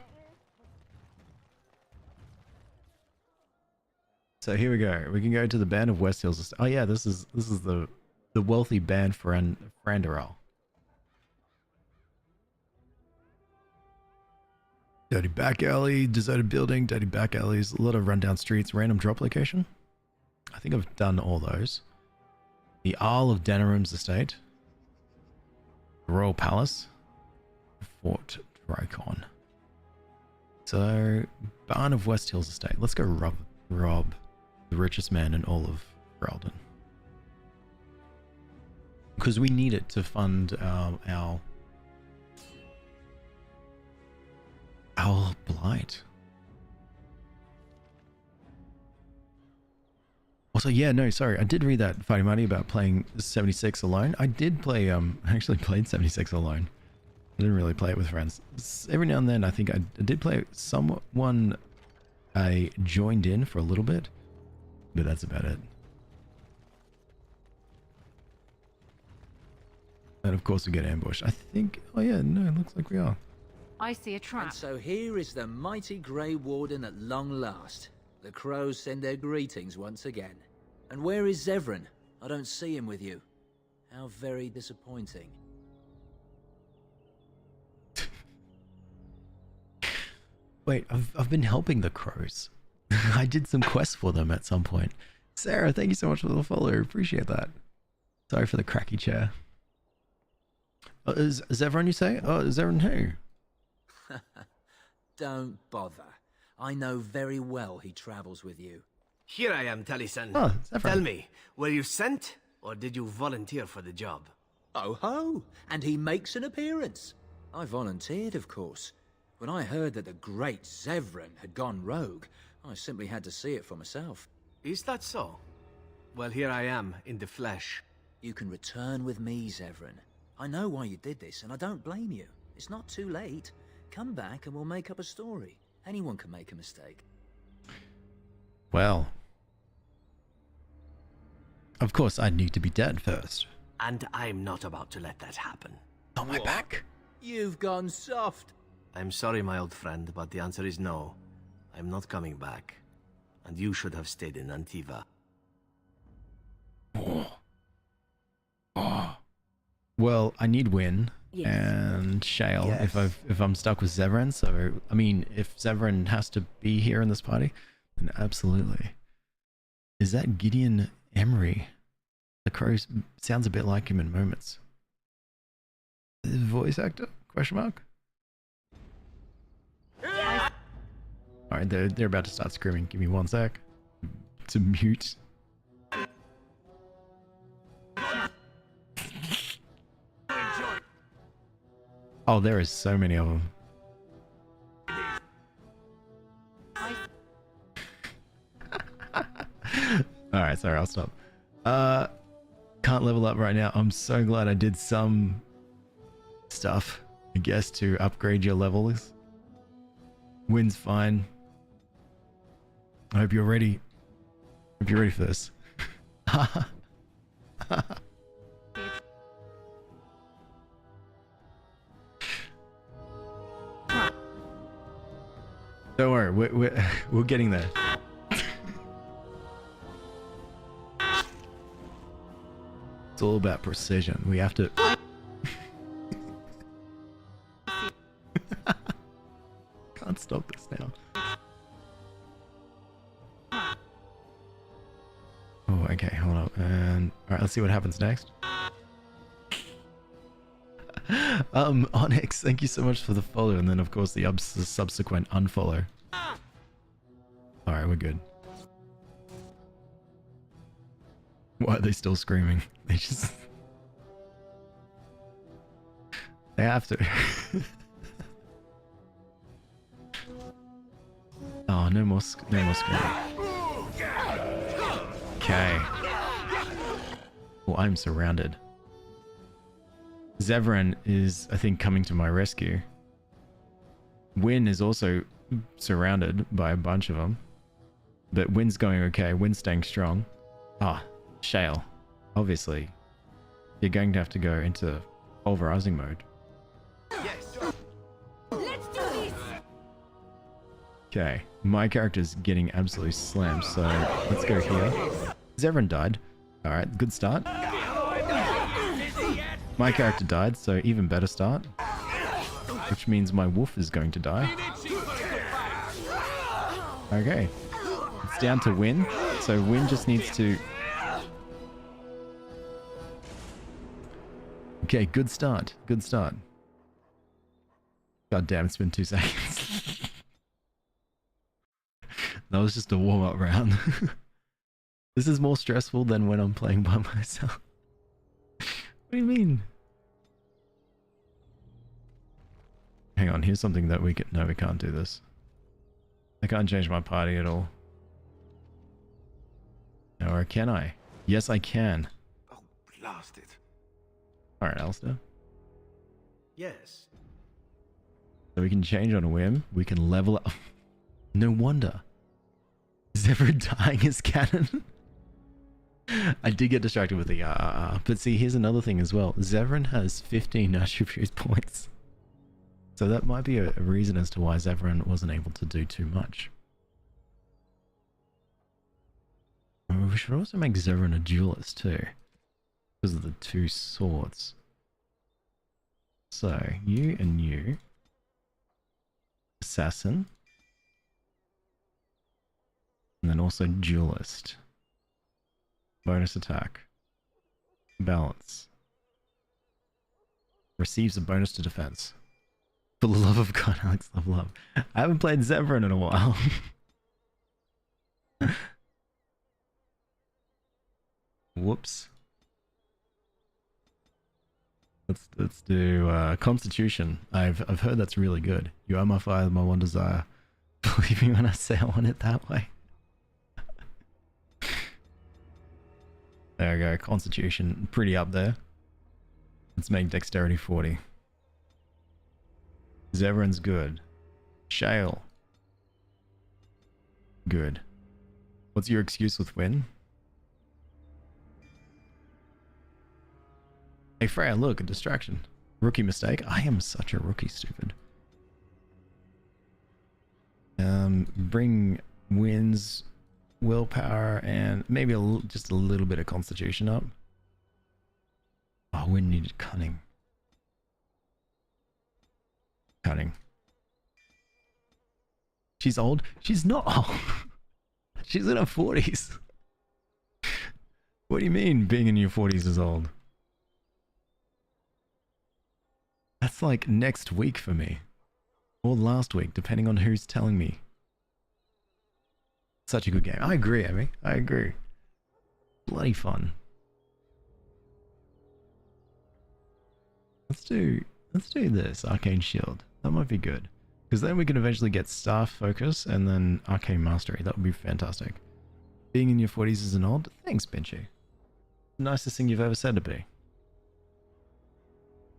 So here we go. We can go to the Band of West Hills. Oh yeah, this is the wealthy band Franderall. Dirty back alley, deserted building, dirty back alleys, a lot of rundown streets, random drop location. I think I've done all those. The Isle of Denerim's estate. Royal Palace. Fort Drycon. So, Barn of West Hills estate. Let's go rob the richest man in all of Ferelden. Because we need it to fund our blight. Also, yeah, no, sorry. I did read that Fighting Mighty about playing 76 alone. I did play, I actually played 76 alone. I didn't really play it with friends. Every now and then, I think I did play someone I joined in for a little bit, but that's about it. And of course we get ambushed. I think, oh yeah, no, it looks like we are. I see a trap. And so here is the mighty Grey Warden at long last. The crows send their greetings once again. And where is Zevran? I don't see him with you. How very disappointing. Wait, I've been helping the crows. I did some quests for them at some point. Sarah, thank you so much for the follow. Appreciate that. Sorry for the cracky chair. Is Zevran, you say? Oh, Zevran who? Don't bother. I know very well he travels with you. Here I am, Taliesin. Oh, Zevran. Tell me, were you sent, or did you volunteer for the job? Oh ho! And he makes an appearance. I volunteered, of course. When I heard that the great Zevran had gone rogue, I simply had to see it for myself. Is that so? Well, here I am, in the flesh. You can return with me, Zevran. I know why you did this, and I don't blame you. It's not too late. Come back and we'll make up a story. Anyone can make a mistake. Well, of course I'd need to be dead first. And I'm not about to let that happen. On my back? You've gone soft. I'm sorry, my old friend, but the answer is no. I'm not coming back. And you should have stayed in Antiva. Well, I need Win Yes. and Shale Yes. if I'm stuck with Zevran. So I mean, if Zevran has to be here in this party, then absolutely. Is that Gideon Emery? The crow sounds a bit like him in moments. Voice actor? Question mark? Alright, they're about to start screaming. Give me 1 sec. To mute. Oh, there is so many of them. Alright, sorry, I'll stop. Can't level up right now. I'm so glad I did some stuff, I guess, to upgrade your levels. Wind's fine. I hope you're ready. Hope you're ready for this. Don't worry, we're getting there. It's all about precision. We have to... Can't stop this now. Oh, okay, hold up. And alright, let's see what happens next. Onyx, thank you so much for the follow, and then of course the subsequent unfollow. Alright, we're good. Why are they still screaming? They just... They have to. Oh, no more screaming. Okay. Well, I'm surrounded. Zevran is, I think, coming to my rescue. Wynn is also surrounded by a bunch of them. But Wynn's going okay. Wynn's staying strong. Ah, Shale. Obviously, you're going to have to go into pulverizing mode. Yes. Let's do this. Okay, my character's getting absolutely slammed, so let's go here. Zevran died. Alright, good start. My character died, so even better start. Which means my wolf is going to die. Okay. It's down to Wynn. So Wynn just needs to... Okay, good start. Good start. God damn, it's been 2 seconds. That was just a warm-up round. This is more stressful than when I'm playing by myself. What do you mean? Hang on, here's something that we can... No, we can't do this. I can't change my party at all. Or can I? Yes, I can. Oh, blast it. Alright, Alistair. Yes. So we can change on a whim. We can level up. No wonder. Is ever dying as canon? I did get distracted with the but see, here's another thing as well. Zevran has 15 attribute points. So that might be a reason as to why Zevran wasn't able to do too much. We should also make Zevran a duelist too. Because of the 2 swords. So, you and you. Assassin. And then also duelist. Bonus attack. Balance. Receives a bonus to defense. For the love of God, Alex, love. I haven't played Zevran in a while. Whoops. Let's do Constitution. I've heard that's really good. You are my fire, my one desire. Believe me when I say I want it that way. There we go. Constitution, pretty up there. Let's make Dexterity 40. Zevran's good. Shale. Good. What's your excuse with Wynn? Hey Freya, look, a distraction. Rookie mistake. I am such a rookie, stupid. Bring Wynn's willpower and maybe just a little bit of constitution up. Oh, Wynn needed cunning. Cunning. She's old? She's not old. She's in her 40s. What do you mean being in your 40s is old? That's like next week for me. Or last week, depending on who's telling me. Such a good game. I agree, Amy. I agree. Bloody fun. Let's do this, Arcane Shield. That might be good. Because then we can eventually get Staff Focus and then Arcane Mastery. That would be fantastic. Being in your 40s isn't old? Thanks, Benchy. Nicest thing you've ever said to be.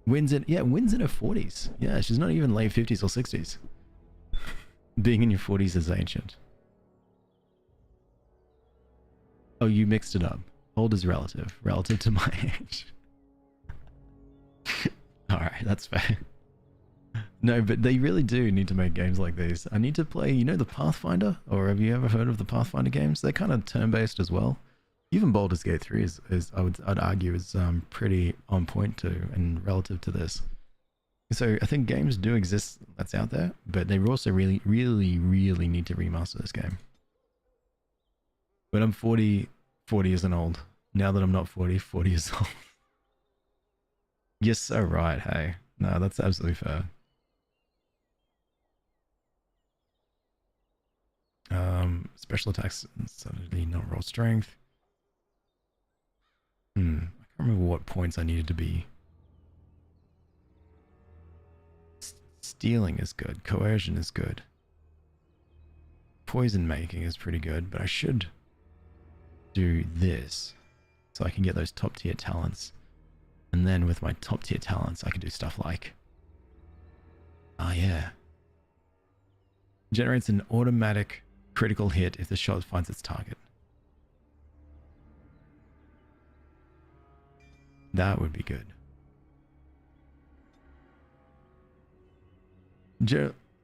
Wynn's in her 40s. Yeah, she's not even late 50s or 60s. Being in your 40s is ancient. Oh, you mixed it up. Old is relative. Relative to my age. Alright, that's fair. No, but they really do need to make games like these. I need to play, you know, the Pathfinder? Or have you ever heard of the Pathfinder games? They're kind of turn-based as well. Even Baldur's Gate 3 I'd argue is pretty on point to and relative to this. So I think games do exist that's out there, but they also really need to remaster this game. When I'm 40, 40 isn't old. Now that I'm not 40, 40 is old. You're so right, hey. No, that's absolutely fair. Special attacks, suddenly not raw strength. I can't remember what points I needed to be. Stealing is good. Coercion is good. Poison making is pretty good, but I should do this so I can get those top tier talents. And then with my top tier talents, I can do stuff like... yeah. Generates an automatic critical hit if the shot finds its target. That would be good.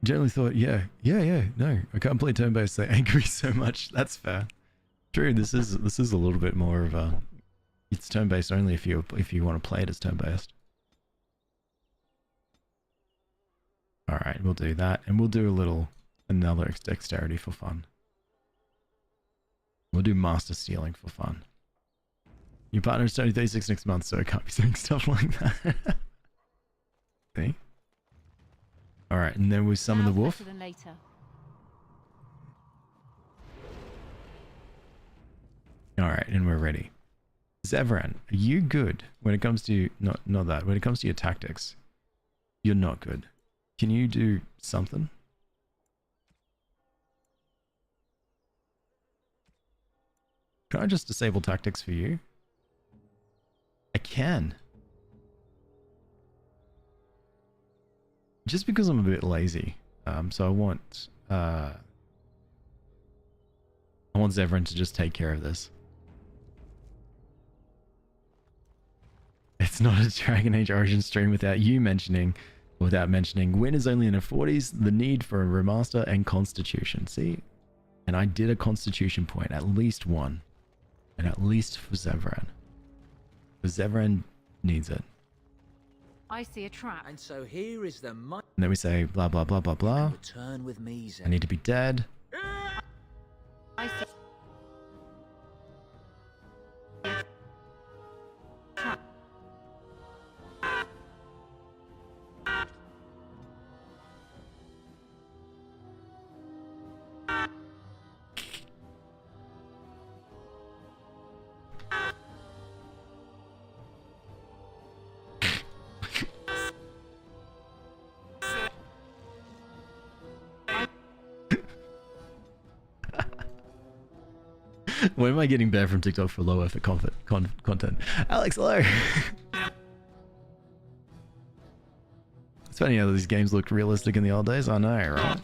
Generally thought, no, I can't play turn-based, they anger me so much. That's fair. True, this is a little bit more of a... It's turn-based only if you want to play it as turn-based. Alright, we'll do that, and we'll do another dexterity for fun. We'll do master stealing for fun. Your partner's turning 36 next month, so I can't be saying stuff like that. See? Alright, and then we summon the wolf. Better than later. Alright, and we're ready. Zevran, are you good when it comes to... Not that. When it comes to your tactics, you're not good. Can you do something? Can I just disable tactics for you? I can. Just because I'm a bit lazy. So I want Zevran to just take care of this. It's not a Dragon Age Origin stream without mentioning Wynn is only in her 40s, the need for a remaster and Constitution. See? And I did a Constitution point, at least one. And at least for Zevran. Because Zevran needs it. I see a trap. And so here is the And then we say blah blah blah blah blah. Return with me, I need to be dead. I see. When am I getting banned from TikTok for low effort content? Alex, hello! It's funny how these games looked realistic in the old days. I know, right?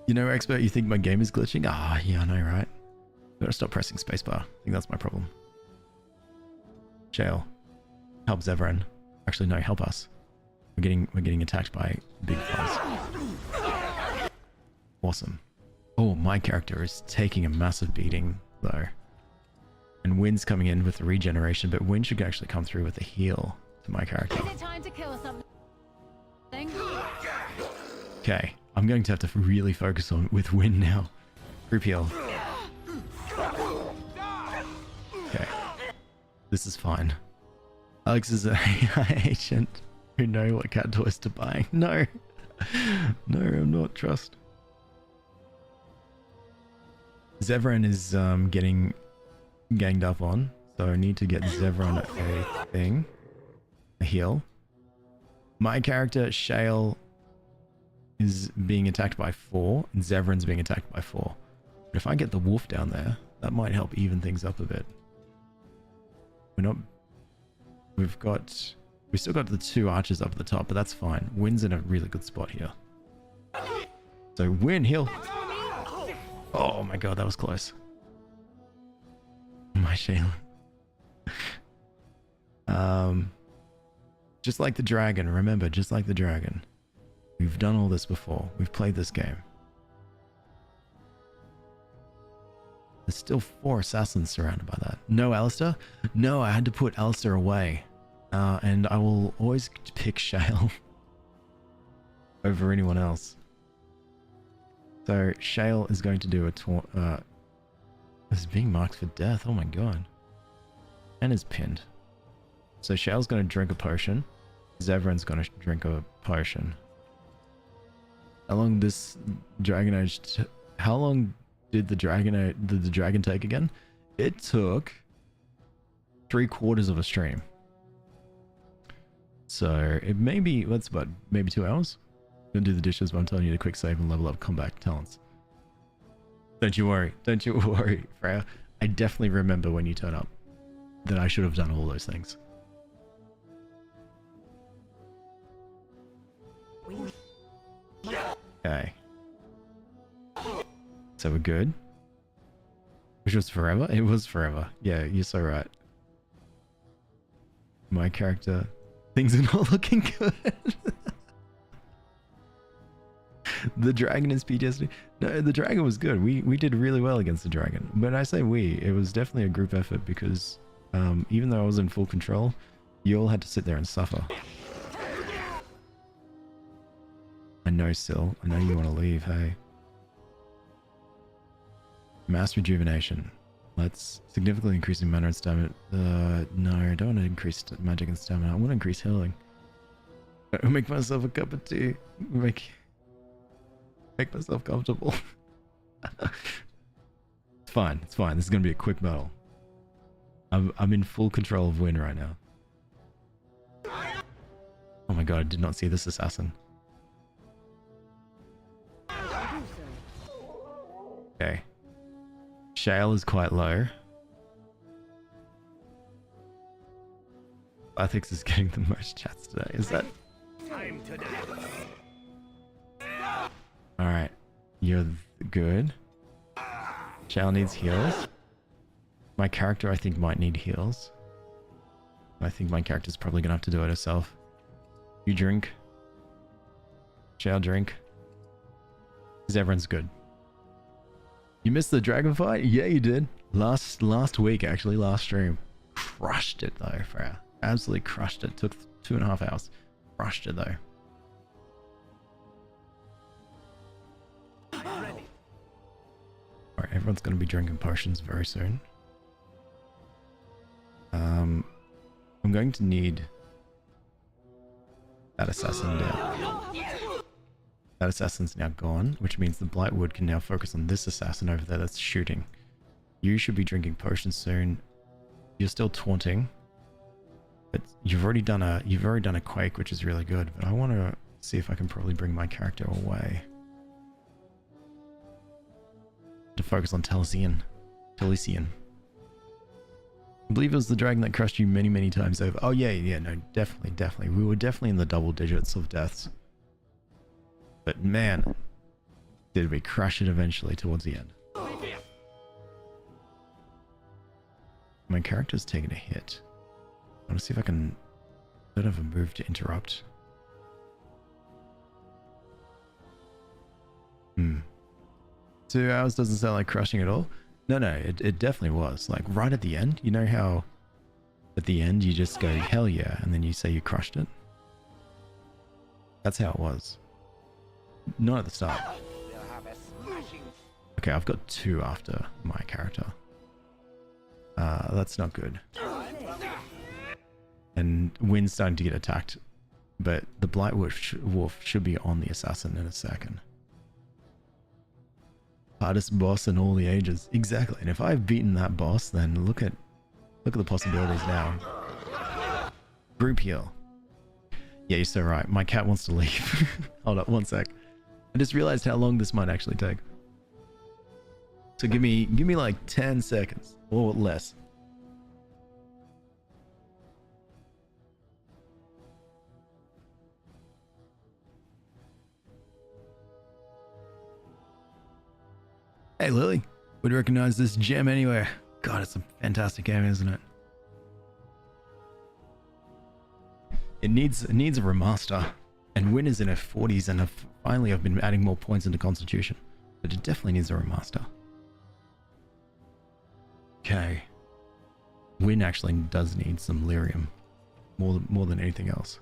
You know, expert, you think my game is glitching? Ah, yeah, I know, right? Gotta stop pressing spacebar. I think that's my problem. Jail. Help Zevran. Actually, no, help us. We're getting attacked by big fuzz. Awesome. Oh, my character is taking a massive beating, though. And Wynn's coming in with the regeneration, but Wynn should actually come through with a heal to my character. Is it time to kill something? Okay, I'm going to have to really focus on with Win now. Group heal. Okay, this is fine. Alex is an AI agent who know what cat toys to buy. No, no, I'm not. Trust. Zevran is getting ganged up on, so I need to get Zevran a thing, a heal. My character Shale is being attacked by 4, and Zevran's being attacked by 4. But if I get the wolf down there, that might help even things up a bit. We've still got the 2 archers up at the top, but that's fine. Win's in a really good spot here. So Win, heal. Oh my god, that was close. My Shale. Just like the dragon, remember, just like the dragon. We've done all this before. We've played this game. There's still 4 assassins surrounded by that. No, Alistair? No, I had to put Alistair away. And I will always pick Shale over anyone else. So Shale is going to do a is being marked for death. Oh my god. And is pinned. So Shale's going to drink a potion. Zevran's going to drink a potion. How long this Dragon Age... How long did the dragon take again? It took 3/4 of a stream. So it may be... That's about maybe 2 hours. I'm going to do the dishes, but I'm telling you to quick save and level up combat talents. Don't you worry. Don't you worry, Freya. I definitely remember when you turn up that I should have done all those things. Okay. So we're good. Which was forever? It was forever. Yeah, you're so right. My character... Things are not looking good. The dragon is PTSD. No, the dragon was good. We did really well against the dragon. When I say we, it was definitely a group effort because even though I was in full control, you all had to sit there and suffer. I know, Sil. I know you want to leave, hey. Mass rejuvenation. Let's significantly increasing mana and stamina. No, I don't want to increase magic and stamina. I want to increase healing. I'll make myself a cup of tea. Make myself comfortable. It's fine. It's fine. This is going to be a quick battle. I'm in full control of Win right now. Oh my god, I did not see this assassin. Okay. Shale is quite low. Ethics is getting the most chats today. Is that... Alright. You're good. Shale needs heals. My character, I think, might need heals. I think my character's probably gonna have to do it herself. You drink. Shale drink. Because everyone's good. You missed the dragon fight? Yeah, you did. Last week, actually, last stream. Crushed it, though, Freya. Absolutely crushed it. Took 2.5 hours. Crushed it, though. Alright, everyone's going to be drinking potions very soon. I'm going to need that assassin down. That assassin's now gone, which means the Blightwood can now focus on this assassin over there that's shooting. You should be drinking potions soon. You're still taunting. But you've already done a quake, which is really good, but I want to see if I can probably bring my character away. To focus on Talisian. I believe it was the dragon that crushed you many, many times over. Oh yeah, no, definitely. We were definitely in the double digits of deaths. But man, did we crush it eventually towards the end. My character's taken a hit. I want to see if I can... I don't have a move to interrupt. 2 hours doesn't sound like crushing at all. No, it definitely was. Like right at the end, you know how at the end you just go, hell yeah, and then you say you crushed it? That's how it was. Not at the start. Okay, I've got 2 after my character. That's not good. And Wynn's starting to get attacked, but the Blight Wolf should be on the assassin in a second. Hardest boss in all the ages. Exactly. And if I've beaten that boss, then look at the possibilities now. Group heal. Yeah, you're so right. My cat wants to leave. Hold up, 1 sec. I just realized how long this might actually take. So give me like 10 seconds or less. Hey Lily, would recognize this gem anywhere. God, it's a fantastic game, isn't it? It needs a remaster. And Wynn is in her 40s and finally I've been adding more points into Constitution. But it definitely needs a remaster. Okay. Wynn actually does need some lyrium. More than anything else.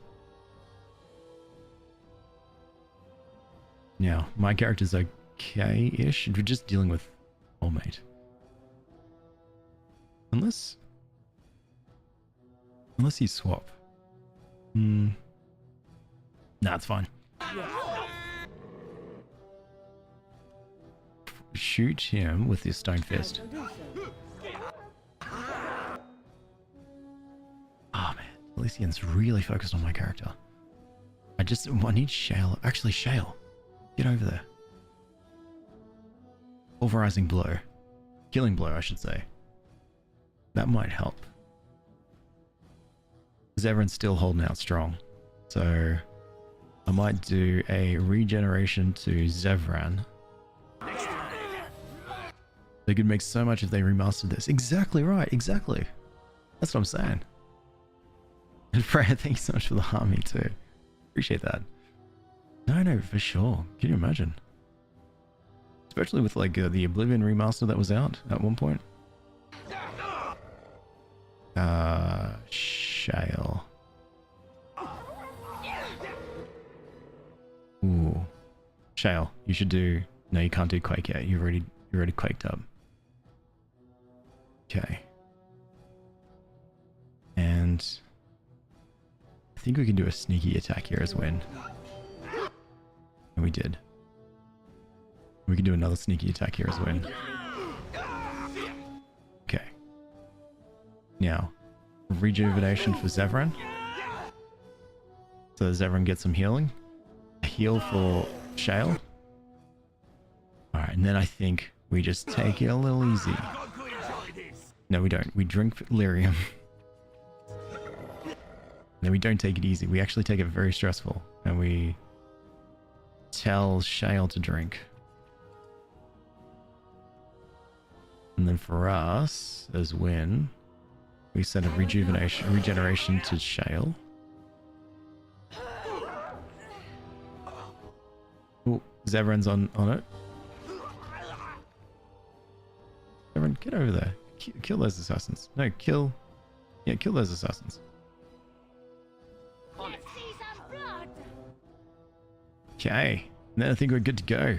Now, my character's okay-ish. We're just dealing with soulmate. Unless you swap. Nah, it's fine. Shoot him with your stone fist. Oh man, Elysian's really focused on my character. I need Shale. Actually, Shale, get over there. Pulverizing blow. Killing blow, I should say. That might help. Because everyone's still holding out strong. So I might do a regeneration to Zevran. They could make so much if they remastered this. Exactly right, exactly. That's what I'm saying. And Freya, thank you so much for the harmony too. Appreciate that. No, for sure. Can you imagine? Especially with like the Oblivion remaster that was out at one point. Shale. Ooh. Shale, you should do... No, you can't do Quake yet. You're already quaked up. Okay. And... I think we can do a sneaky attack here as Wynn. And we did. We can do another sneaky attack here as Wynn. Okay. Now, rejuvenation for Zevran. So Zevran gets some healing. A heal for Shale. Alright, and then I think we just take it a little easy. No, we don't. We drink lyrium. No, we don't take it easy. We actually take it very stressful. And we tell Shale to drink. And then for us, as Wynn, we send a regeneration to Shale. Oh, Zevran's on it. Zevran, get over there. Kill those assassins. No, kill those assassins. Okay, and then I think we're good to go.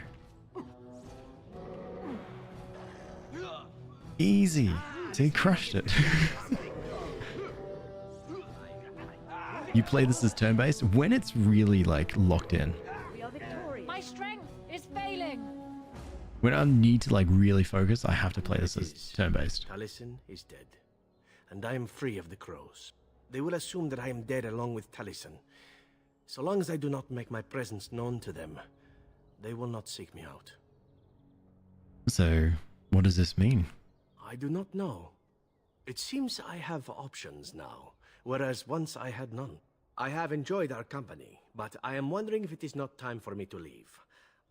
Easy. So he crushed it. You play this as turn-based when it's really like locked in. My strength is failing. When I need to like really focus, I have to play this as turn-based. Taliesin is dead, and I am free of the crows. They will assume that I am dead along with Taliesin. So long as I do not make my presence known to them, they will not seek me out. So, what does this mean? I do not know. It seems I have options now, whereas once I had none. I have enjoyed our company, but I am wondering if it is not time for me to leave.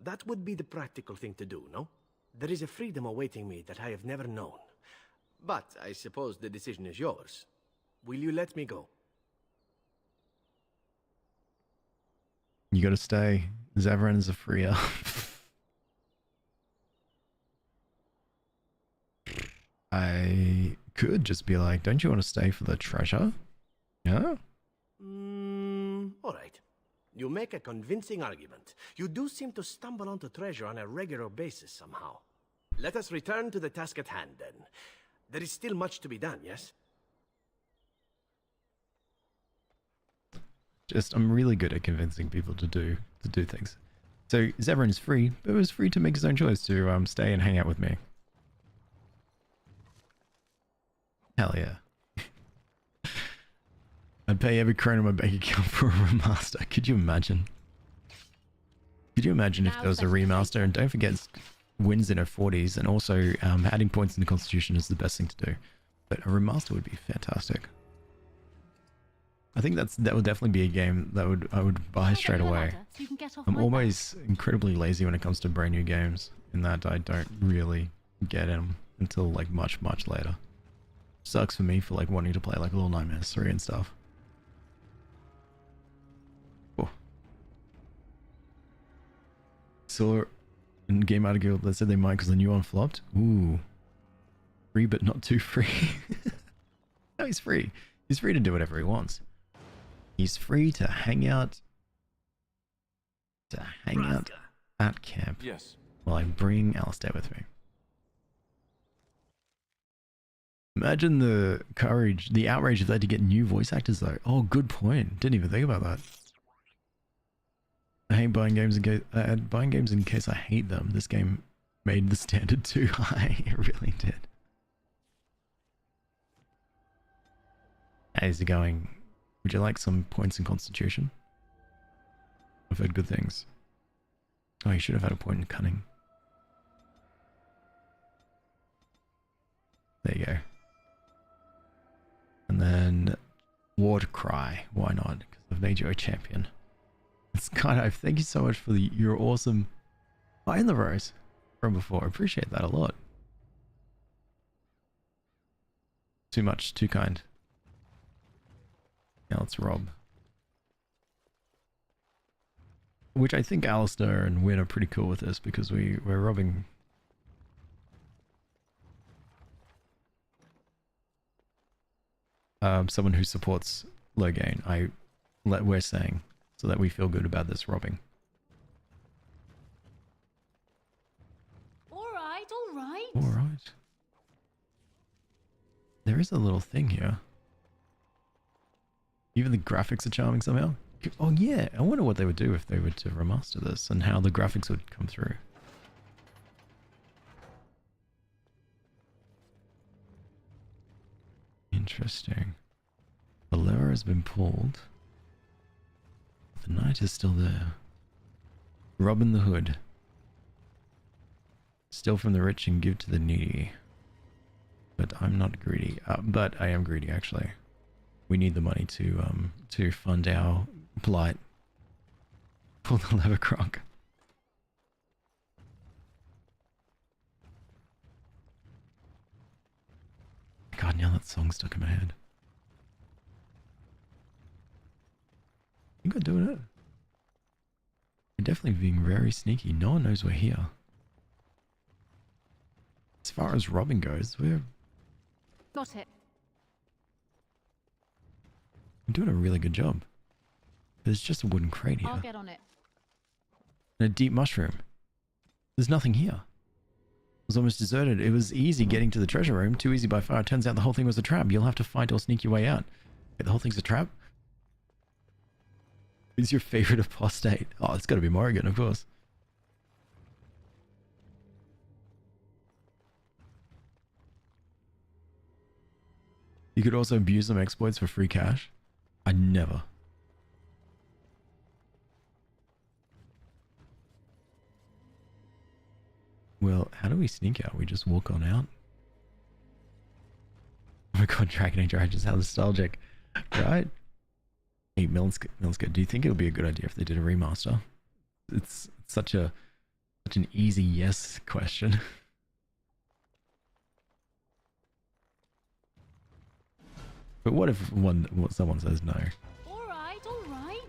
That would be the practical thing to do, no? There is a freedom awaiting me that I have never known. But I suppose the decision is yours. Will you let me go? You gotta stay. Zevran is a free elf. I could just be like, don't you want to stay for the treasure? Yeah? Alright. You make a convincing argument. You do seem to stumble onto treasure on a regular basis somehow. Let us return to the task at hand, then. There is still much to be done, yes? I'm really good at convincing people to do things. So Zevran is free, but it was free to make his own choice to stay and hang out with me. Hell yeah. I'd pay every crown in my bank account for a remaster. Could you imagine? Could you imagine if there was a remaster? And don't forget, wins in her 40s, and also adding points in the Constitution is the best thing to do. But a remaster would be fantastic. I think that would definitely be a game that I would buy straight away. I'm always incredibly lazy when it comes to brand new games, in that I don't really get them until like much later. Sucks for me for like wanting to play like Little Nightmares 3 and stuff. Oh. Saw in Game Article that said they might because the new one flopped. Ooh. Free but not too free. No, he's free. He's free to do whatever he wants. He's free to hang out at camp. Yes. While I bring Alistair with me. Imagine the courage, the outrage if they had to get new voice actors though. Oh, good point. Didn't even think about that. I hate buying games in case I hate them. This game made the standard too high. It really did. How's it going? Would you like some points in Constitution? I've heard good things. Oh, you should have had a point in Cunning. There you go. And then Ward Cry. Why not? Because I've made you a champion. It's kind of, thank you so much for your awesome buy in the rose from before. I appreciate that a lot. Too much, too kind. Now let's rob. Which I think Alistair and Win are pretty cool with this because we're robbing. Someone who supports low gain. We're saying so that we feel good about this robbing. All right, all right. All right. There is a little thing here. Even the graphics are charming somehow. Oh yeah, I wonder what they would do if they were to remaster this and how the graphics would come through. Interesting. The lever has been pulled. The knight is still there. Robin the Hood. Steal from the rich and give to the needy. But I'm not greedy. But I am greedy actually. We need the money to fund our plight. Pull the lever, Kronk. God, now that song's stuck in my head. I think we're doing it. We're definitely being very sneaky. No one knows we're here. As far as robbing goes, we're Got it. doing a really good job. There's just a wooden crate here. I'll get on it. And a deep mushroom. There's nothing here. It was almost deserted. It was easy getting to the treasure room. Too easy by far. It turns out the whole thing was a trap. You'll have to fight or sneak your way out. Wait, the whole thing's a trap? Who's your favorite apostate? Oh, it's got to be Morrigan, of course. You could also abuse some exploits for free cash. I never. Well, how do we sneak out? We just walk on out? Oh my god, Dragon Age Origins, how nostalgic. Right? Hey, Millenska, do you think it would be a good idea if they did a remaster? It's such an easy yes question. But what if someone says no? All right, all right.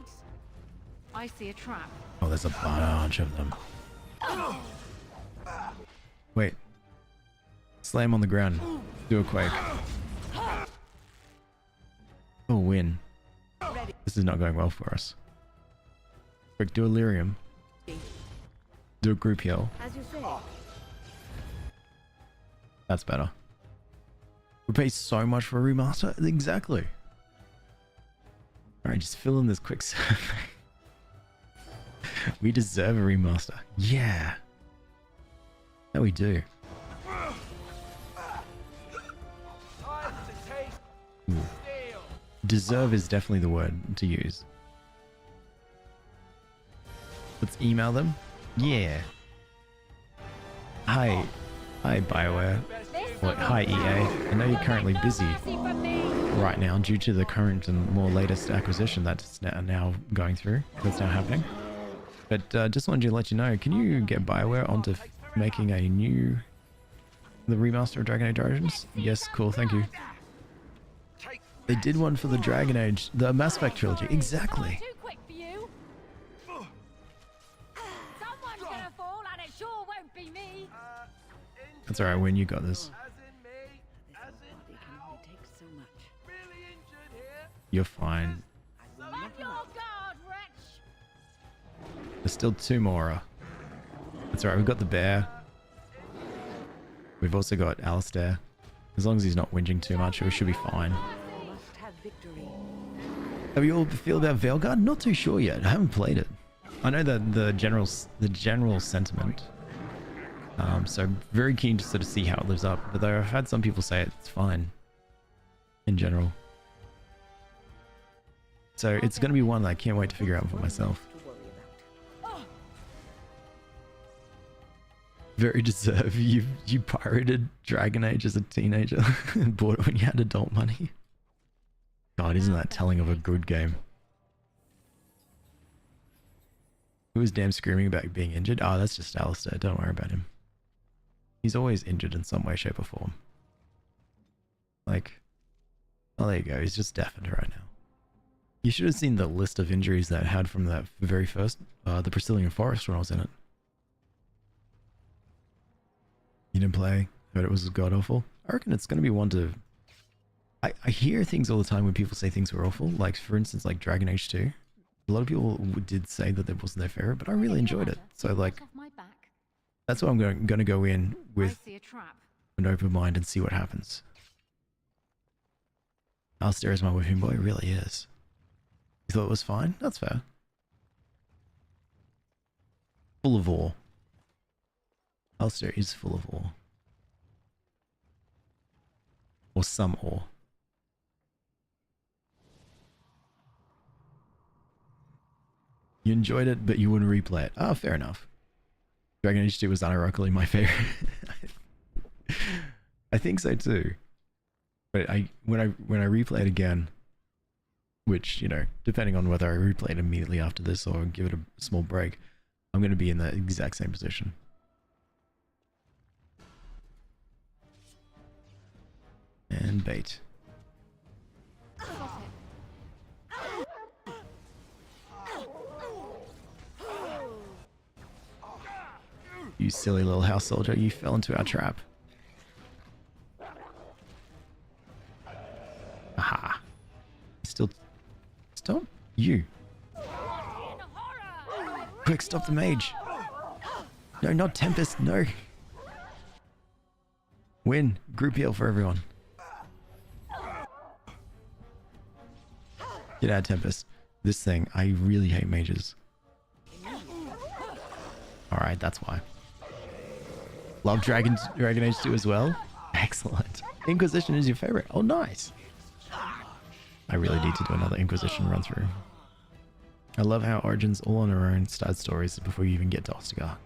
I see a trap. Oh, there's a bunch of them. Wait. Slam on the ground. Do a quake. Oh, win. This is not going well for us. Quick, do Illyrium. Do a group heal. As you say. That's better. We pay so much for a remaster. Exactly. Alright, just fill in this quick survey. We deserve a remaster. Yeah. No, we do. Ooh. Deserve is definitely the word to use. Let's email them. Yeah. Hi. Hi, BioWare. Well, hi, EA. I know you're currently busy right now due to the current and more latest acquisition that's now going through. That's now happening. But just wanted to let you know, can you get BioWare onto making the remaster of Dragon Age Origins? Yes, cool, thank you. They did one for the Dragon Age, the Mass Effect trilogy. Exactly. That's alright, Win, you got this. You're fine. There's still 2 more. That's alright, we've got the bear. We've also got Alistair. As long as he's not whinging too much, we should be fine. How do you all feel about Veilguard? Not too sure yet. I haven't played it. I know that the general sentiment. So very keen to sort of see how it lives up. But though I've had some people say it's fine in general. So it's going to be one that I can't wait to figure out for myself. Very deserved. You pirated Dragon Age as a teenager and bought it when you had adult money. God, isn't that telling of a good game? Who was damn screaming about being injured? Oh, that's just Alistair. Don't worry about him. He's always injured in some way, shape, or form. Like, oh, there you go. He's just deafened right now. You should have seen the list of injuries that I had from that very first, the Priscillian Forest when I was in it. You didn't play? Heard it was god-awful? I reckon it's going to be one to... I hear things all the time when people say things were awful. Like, for instance, like Dragon Age 2. A lot of people did say that it wasn't their favorite, but I really enjoyed it. So, like, that's why I'm going to go in with an open mind and see what happens. Alistair is my whipping boy. It really is. You thought it was fine? That's fair. Full of ore. Alistair is full of ore. Or some ore. You enjoyed it, but you wouldn't replay it. Ah, fair enough. Dragon Age 2 was unironically my favorite. I think so too. But when I replay it again, which, you know, depending on whether I replay it immediately after this or give it a small break, I'm going to be in the exact same position. And bait. You silly little house soldier, you fell into our trap. Aha. Still... Stop? You. Quick, stop the mage. No, not Tempest, no. Win. Group heal for everyone. Get out, Tempest. This thing, I really hate mages. Alright, that's why. Love Dragon Age 2 as well? Excellent. Inquisition is your favorite? Oh, nice. I really need to do another Inquisition run through. I love how Origins all on her own start stories before you even get to Ostagar.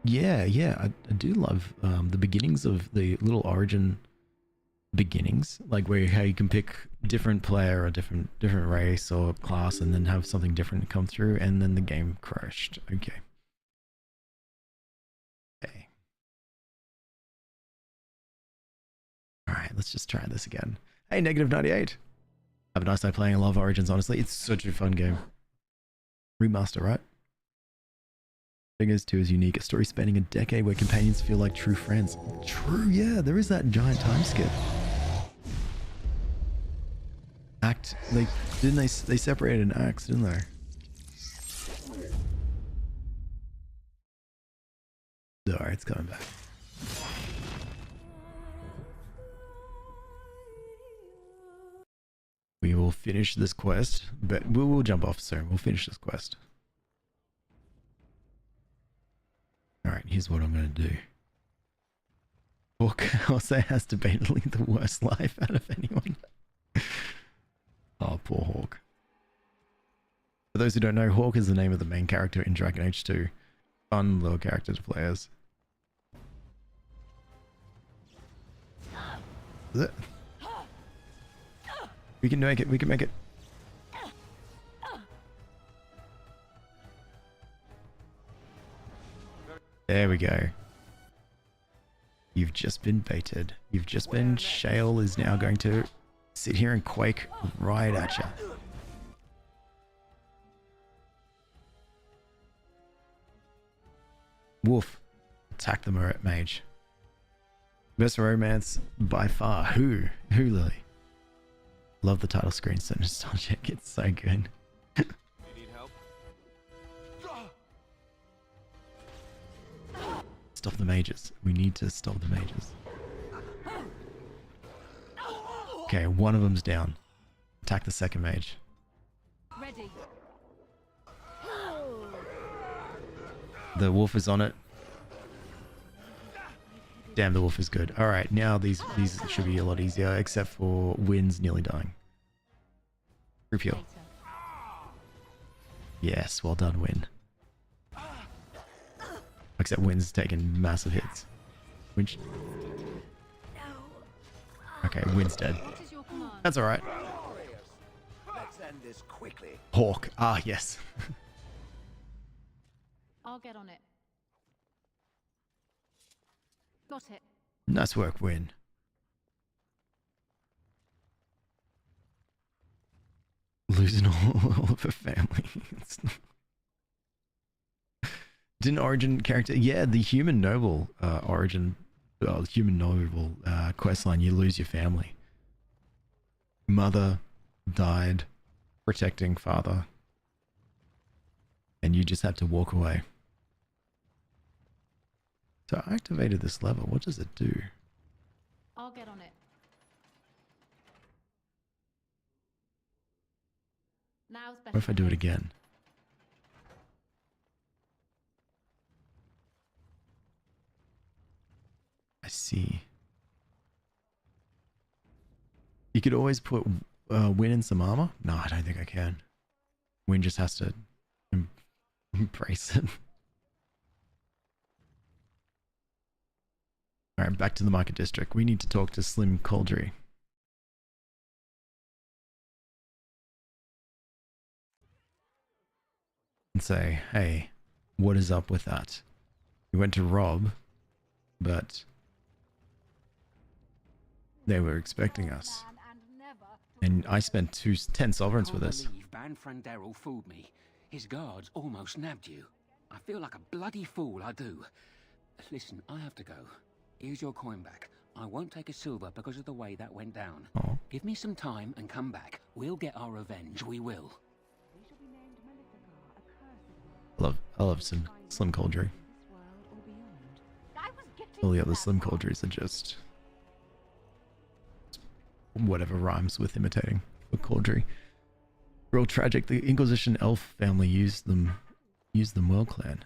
Yeah, I do love the beginnings of the little Origin beginnings, like where how you can pick different player or different race or class and then have something different come through and then the game crashed. Okay. Alright, let's just try this again. Hey, -98. Have a nice night playing. I love Origins, honestly. It's such a fun game. Remaster, right? Fingers 2 is unique. A story spanning a decade where companions feel like true friends. True, yeah. There is that giant time skip. They separated in acts, didn't they? alright, it's coming back. We will finish this quest, but we will jump off soon. We'll finish this quest. Alright, here's what I'm going to do. Hawk also has debatably the worst life out of anyone. Oh, poor Hawk. For those who don't know, Hawk is the name of the main character in Dragon Age 2. Fun little character to play as. Is it? We can make it, we can make it. There we go. You've just been baited. You've just been... Shale is now going to sit here and quake right at you. Wolf. Attack the mage. Best romance by far. Who, Lily? Love the title screen. So nostalgic. It's so good. You need help? Stop the mages. We need to stop the mages. Okay, one of them's down. Attack the second mage. Ready. The wolf is on it. Damn, the wolf is good. Alright, now these should be a lot easier, except for Wynn's nearly dying. Group heal. Yes, well done, Wynn. Except Wynn's taken massive hits. Which... Okay, Wynn's dead. That's alright. Let's end this quickly. Hawk. Ah, yes. I'll get on it. Got it. Nice work, Wynn. Losing all of her family. Didn't origin character... Yeah, the human noble origin... human noble questline, you lose your family. Mother died protecting father. And you just had to walk away. So I activated this lever. What does it do? I'll get on it. Now's better. What if I do it again? I see. You could always put Wynn in some armor? No, I don't think I can. Wynn just has to embrace it. Alright, back to the market district. We need to talk to Slim Cauldry. And say, hey, what is up with that? We went to rob, but they were expecting us. And I spent 10 sovereigns for this. Ban Frandero fooled me. His guards almost nabbed you. I feel like a bloody fool, I do. Listen, I have to go. Here's your coin back. I won't take a silver because of the way that went down. Oh. Give me some time and come back. We'll get our revenge, we will. I love some Slim Cauldry. All the other Slim Cauldries are just whatever rhymes with imitating a Cauldry. Real tragic. The Inquisition elf family used them well, clan.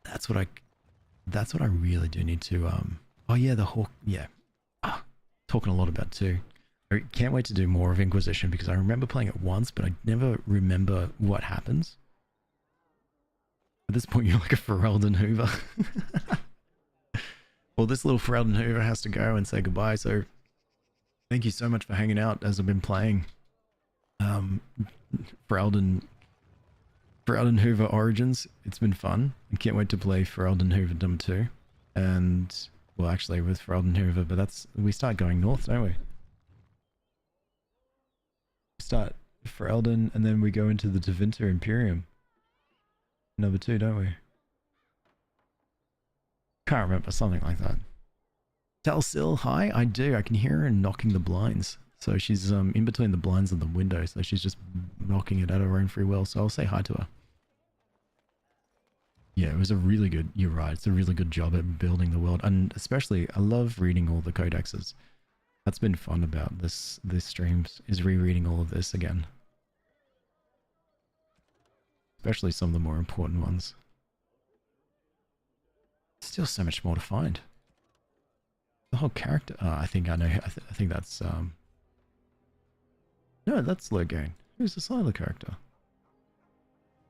That's what I really do need to oh yeah, the hawk, yeah. Talking a lot about too. I can't wait to do more of Inquisition because I remember playing it once, but I never remember what happens. At this point, you're like a Ferelden Hoover. Well, this little Ferelden Hoover has to go and say goodbye, so thank you so much for hanging out as I've been playing Ferelden Hoover Origins. It's been fun. I can't wait to play Ferelden Hoover Dum 2. And, well, actually with Ferelden Hoover, but we start going north, don't we? We start Ferelden and then we go into the Tevinter Imperium. Number 2, don't we? Can't remember, something like that. Talsil, hi, I do. I can hear her knocking the blinds. So she's in between the blinds and the window, so she's just knocking it at her own free will. So I'll say hi to her. yeah, it was a really good, you're right, it's a really good job at building the world. And especially, I love reading all the codexes. That's been fun about this streams, is rereading all of this again. Especially some of the more important ones. Still so much more to find. The whole character, I think I know, I think that's, no, that's Loghain. Who's the Silo character?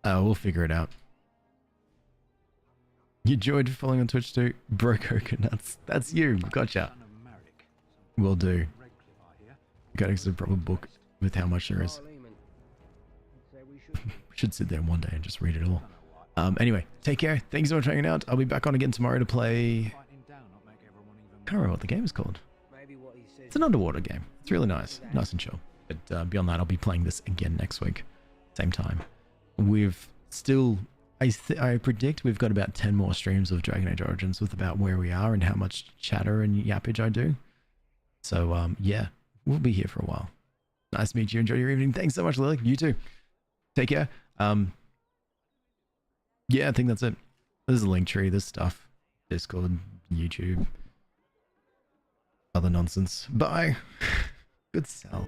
We'll figure it out. You enjoyed following on Twitch too? Bro Coconuts. That's you. Gotcha. Will do. Codex is a proper book with how much there is. Should sit there one day and just read it all. Anyway, take care. Thanks so much for hanging out. I'll be back on again tomorrow to play... Can't remember what the game is called. It's an underwater game. It's really nice. Nice and chill. But beyond that, I'll be playing this again next week. Same time. We've still... I predict we've got about 10 more streams of Dragon Age Origins with about where we are and how much chatter and yappage I do. So, yeah, we'll be here for a while. Nice to meet you. Enjoy your evening. Thanks so much, Lily. You too. Take care. Yeah, I think that's it. There's a link tree, there's stuff. Discord, YouTube, other nonsense. Bye. Good sell.